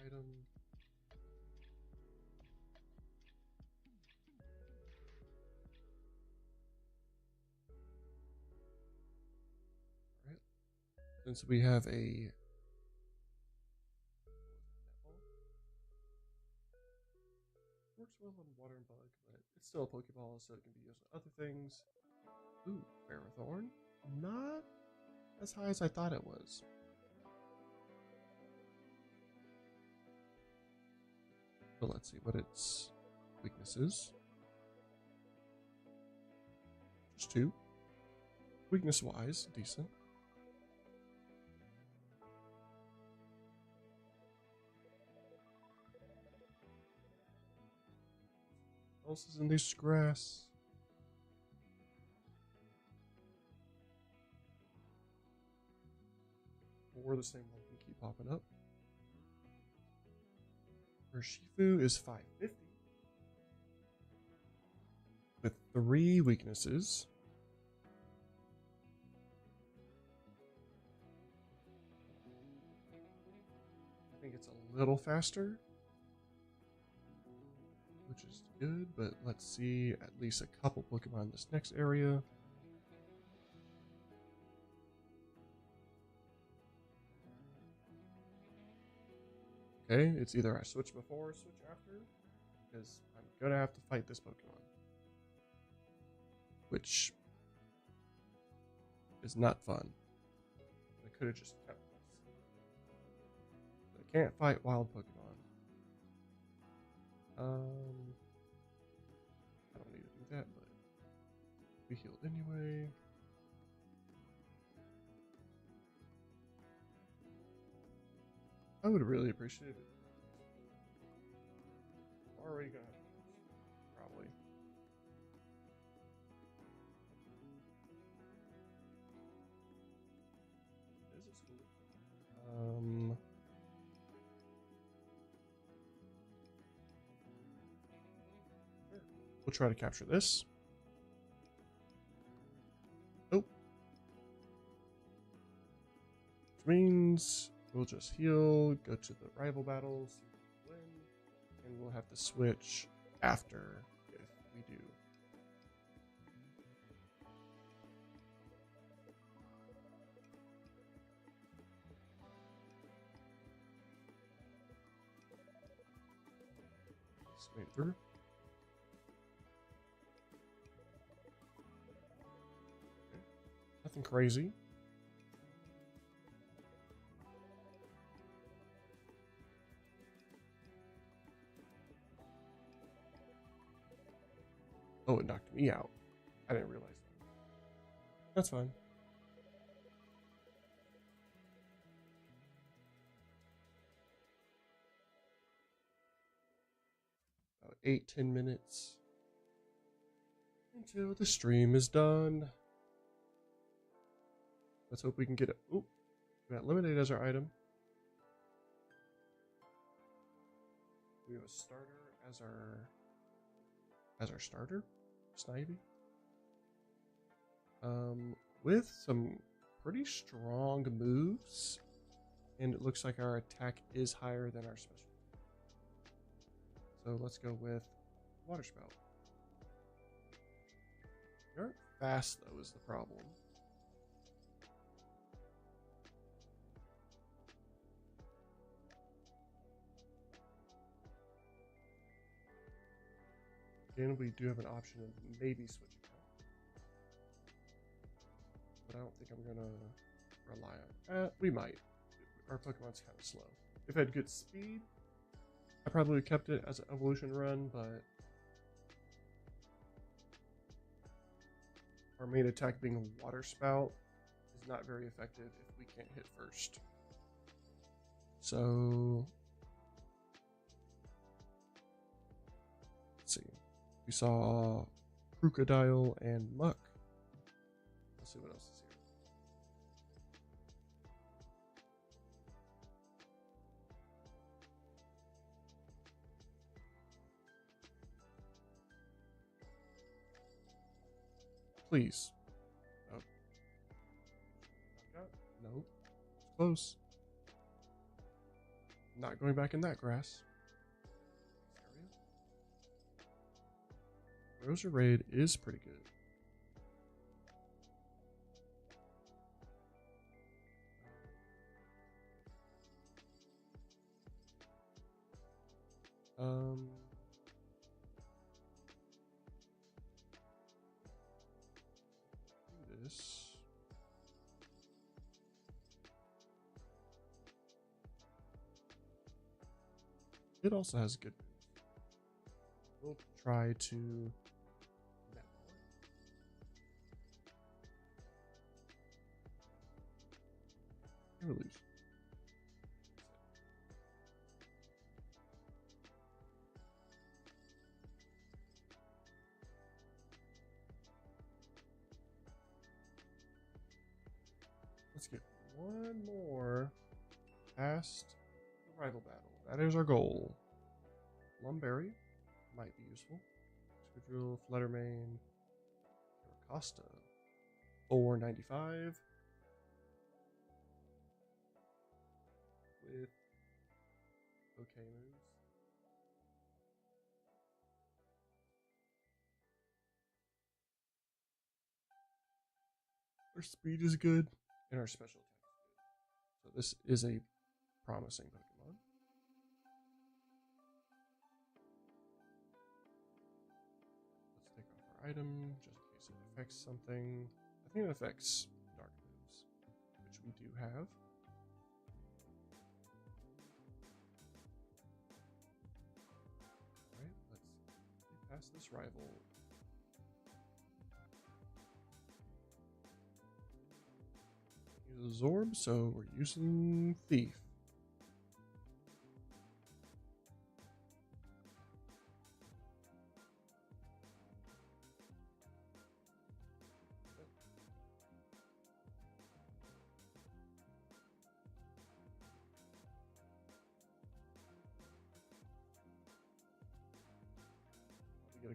Item. Alright. Since we have a works well on Water and Bug, but it's still a Pokeball, so it can be used on other things. Ooh, Ferrothorn. Not as high as I thought it was. But let's see what its weakness is. Just 2. Weakness-wise, decent. What else is in this grass? Or the same one can keep popping up. Urshifu is 550 with 3 weaknesses. I think it's a little faster, which is good, but let's see at least a couple Pokemon in this next area. Okay, it's either I switch before or switch after, because I'm gonna have to fight this Pokemon, which is not fun. I could have just kept this. I can't fight wild Pokemon. I don't need to do that, but we healed anyway. I would really appreciate it. Already gonna have probably. We'll try to capture this. Oh. Which means we'll just heal, go to the rival battles, win, and we'll have to switch after if we do. Straight through. Okay. Nothing crazy. Oh, it knocked me out. I didn't realize that. That's fine. About 8-10 minutes until the stream is done. Let's hope we can get it. Oh, we got lemonade as our item. We have a starter as our starter, Snivy. With some pretty strong moves, and it looks like our attack is higher than our special. So let's go with Water Spout. They aren't fast though, is the problem. Again, we do have an option of maybe switching out, but I don't think I'm gonna rely on it. We might. Our Pokemon's kind of slow. If it had good speed, I probably would have kept it as an evolution run, but our main attack being a Water Spout is not very effective if we can't hit first. So let's see. We saw Crocodile and Muck. Let's see what else is here. Please. Oh. No. It's close. Not going back in that grass. Rosa Raid is pretty good. Do this. It also has good moves. We'll try to lose. Let's get one more past the rival battle. That is our goal. Lumberry might be useful. Squidrill, Fluttermane, Costa. 495. With okay moves. Our speed is good, and our special attack is good. So this is a promising Pokemon. Let's take off our item, just in case it affects something. I think it affects dark moves, which we do have. Alright, let's get past this rival. Use Zorb, so we're using Thief.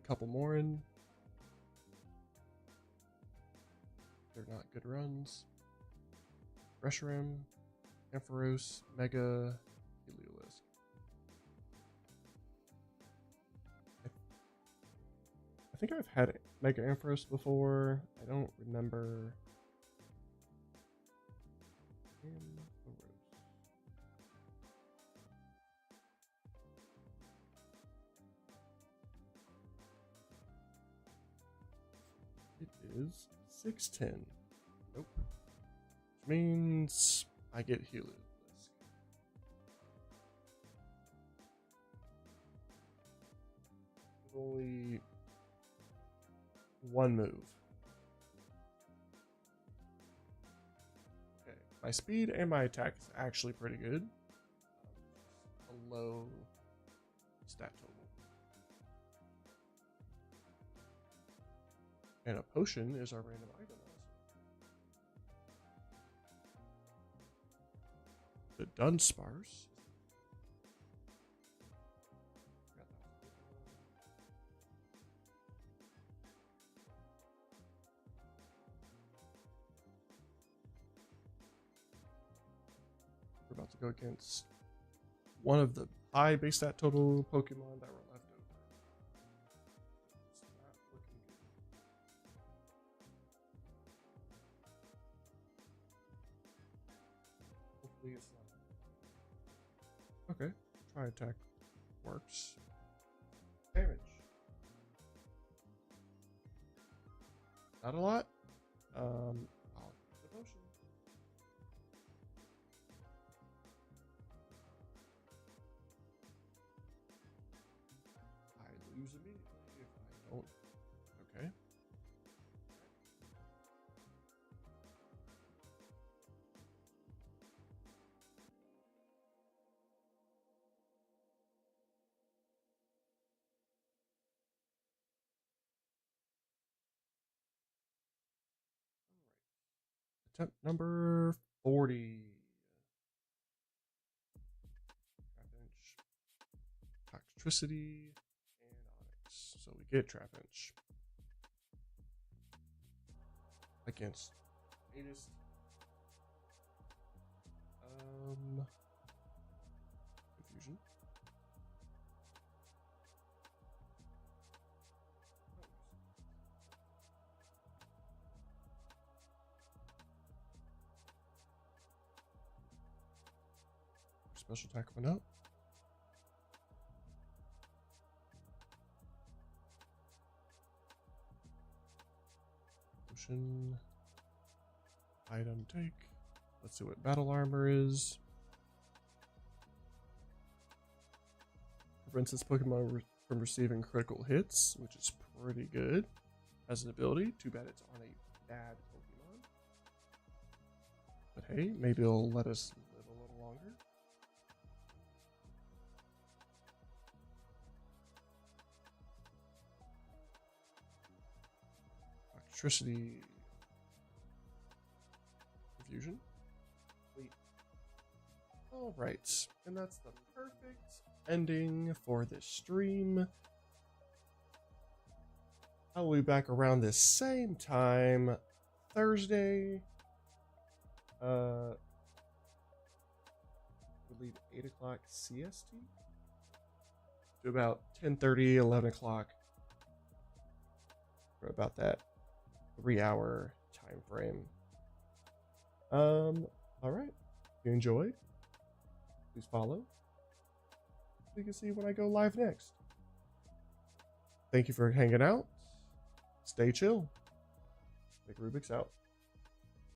couple more in. They're not good runs. Reshiram, Ampharos, Mega, Heliolisk. I think I've had Mega Ampharos before. I don't remember. It is 610. Nope. Which means I get Heliolisk. Only one move. Okay. My speed and my attack is actually pretty good. A low stat total. And a potion is our random item also. The Dunsparce. We're about to go against one of the high base stat total Pokemon that were left over. It's not looking good. Hopefully it's not. Okay, try attack works. Damage. Not a lot. I'll use the potion. I lose immediately if I don't. Okay. Attempt number 40. Trapinch, Toxtricity, and Onyx. So we get Trapinch. Against latest. Confusion. Special attack went up. Potion. Item take. Let's see what battle armor is. Prevents this Pokemon from receiving critical hits, which is pretty good as an ability. Too bad it's on a bad Pokemon. But hey, maybe it'll let us live a little longer. Electricity. Confusion. Wait. All right, and that's the perfect ending for this stream. I will be back around this same time Thursday. I believe 8 o'clock CST to about 10:30, 11 o'clock for about that 3-hour time frame. All right. If you enjoyed, please follow so you can see when I go live next. Thank you for hanging out. Stay chill. Big Rubik's out.